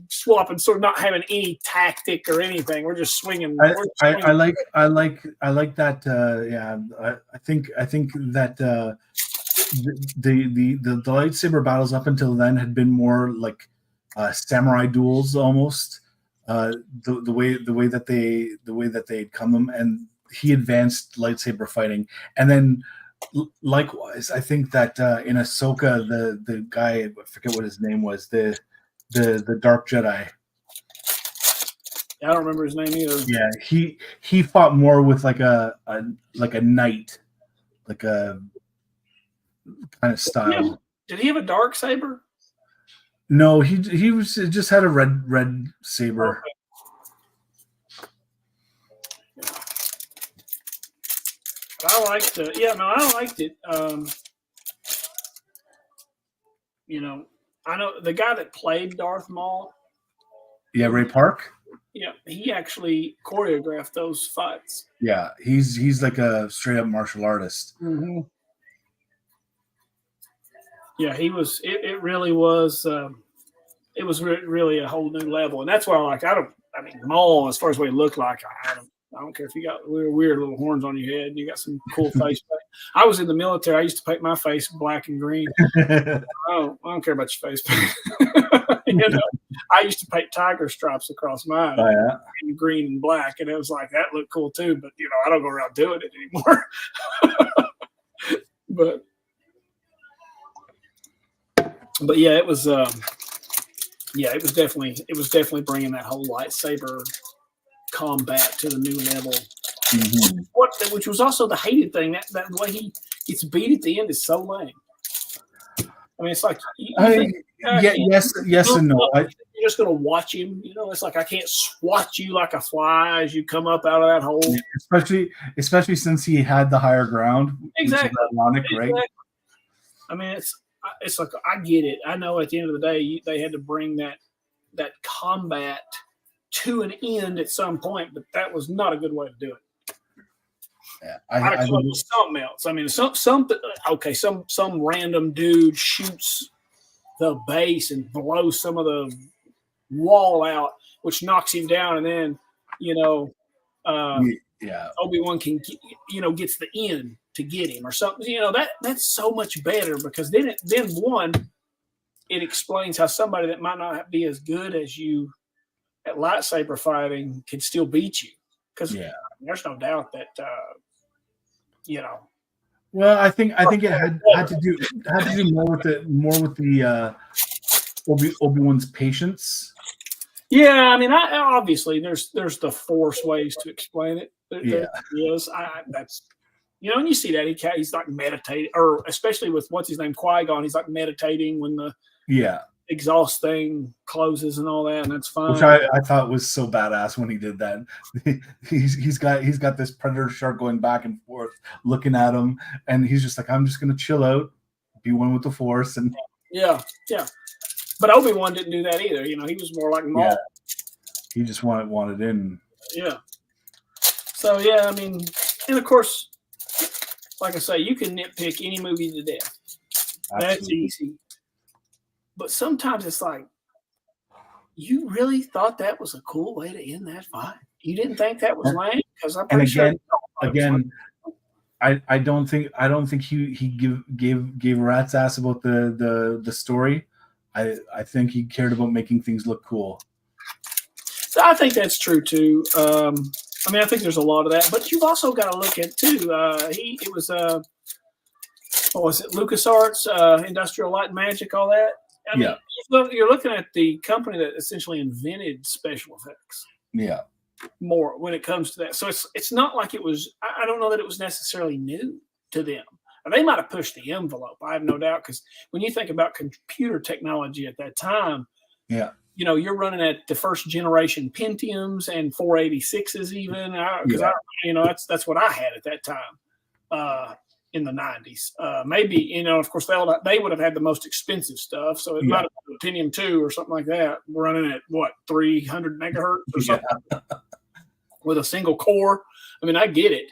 swapping, sort of not having any tactic or anything. We're just swinging. I like that. I think that the lightsaber battles up until then had been more like samurai duels almost. The way that they'd come them, and he advanced lightsaber fighting, and then. Likewise, I think that in Ahsoka, the guy, I forget what his name was, the Dark Jedi. I don't remember his name either. Yeah, he fought more with like a knight, like a kind of style. Did he have a dark saber? No, he just had a red saber. Okay. I liked it. I liked it. I know the guy that played Darth Maul. Yeah, Ray Park. Yeah, he actually choreographed those fights. Yeah, he's like a straight up martial artist. Mm-hmm. Yeah, he was. It really was. It was really a whole new level, and that's why Maul, as far as what he looked like, I don't care if you got weird little horns on your head and you got some cool face paint. I was in the military. I used to paint my face black and green. I don't care about your face paint. I used to paint tiger stripes across mine, in green and black, and it was like that looked cool too. But I don't go around doing it anymore. but yeah, it was. It was definitely bringing that whole lightsaber combat to the new level. Mhm. Which was also the hated thing. That the way he gets beat at the end is so lame. I mean, it's like you think, Yes and no. you're just going to watch him. It's like I can't swat you like a fly as you come up out of that hole. Especially since he had the higher ground. Exactly. Which is ironic, right? I mean, it's like I get it. I know at the end of the day they had to bring that combat to an end at some point, but that was not a good way to do it. Yeah, I'd have come up with something else. I mean, some random dude shoots the base and blows some of the wall out, which knocks him down, and then Obi-Wan can gets the end to get him or something. That's so much better because then it explains how somebody that might not be as good as you at lightsaber fighting can still beat you. Because there's no doubt that Well, I think it had to do more with the Obi-Wan's patience. Yeah, I mean, obviously there's the Force ways to explain it. There is. That's and you see that he's like meditating, or especially with what's his name, Qui-Gon, he's like meditating when the exhaust thing closes and all that, and that's fine. Which I thought was so badass when he did that. he's got this predator shark going back and forth, looking at him, and he's just like, I'm just gonna chill out, be one with the Force, and yeah. But Obi-Wan didn't do that either. He was more like Maul. Yeah. He just wanted in. Yeah. So yeah, I mean, and of course, like I say, you can nitpick any movie to death. Absolutely. That's easy. But sometimes it's like, you really thought that was a cool way to end that fight? You didn't think that was lame? Because I'm pretty sure. Again, I don't think he gave a rat's ass about the story. I think he cared about making things look cool. So I think that's true too. I mean, I think there's a lot of that, but you've also got to look at too. It was what was it? LucasArts, Industrial Light and Magic, all that. I mean, you're looking at the company that essentially invented special effects. Yeah. More when it comes to that. So it's not like it was. I don't know that it was necessarily new to them. They might have pushed the envelope. I have no doubt, because when you think about computer technology at that time, you're running at the first generation Pentiums and 486s even. Because that's what I had at that time in the 90s. Maybe of course they would have had the most expensive stuff, so it might have been a Pentium 2 or something like that, running at 300 megahertz or something with a single core. I mean, I get it.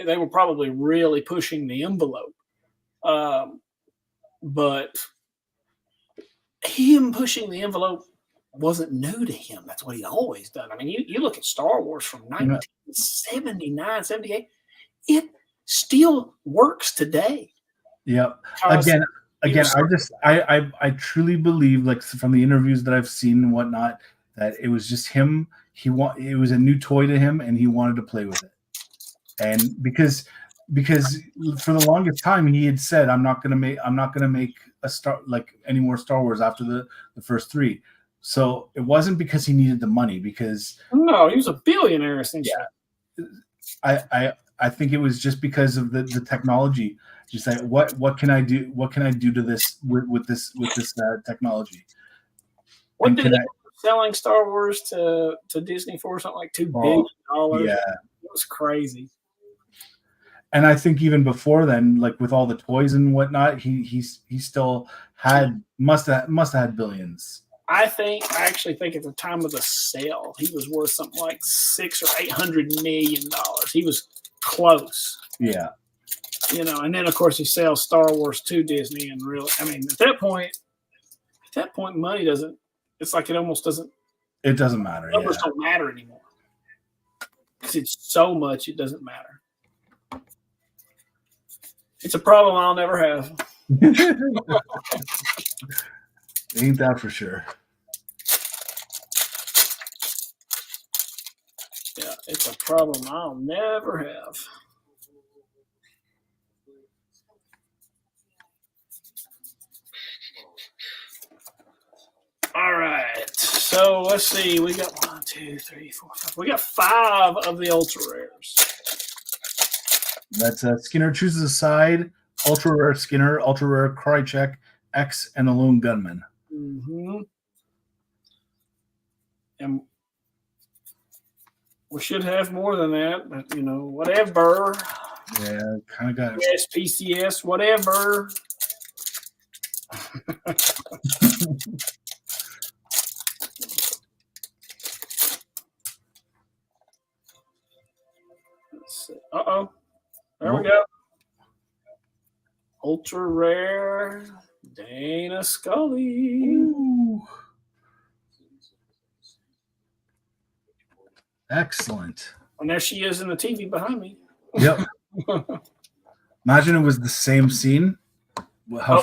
They were probably really pushing the envelope. But him pushing the envelope wasn't new to him. That's what he'd always done. I mean, you look at Star Wars from 1979, 78, it still works today. Yeah. Again, I truly believe, like from the interviews that I've seen and whatnot, that it was just him. It was a new toy to him, and he wanted to play with it. And because for the longest time he had said, I'm not gonna make any more Star Wars after the first 3. So it wasn't because he needed the money, because no, he was a billionaire essentially. I think it was just because of the technology. Just like, what can I do? What can I do to this with this technology? What did they selling Star Wars to Disney for? Something like $2 billion. Yeah, it was crazy. And I think even before then, like with all the toys and whatnot, he still must have had billions. I actually think at the time of the sale, he was worth something like $600 or $800 million. He was close. Yeah. And then of course he sells Star Wars to Disney, and really, I mean, at that point, money doesn't. It's like it almost doesn't. It doesn't matter. Numbers don't matter anymore because it's so much. It doesn't matter. It's a problem I'll never have. Ain't that for sure? Yeah, it's a problem I'll never have. All right. So let's see. We got 1, 2, 2, 3, 4, 5. We got 5 of the ultra rares. That's Skinner chooses a side, ultra rare Skinner, ultra rare Krychek, X, and a lone gunman. Mm-hmm. And we should have more than that, but whatever. Yeah, kind of got Yes, PCS, whatever. Uh-oh. There we go. Ultra rare Dana Scully. Ooh. Excellent. And there she is in the TV behind me. Yep. Imagine it was the same scene. How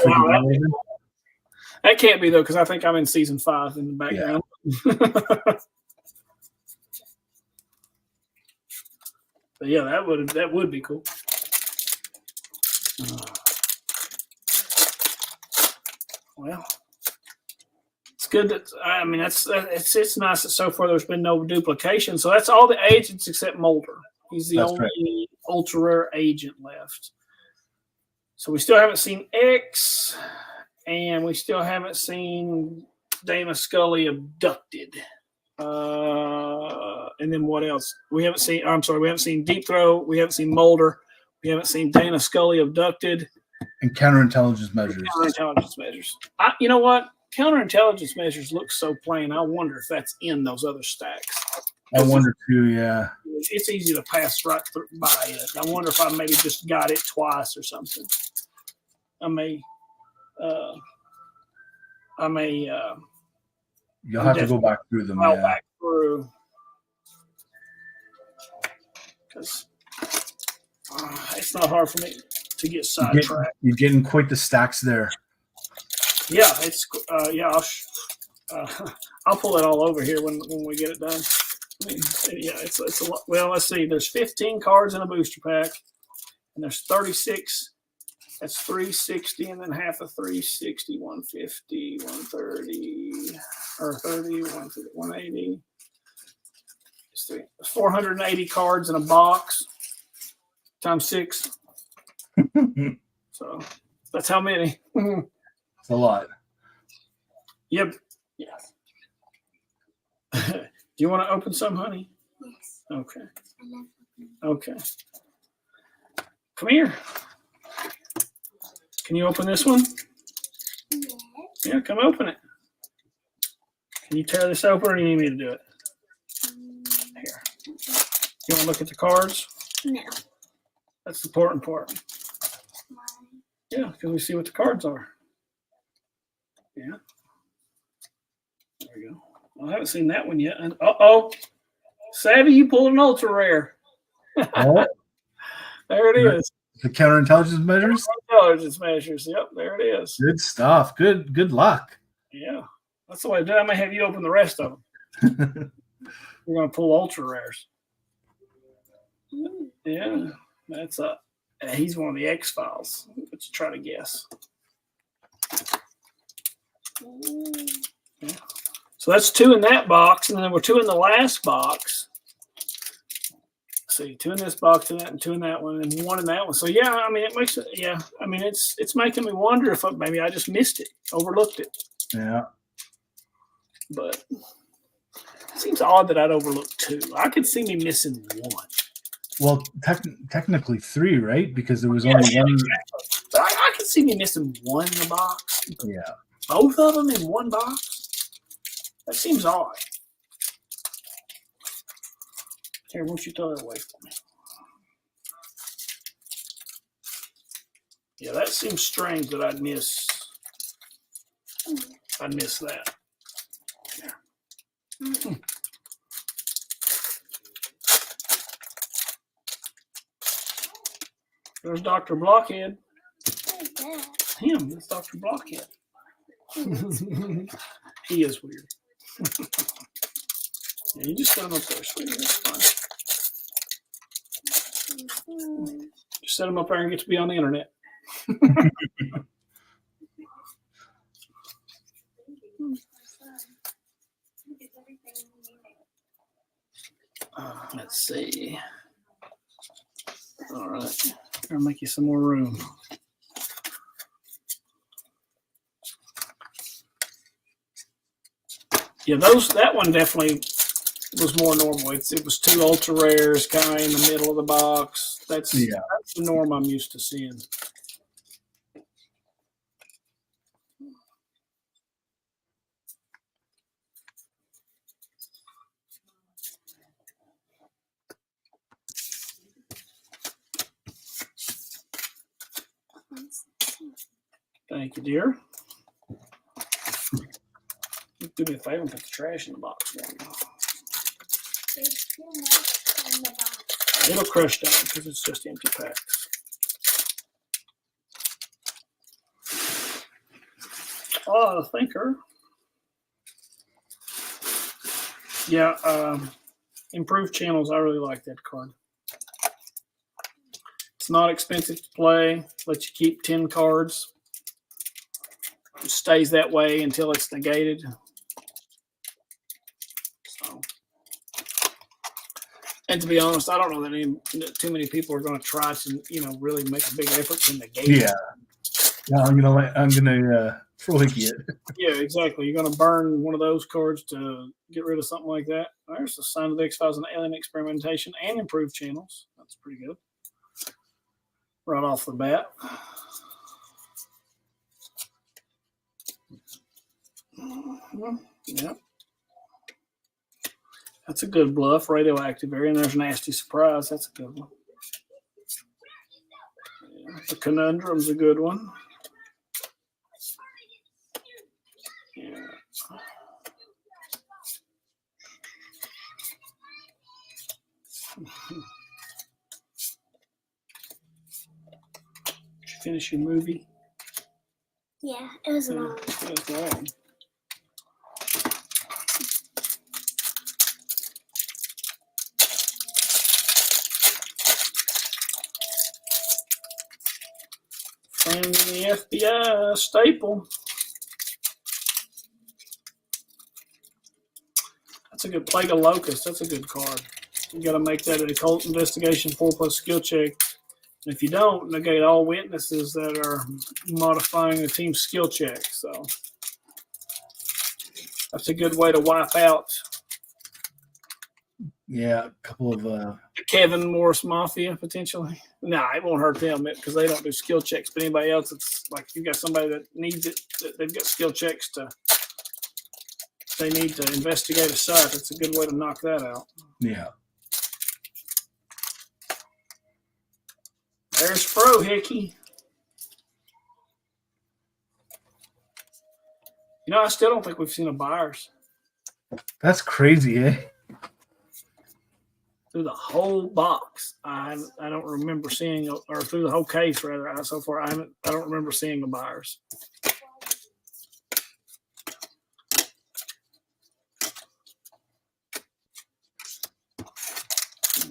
that can't be, though, because I think I'm in season 5 in the background. But yeah, that would be cool. Well, it's good that it's nice that so far there's been no duplication. So that's all the agents except Mulder. He's the only ultra rare agent left. So we still haven't seen X, and we still haven't seen Dana Scully abducted. And then what else? We haven't seen. We haven't seen Deep Throat. We haven't seen Mulder. We haven't seen Dana Scully abducted. And counterintelligence measures. Counterintelligence measures. You know what? Counterintelligence measures look so plain. I wonder if that's in those other stacks. I wonder too. Yeah. It's easy to pass right by it. I wonder if I maybe just got it twice or something. I may. You'll have to go back through them. I'll back through because it's not hard for me to get sidetracked. You're getting quite the stacks there. Yeah, it's I'll pull it all over here when we get it done. It's a lot. Well, let's see. There's 15 cards in a booster pack, and there's 36. That's 360, and then half of 360, 150, 130, or 30, 150, 180. It's 480 cards in a box times 6. So that's how many. It's a lot. Yep. Yes. Do you want to open some, honey? Yes. Okay. Okay. Come here. Can you open this one? Yes. Yeah, come open it. Can you tear this open, or do you need me to do it? Here. You want to look at the cards? No. That's the important part. Yeah, because we see what the cards are. Yeah. There we go. Well, I haven't seen that one yet. Uh-oh. Savvy, you pulled an ultra rare. Oh. There it is. The counterintelligence measures? Intelligence measures. Yep, there it is. Good stuff. Good luck. Yeah. That's the way to do it. I may have you open the rest of them. We're going to pull ultra rares. Yeah. That's he's one of the X-Files. Let's try to guess. Yeah. So that's 2 in that box, and then we're 2 in the last box. Let's see, 2 in this box, 2 in that, and 2 in that one, and 1 in that one. So yeah, I mean, it makes it. Yeah, I mean, it's making me wonder if maybe I just missed it, overlooked it. Yeah. But it seems odd that I'd overlook 2. I could see me missing 1. Well, technically 3, right? Because there was only one. Exactly. But I could see me missing 1 in the box. Yeah. Both of them in one box? That seems odd. Here, won't you throw it away for me? Yeah, that seems strange that I'd miss that. Yeah. There's Dr. Blockhead. Him, that's Dr. Blockhead. He is weird. Yeah, you just set him up there, sweetie. That's fine. Just set him up there and get to be on the internet. Let's see. All right. I'll make you some more room. Yeah, that one definitely was more normal. It was 2 ultra rares kind of in the middle of the box. That's the norm I'm used to seeing. Thank you, dear. Do me a favor and put the trash in the box. There's too much in the box. It'll crush down because it's just empty packs. Oh, thinker. Yeah, improved channels. I really like that card. It's not expensive to play. Let you keep 10 cards. It stays that way until it's negated. So, and to be honest, I don't know that too many people are going to try to, really make a big effort to negate it. Yeah. Yeah, I'm gonna flicky it. Yeah, exactly. You're going to burn one of those cards to get rid of something like that. There's the sign of the X-Files and Alien Experimentation and improved channels. That's pretty good. Right off the bat. Yep. That's a good bluff. Radioactive area. And there's Nasty Surprise. That's a good one. Yeah. The Conundrum's a good one. Yeah. Did you finish your movie? Yeah, it was long. It was long. Friend in the FBI, staple. That's a good Plague of Locust. That's a good card. You got to make that an occult investigation 4+ skill check. And if you don't, negate all witnesses that are modifying the team's skill check. So that's a good way to wipe out. Yeah, a couple of the Kevin Morris Mafia potentially. No, it won't hurt them because they don't do skill checks. But anybody else, it's like if you got somebody that needs it, they've got skill checks to. They need to investigate a site. That's a good way to knock that out. Yeah. There's Fro Hickey. I still don't think we've seen a buyers. That's crazy, eh? Through the whole box, I don't remember seeing, or through the whole case rather. So far, I don't remember seeing a buyers.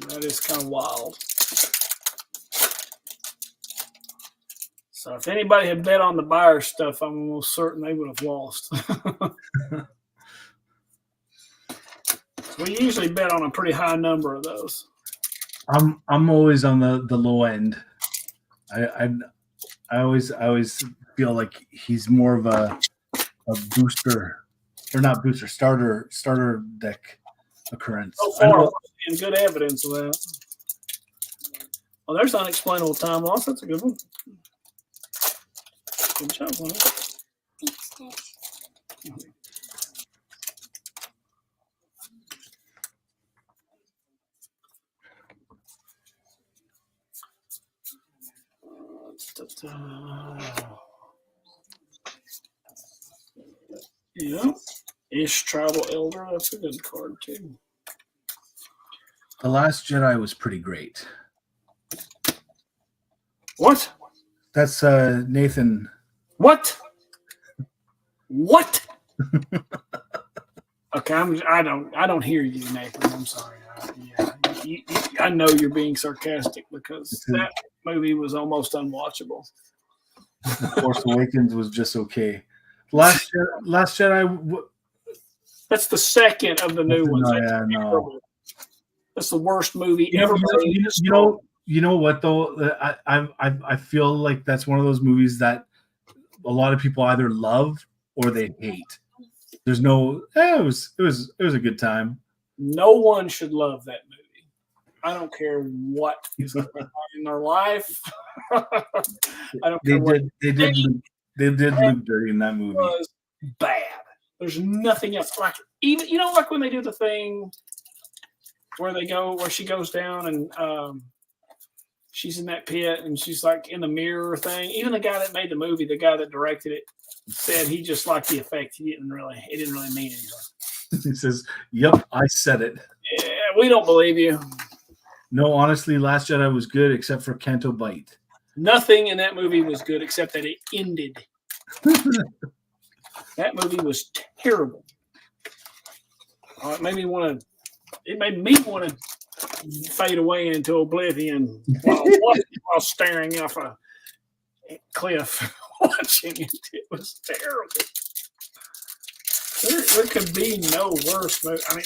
That is kind of wild. So if anybody had bet on the buyer stuff, I'm almost certain they would have lost. We usually bet on a pretty high number of those. I'm always on the low end. I always feel like he's more of a booster, or not booster, starter deck occurrence. So far, and good evidence of that. Well, there's unexplainable time loss. That's a good one. Good job, Lenny. Yeah. Ish Tribal Elder. That's a good card, too. The Last Jedi was pretty great. What? That's Nathan. What? Okay, I don't hear you, Nathan. I'm sorry. I know you're being sarcastic because that movie was almost unwatchable. Force Awakens was just okay. Last Jedi. That's the second of the new ones. No. That's the worst movie You ever know, made. you know what though? I feel like that's one of those movies that a lot of people either love or they hate. There's no. It was a good time. No one should love that movie. I don't care what is going on in their life. I don't care what They did Luke dirty in that movie. was bad. There's nothing else. Like even like when they do the thing where she goes down and she's in that pit and she's like in the mirror thing. Even the guy that made the movie, the guy that directed it, said he just liked the effect. It didn't really mean anything. He says, "Yep, I said it." Yeah, we don't believe you. No, honestly, Last Jedi was good except for Canto Bight. Nothing in that movie was good except that it ended. That movie was terrible. It made me want to fade away into oblivion while staring off a cliff watching it. It was terrible. There could be no worse movie. I mean,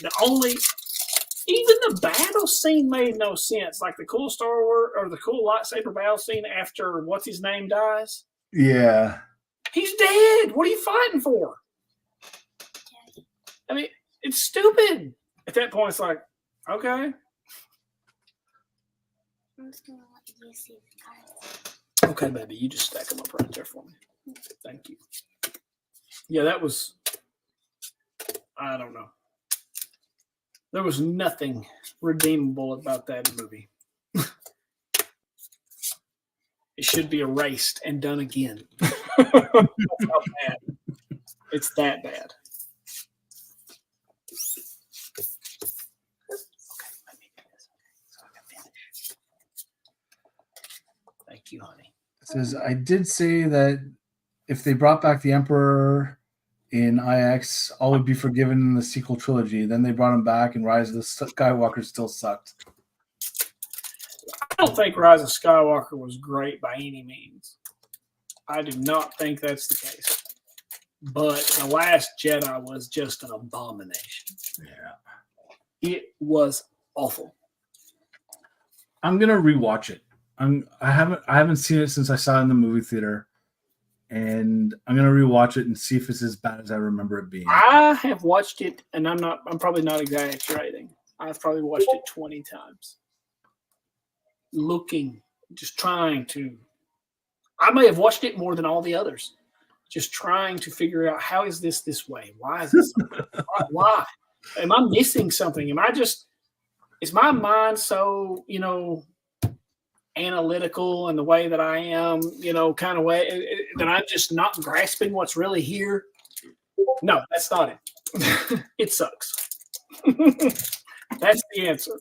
even the battle scene made no sense. Like the cool Star Wars or the cool lightsaber battle scene after what's his name dies. Yeah. He's dead. What are you fighting for? I mean, it's stupid. At that point, it's like, okay. I'm just gonna let you see the cards. Okay, baby, you just stack them up right there for me. Thank you. Yeah, that was, I don't know. There was nothing redeemable about that movie. It should be erased and done again. That's how bad. It's that bad. Okay, let me do this so I can finish. Thank you, honey. It says, I did say that if they brought back the Emperor in IX, all would be forgiven in the sequel trilogy. Then they brought him back, and Rise of the Skywalker still sucked. I don't think Rise of Skywalker was great by any means. I do not think that's the case. But The Last Jedi was just an abomination. Yeah. It was awful. I'm gonna rewatch it. I haven't seen it since I saw it in the movie theater, and I'm gonna rewatch it and see if it's as bad as I remember it being. I have watched it, and I'm probably not exaggerating. I've probably watched it 20 times. Just trying to. I may have watched it more than all the others. Just trying to figure out, how is this way? Why is this? Why? Am I missing something? Is my mind so, analytical in the way that I am, kind of way that I'm just not grasping what's really here? No, that's not it. It sucks. That's the answer.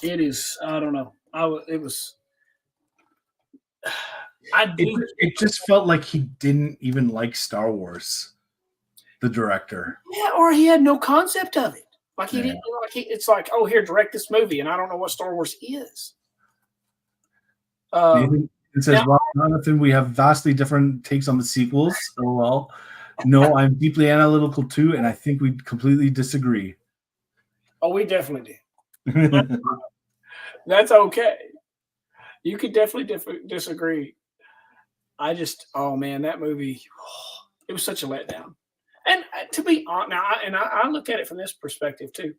It is. I don't know. It just felt like he didn't even like Star Wars, the director. Yeah, or he had no concept of it. Like he didn't. It's like, oh, here, direct this movie, and I don't know what Star Wars is. It says, well, Jonathan, we have vastly different takes on the sequels. Oh well. No, I'm deeply analytical too, and I think we completely disagree. Oh, we definitely do. That's okay. You could definitely disagree. Oh man, that movie, it was such a letdown. And to be honest, now, I look at it from this perspective too.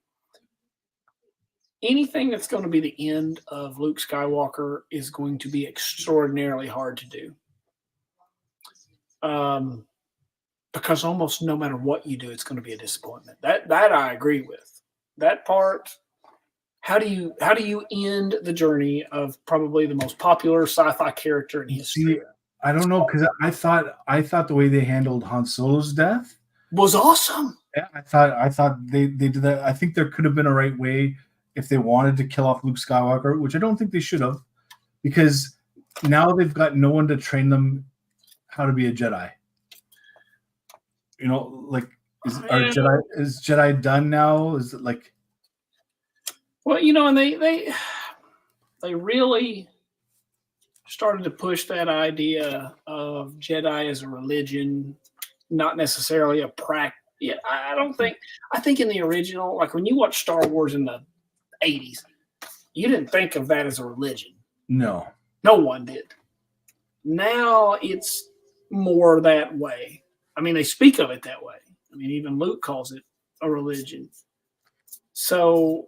Anything that's going to be the end of Luke Skywalker is going to be extraordinarily hard to do. Because almost no matter what you do, it's going to be a disappointment. That I agree with. That part. How do you end the journey of probably the most popular sci-fi character in history? See, I don't know, because I thought the way they handled Han Solo's death was awesome. Yeah, I thought they did that. I think there could have been a right way if they wanted to kill off Luke Skywalker, which I don't think they should have, because now they've got no one to train them how to be a Jedi. Like is Jedi done now? Is it like? Well, and they really started to push that idea of Jedi as a religion, not necessarily a practice. Yeah, I don't think. I think in the original, like when you watch Star Wars in the '80s, you didn't think of that as a religion. No. No one did. Now it's more that way. I mean, they speak of it that way. I mean, even Luke calls it a religion. So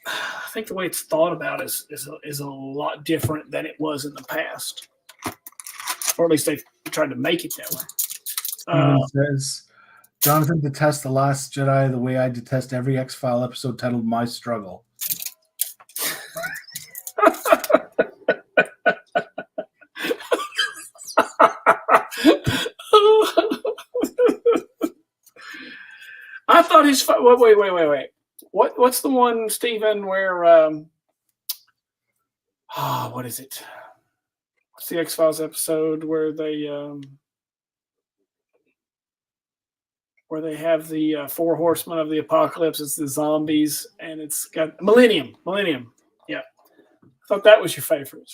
I think the way it's thought about is a lot different than it was in the past, or at least they've tried to make it that way. Says Jonathan detests The Last Jedi the way I detest every X-File episode titled My Struggle. I thought his wait. What's the one, Stephen, where what is it? What's the X-Files episode where they have the four horsemen of the apocalypse? It's the zombies, and it's got Millennium. Yeah, I thought that was your favorite.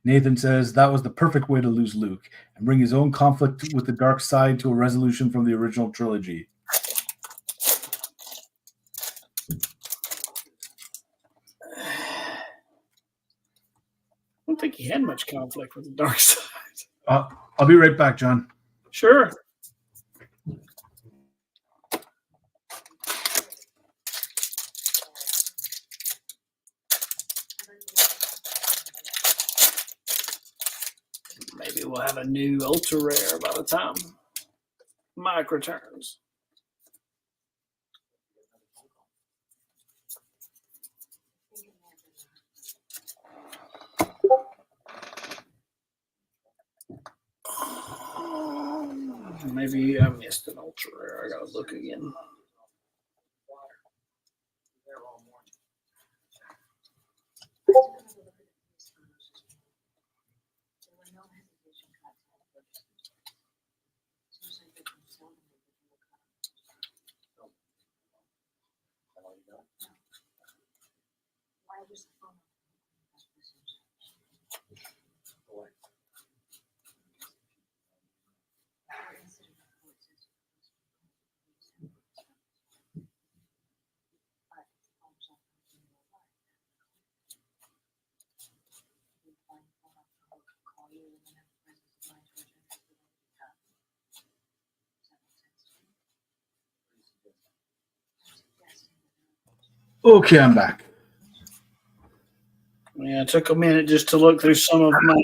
Nathan says that was the perfect way to lose Luke and bring his own conflict with the dark side to a resolution from the original trilogy. I don't think he had much conflict with the dark side. I'll be right back, John. Sure. Maybe we'll have a new ultra rare by the time Mike returns. Maybe I missed an ultra rare. I gotta look again. Okay, I'm back. Yeah, it took a minute just to look through some of my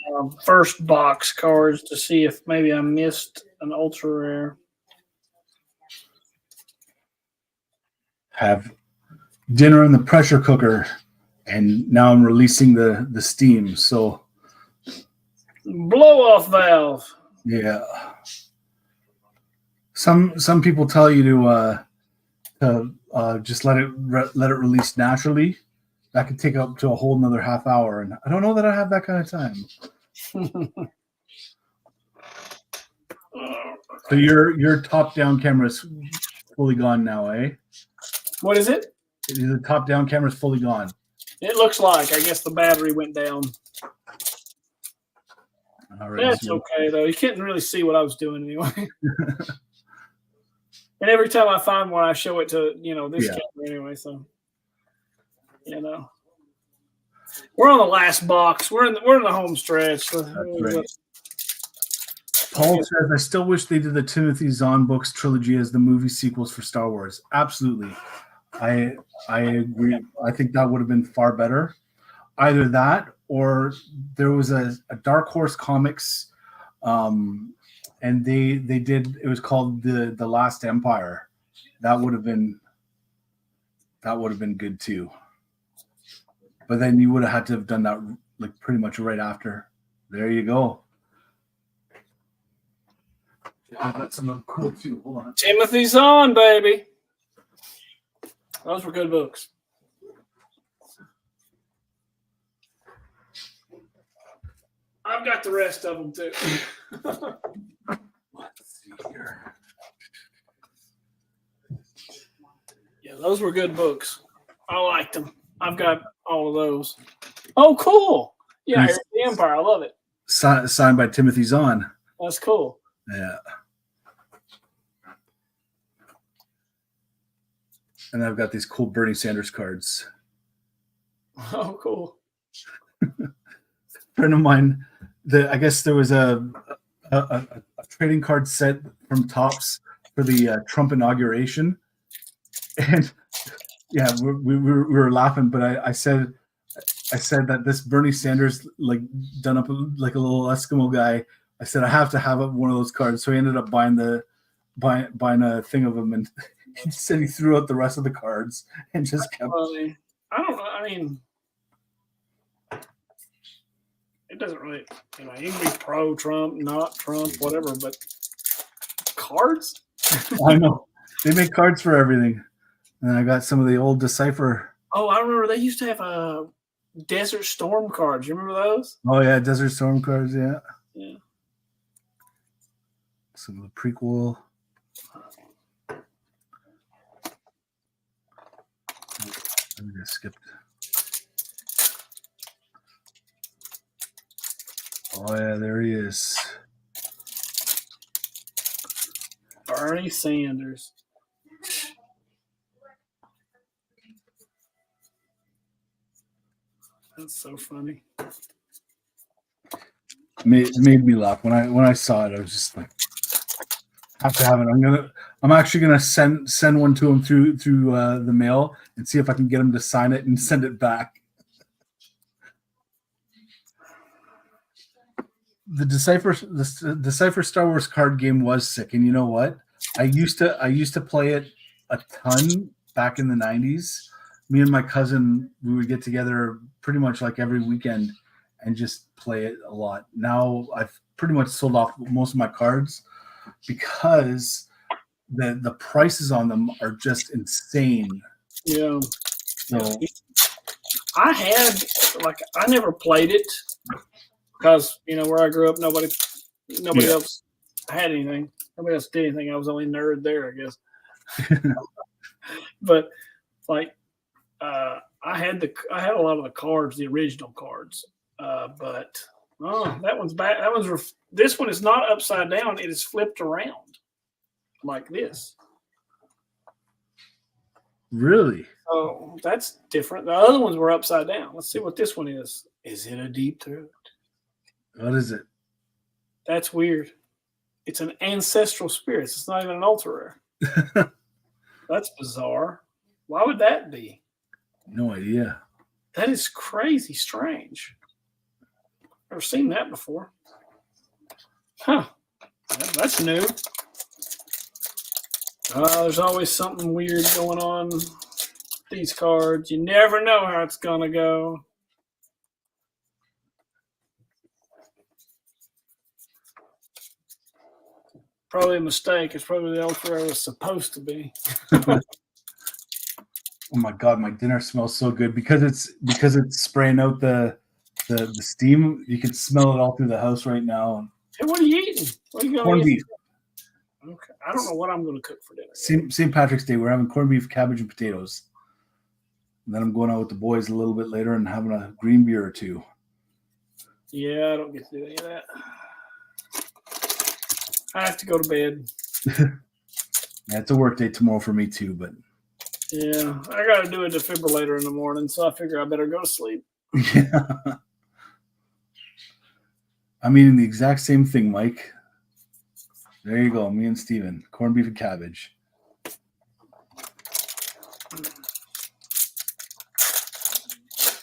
first box cards to see if maybe I missed an ultra rare. Have dinner in the pressure cooker, and now I'm releasing the steam. So Blow off valve. yeah, some people tell you to just let it release naturally. That could take up to a whole another half hour, and I don't know that I have that kind of time. So your top-down camera's fully gone now, eh? What is it? The top-down camera's fully gone. It looks like. I guess the battery went down. All right, That's okay, though. You couldn't really see what I was doing anyway. And every time I find one, I show it to, this camera anyway. So, we're on the last box. We're in the home stretch. So right. Paul says, I still wish they did the Timothy Zahn books trilogy as the movie sequels for Star Wars. Absolutely. I agree. I think that would have been far better. Either that or there was a Dark Horse Comics, and they did, it was called the Last Empire. That would have been good too. But then you would have had to have done that like pretty much right after. There you go. Yeah, that's something cool too. Hold on. Timothy Zahn, baby. Those were good books. I've got the rest of them too. Let's see here. Yeah, those were good books. I liked them. I've got all of those. Oh, cool. Yeah, Here's the Empire. I love it. Signed by Timothy Zahn. That's cool. Yeah. And I've got these cool Bernie Sanders cards. Oh, cool. Friend of mine, I guess there was a trading card set from Topps for the Trump inauguration, and yeah, we were laughing, but I said that this Bernie Sanders like done up like a little Eskimo guy. I said I have to have one of those cards, so he ended up buying a thing of them, and he said he threw out the rest of the cards and just kept. I don't know. I mean, it doesn't really, you can be pro Trump, not Trump, whatever, but cards? I know. They make cards for everything. And I got some of the old Decipher. Oh, I remember they used to have Desert Storm cards. You remember those? Oh, yeah, Desert Storm cards, yeah. Yeah. Some of the prequel. Let me just skip. Oh, yeah, there he is. Bernie Sanders. That's so funny. Made me laugh when I saw it. I was just like, have to have it. I'm actually gonna send one to him through the mail and see if I can get him to sign it and send it back. The Decipher Star Wars card game was sick, and you know what? I used to play it a ton back in the 90s. Me and my cousin, we would get together pretty much like every weekend and just play it a lot. Now I've pretty much sold off most of my cards because the prices on them are just insane. Yeah. So I never played it because where I grew up, nobody else had anything. Nobody else did anything. I was the only nerd there, I guess. But like, I had a lot of the cards, the original cards, but that one's back. This one is not upside down. It is flipped around like this. Really? Oh, that's different. The other ones were upside down. Let's see what this one is. Is it a deep throat? What is it? That's weird. It's an ancestral spirits. It's not even an ultra rare. That's bizarre. Why would that be? No idea. That is crazy strange. Never seen that before. Huh. That's new. There's always something weird going on with these cards. You never know how it's going to go. Probably a mistake. It's probably the ultra rare was supposed to be. Oh my god, my dinner smells so good because it's spraying out the steam. You can smell it all through the house right now. Hey, what are you eating? What are you going corned to eat? beef. Okay, I don't know what I'm going to cook for dinner. St. Patrick's Day, we're having corned beef, cabbage, and potatoes. And then I'm going out with the boys a little bit later and having a green beer or two. Yeah, I don't get to do any of that. I have to go to bed. Yeah, it's a work day tomorrow for me too, but yeah, I got to do a defibrillator in the morning, so I figure I better go to sleep. Yeah. I'm eating the exact same thing, Mike. There you go, me and Steven. Corned beef and cabbage.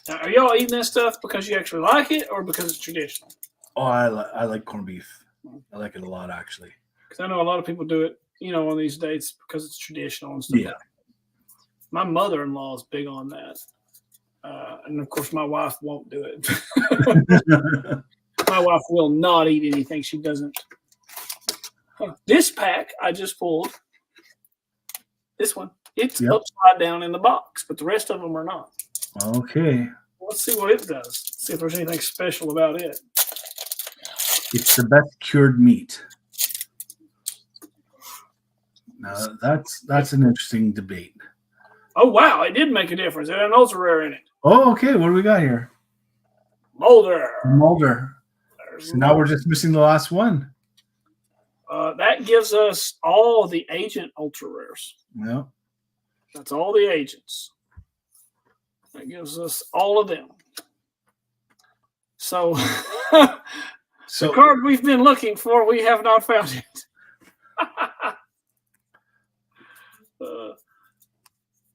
Now, are y'all eating that stuff because you actually like it or because it's traditional? Oh, I like corned beef. I like it a lot, actually. Because I know a lot of people do it, on these dates because it's traditional and stuff. Yeah. My mother-in-law is big on that. And, of course, my wife won't do it. My wife will not eat anything she doesn't. This pack I just pulled, this one, it's upside down in the box, but the rest of them are not. Okay. Let's see what it does. See if there's anything special about it. It's the best cured meat. Now, that's an interesting debate. Oh, wow. It did make a difference. It had an ultra rare in it. Oh, okay. What do we got here? Mulder. So now we're just missing the last one. That gives us all the agent ultra rares. Yeah. That's all the agents. That gives us all of them. So, the card we've been looking for, we have not found it.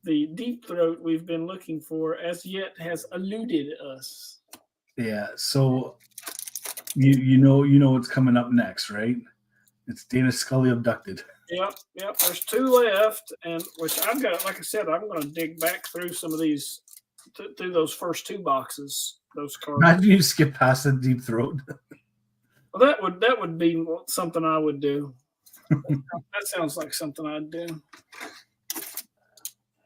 The deep throat we've been looking for as yet has eluded us. Yeah. So you know what's coming up next, right? It's Dana Scully abducted. Yep. There's 2 left, and which I've got. Like I said, I'm going to dig back through some of these, through those first 2 boxes. Those cards. Imagine you skip past the deep throat. Well, that would be something I would do. That sounds like something I'd do.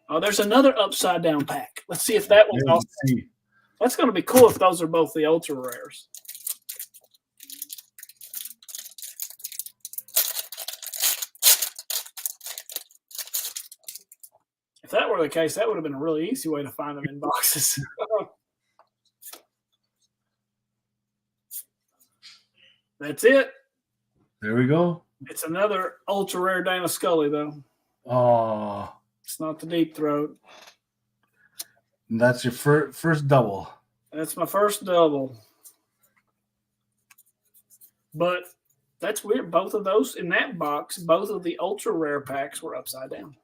Oh, there's another upside down pack. Let's see if that one's also. That's going to be cool if those are both the ultra rares. If that were the case, that would have been a really easy way to find them in boxes. That's it. There we go. It's another ultra rare Dana Scully, though. Oh. It's not the deep throat. That's your first double. That's my first double. But that's weird. Both of those in that box, both of the ultra rare packs were upside down.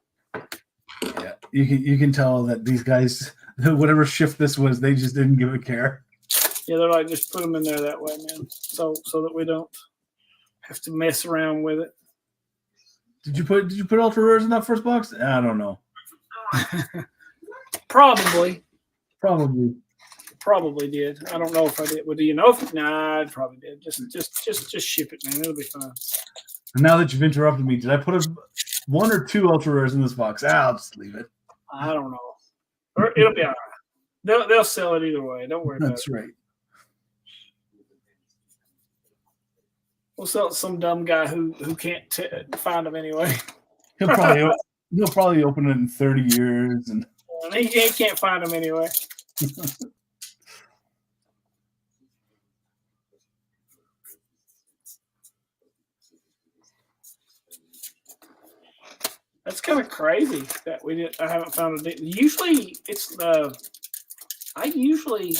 Yeah, you can tell that these guys, whatever shift this was, they just didn't give a care. Yeah, they're like, just put them in there that way, man, so that we don't have to mess around with it. Did you put ultra rares in that first box? I don't know. Probably did. I don't know if I did. Well, do you know if? Nah, I probably did. Just ship it, man. It'll be fine. Now that you've interrupted me, did I put 1 or 2 ultra rares in this box? I'll just leave it. I don't know. Or it'll be all right. They'll sell it either way. Don't worry about it. That's right. We'll sell it to some dumb guy who can't find them anyway. He'll probably open it in 30 years, and he can't find them anyway. That's kind of crazy that I haven't found a. Usually, it's I usually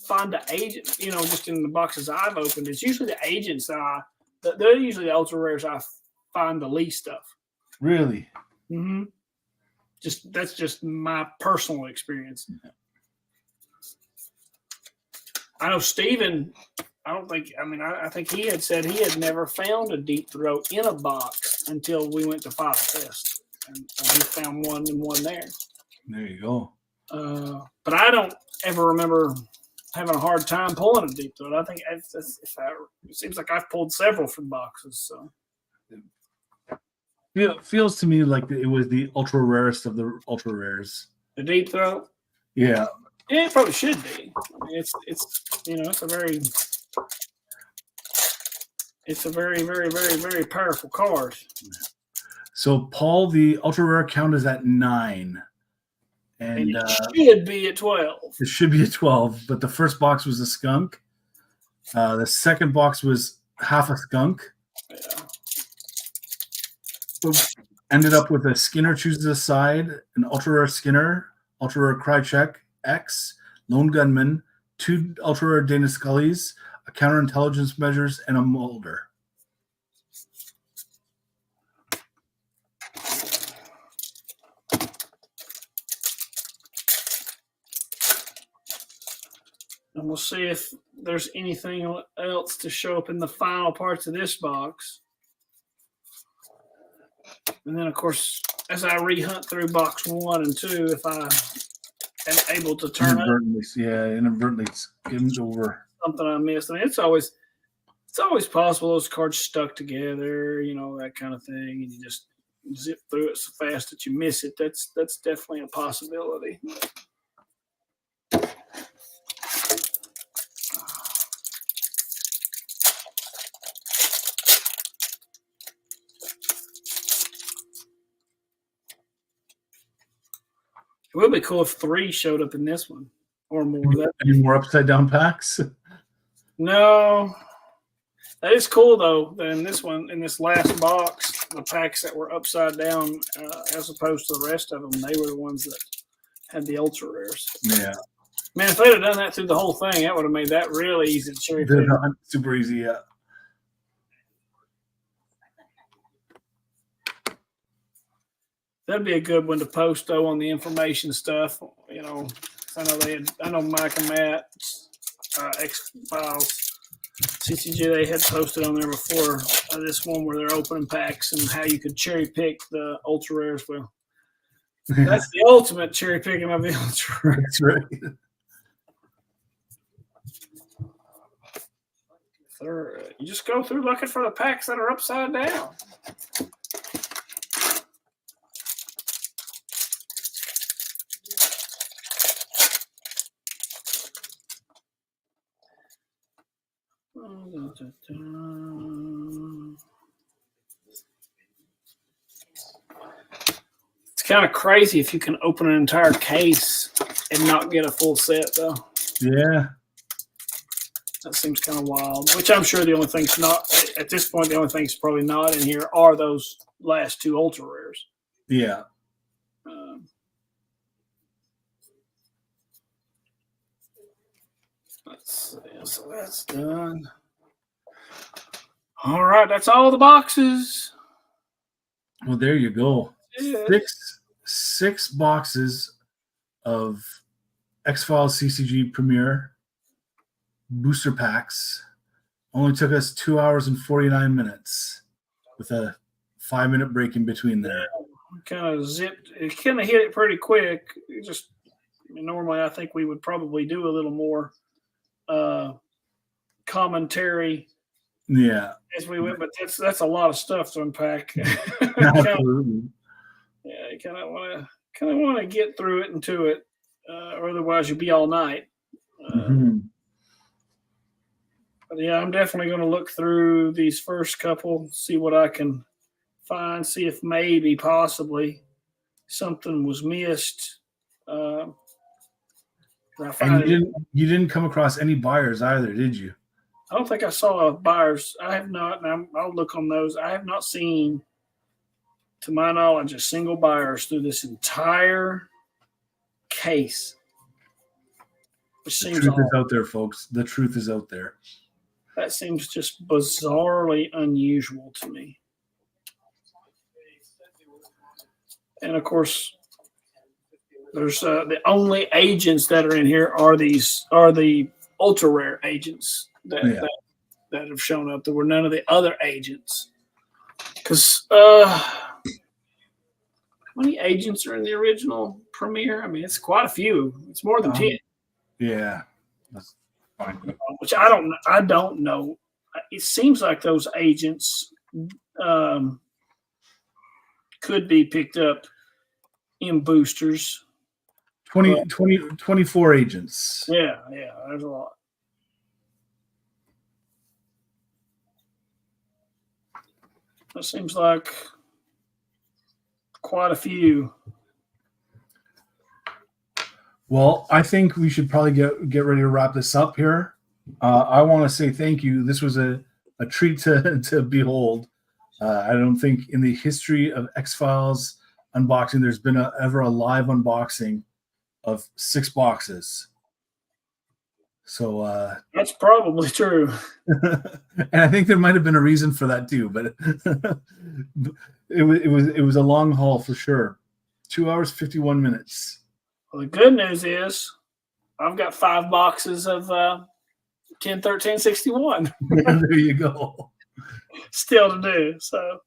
find the agent. Just in the boxes I've opened, it's usually the agents they're usually the ultra rares I find the least of. Really? Mm-hmm. That's just my personal experience. I know Steven, I think he had said he had never found a deep throat in a box until we went to Final Fest. And he found one and one there. There you go. But I don't ever remember having a hard time pulling a deep throat. I think it seems like I've pulled several from boxes. So. Yeah, it feels to me like it was the ultra rarest of the ultra rares. The deep throat? Yeah. Yeah, it probably should be. I mean, it's a very, very, very, very powerful card. So, Paul, the ultra rare count is at 9. And it should be at 12. It should be at 12, but the first box was a skunk. The second box was half a skunk. Yeah. So ended up with a Skinner chooses a side, an ultra rare Skinner, ultra rare Krychek, X, Lone Gunman, 2 ultra rare Dana Scullys, a counterintelligence measures, and a Mulder. And we'll see if there's anything else to show up in the final parts of this box. And then, of course, as I re-hunt through box 1 and 2, if I am able to turn inadvertently skimmed over something I missed. I mean, it's always possible those cards stuck together, that kind of thing, and you just zip through it so fast that you miss it. That's definitely a possibility. It would be cool if 3 showed up in this one or more. Any more upside down packs? No. That is cool though. In this one, in this last box, the packs that were upside down, as opposed to the rest of them, they were the ones that had the ultra rares. Yeah. Man, if they'd have done that through the whole thing, that would have made that really easy to cherry pick. Super easy, yeah. That'd be a good one to post though on the information stuff. You know, I know Mike and Matt, X-Files CCG, they had posted on there before this one where they're opening packs and how you could cherry pick the ultra rares. Well, that's the ultimate cherry picking of the ultra rares. That's right. You just go through looking for the packs that are upside down. It's kind of crazy if you can open an entire case and not get a full set, though. Yeah. That seems kind of wild, which I'm sure the only thing's not, at this point, the only thing's probably not in here are those last two ultra rares. Yeah. Let's see. So that's done. All right. That's all the boxes. Well, there you go. Yeah. Six boxes of X-Files CCG Premiere booster packs. Only took us 2 hours and 49 minutes with a 5-minute break in between there. Kind of zipped. It kind of hit it pretty quick. Normally I think we would probably do a little more commentary. Yeah. As we went, but that's a lot of stuff to unpack. Absolutely. Yeah, you kind of want to get through it and to it, or otherwise you'll be all night. But yeah, I'm definitely going to look through these first couple, see what I can find, see if maybe possibly something was missed. And you didn't come across any buyers either, did you? I don't think I saw buyers. I have not, and I'll look on those. I have not seen, to my knowledge, a single buyers through this entire case. Which The seems truth is out there, folks. The truth is out there. That seems just bizarrely unusual to me. And of course, there's the only agents that are in here are the ultra rare agents that have shown up. There were none of the other agents. Because how many agents are in the original Premiere? I mean, it's quite a few. It's more than 10. Yeah, that's fine. Which I don't know. It seems like those agents could be picked up in boosters. 24 agents. Yeah, there's a lot. That seems like quite a few. Well, I think we should probably get ready to wrap this up here. I want to say thank you. This was a treat to behold. I don't think in the history of X-Files unboxing there's been ever a live unboxing of 6 boxes. So that's probably true. And I think there might have been a reason for that too, but it was a long haul for sure. 2 hours 51 minutes. Well, the good news is I've got 5 boxes of 10, 13, 61. There you go. Still to do. So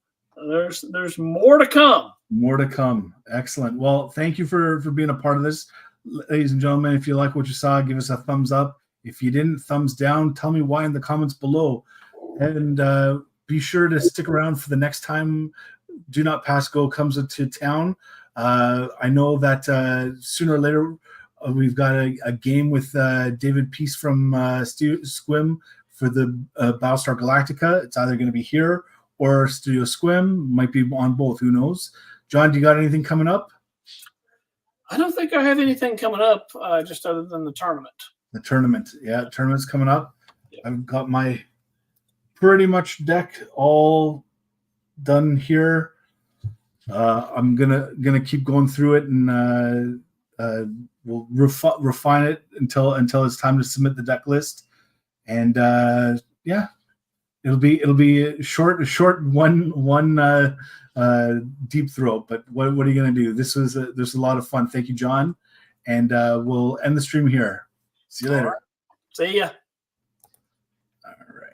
there's more to come. More to come. Excellent. Well, thank you for being a part of this. Ladies and gentlemen, if you like what you saw, give us a thumbs up. If you didn't, thumbs down. Tell me why in the comments below. And be sure to stick around for the next time Do Not Pass Go comes into town. I know that sooner or later we've got a game with David Peace from Squim for the Battlestar Galactica. It's either going to be here or Studio Squim. Might be on both. Who knows? John, do you got anything coming up? I don't think I have anything coming up just other than the tournament. The tournament. Yeah, tournament's coming up. Yeah. I've got my pretty much deck all done here. I'm gonna keep going through it, and we'll refine it until it's time to submit the deck list. And yeah, it'll be a short one deep throat. But what are you gonna do? This was there's a lot of fun. Thank you, Jon, and we'll end the stream here. See you later. All right. See ya.